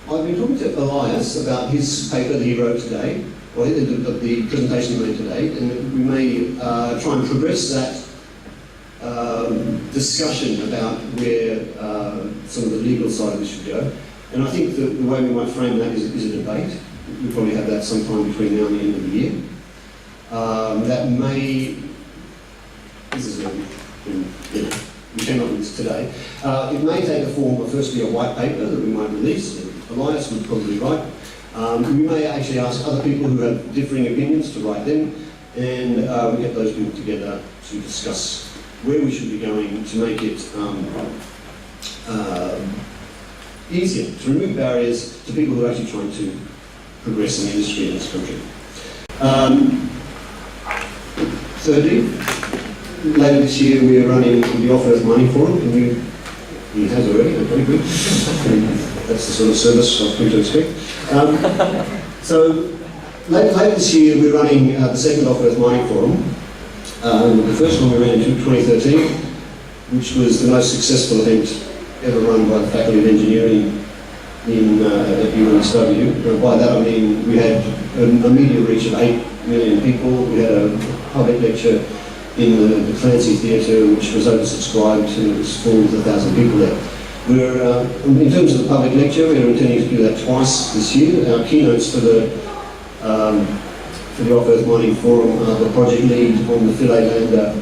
I've been talking to Elias about his paper that he wrote today, or the presentation he made today, and we may try and progress that discussion about where some of the legal side of this should go. And I think that the way we might frame that is a debate. We'll probably have that sometime between now and the end of the year. That may, this is we came up with this today. It may take the form of firstly a white paper that we might release, Elias would probably write. We may actually ask other people who have differing opinions to write them, and we get those people together to discuss where we should be going to make it easier, to remove barriers to people who are actually trying to progress in the industry in this country. Thirdly, later this year we are running the Off-Earth Mining Forum, and he has already, okay, good. That's the sort of service I've come to expect. So later this year we're running the second Off-Earth Mining Forum. The first one we ran in 2013, which was the most successful event ever run by the Faculty of Engineering at UNSW. By that I mean we had a media reach of 8 million people. We had a public lecture in the Clancy Theatre, which was oversubscribed, and it was full with 1,000 people there. We're, in terms of the public lecture, we're intending to do that twice this year. Our keynotes for the Off-Earth Mining Forum are the project lead on the Philae lander,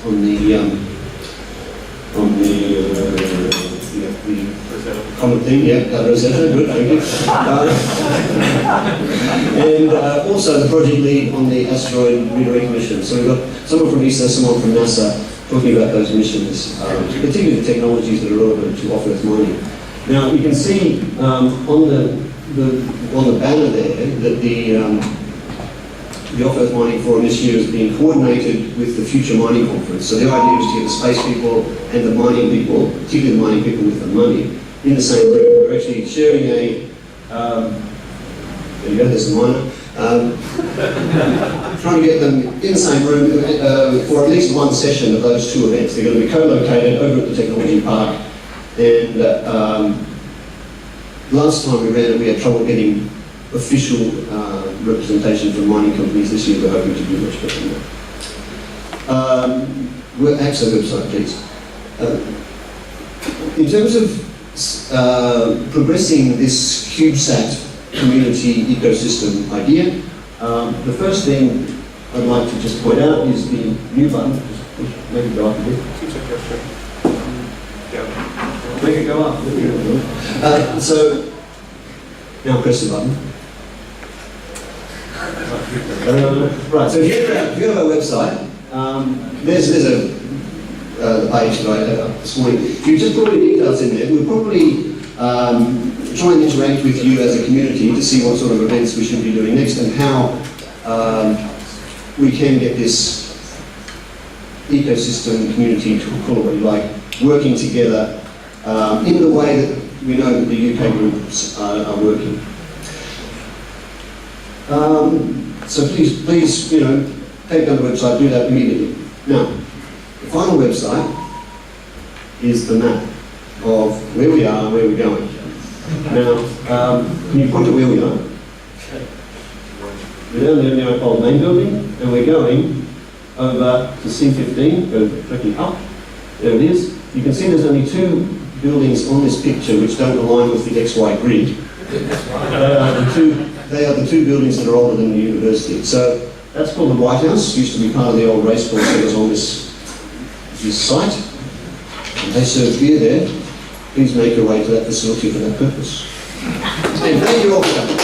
on the common thing, Rosetta, good, thank you. And also the project lead on the asteroid redirect mission. So we've got someone from ESA, someone from NASA talking about those missions, particularly the technologies that are relevant to off-Earth mining. Now you can see on the banner there that the Off-Earth Mining Forum this year is being coordinated with the Future Mining Conference. So the idea is to get the space people and the mining people, particularly the mining people with the money, in the same room. We're actually sharing a, there you go, there's the miner. Trying to get them in the same room for at least one session of those two events. They're going to be co-located over at the Technology Park. And last time we ran it, we had trouble getting official representation from mining companies. This year we're hoping to do much better than that. AXA website, please. In terms of progressing this CubeSat community ecosystem idea, the first thing I'd like to just point out is the new button. Just push, make it go up a bit. Make it go up. So now press the button. Right, so if you go to our website, there's the page that I had up this morning. If you just put all the details in there, we'll probably try and interact with you as a community to see what sort of events we should be doing next and how we can get this ecosystem, community, call it what you like, working together in the way that we know that the UK groups are working. So please, take down the website, do that immediately. Now, the final website is the map of where we are and where we're going. Now, can you point to where we are? We're down there now called main building, and we're going over to C15, go clicking up. There it is. You can see there's only two buildings on this picture which don't align with the XY grid. They are the two buildings that are older than the university. So that's called the White House. Used to be part of the old racecourse that was on this site. And they serve beer there. Please make your way to that facility for that purpose. And thank you all for coming.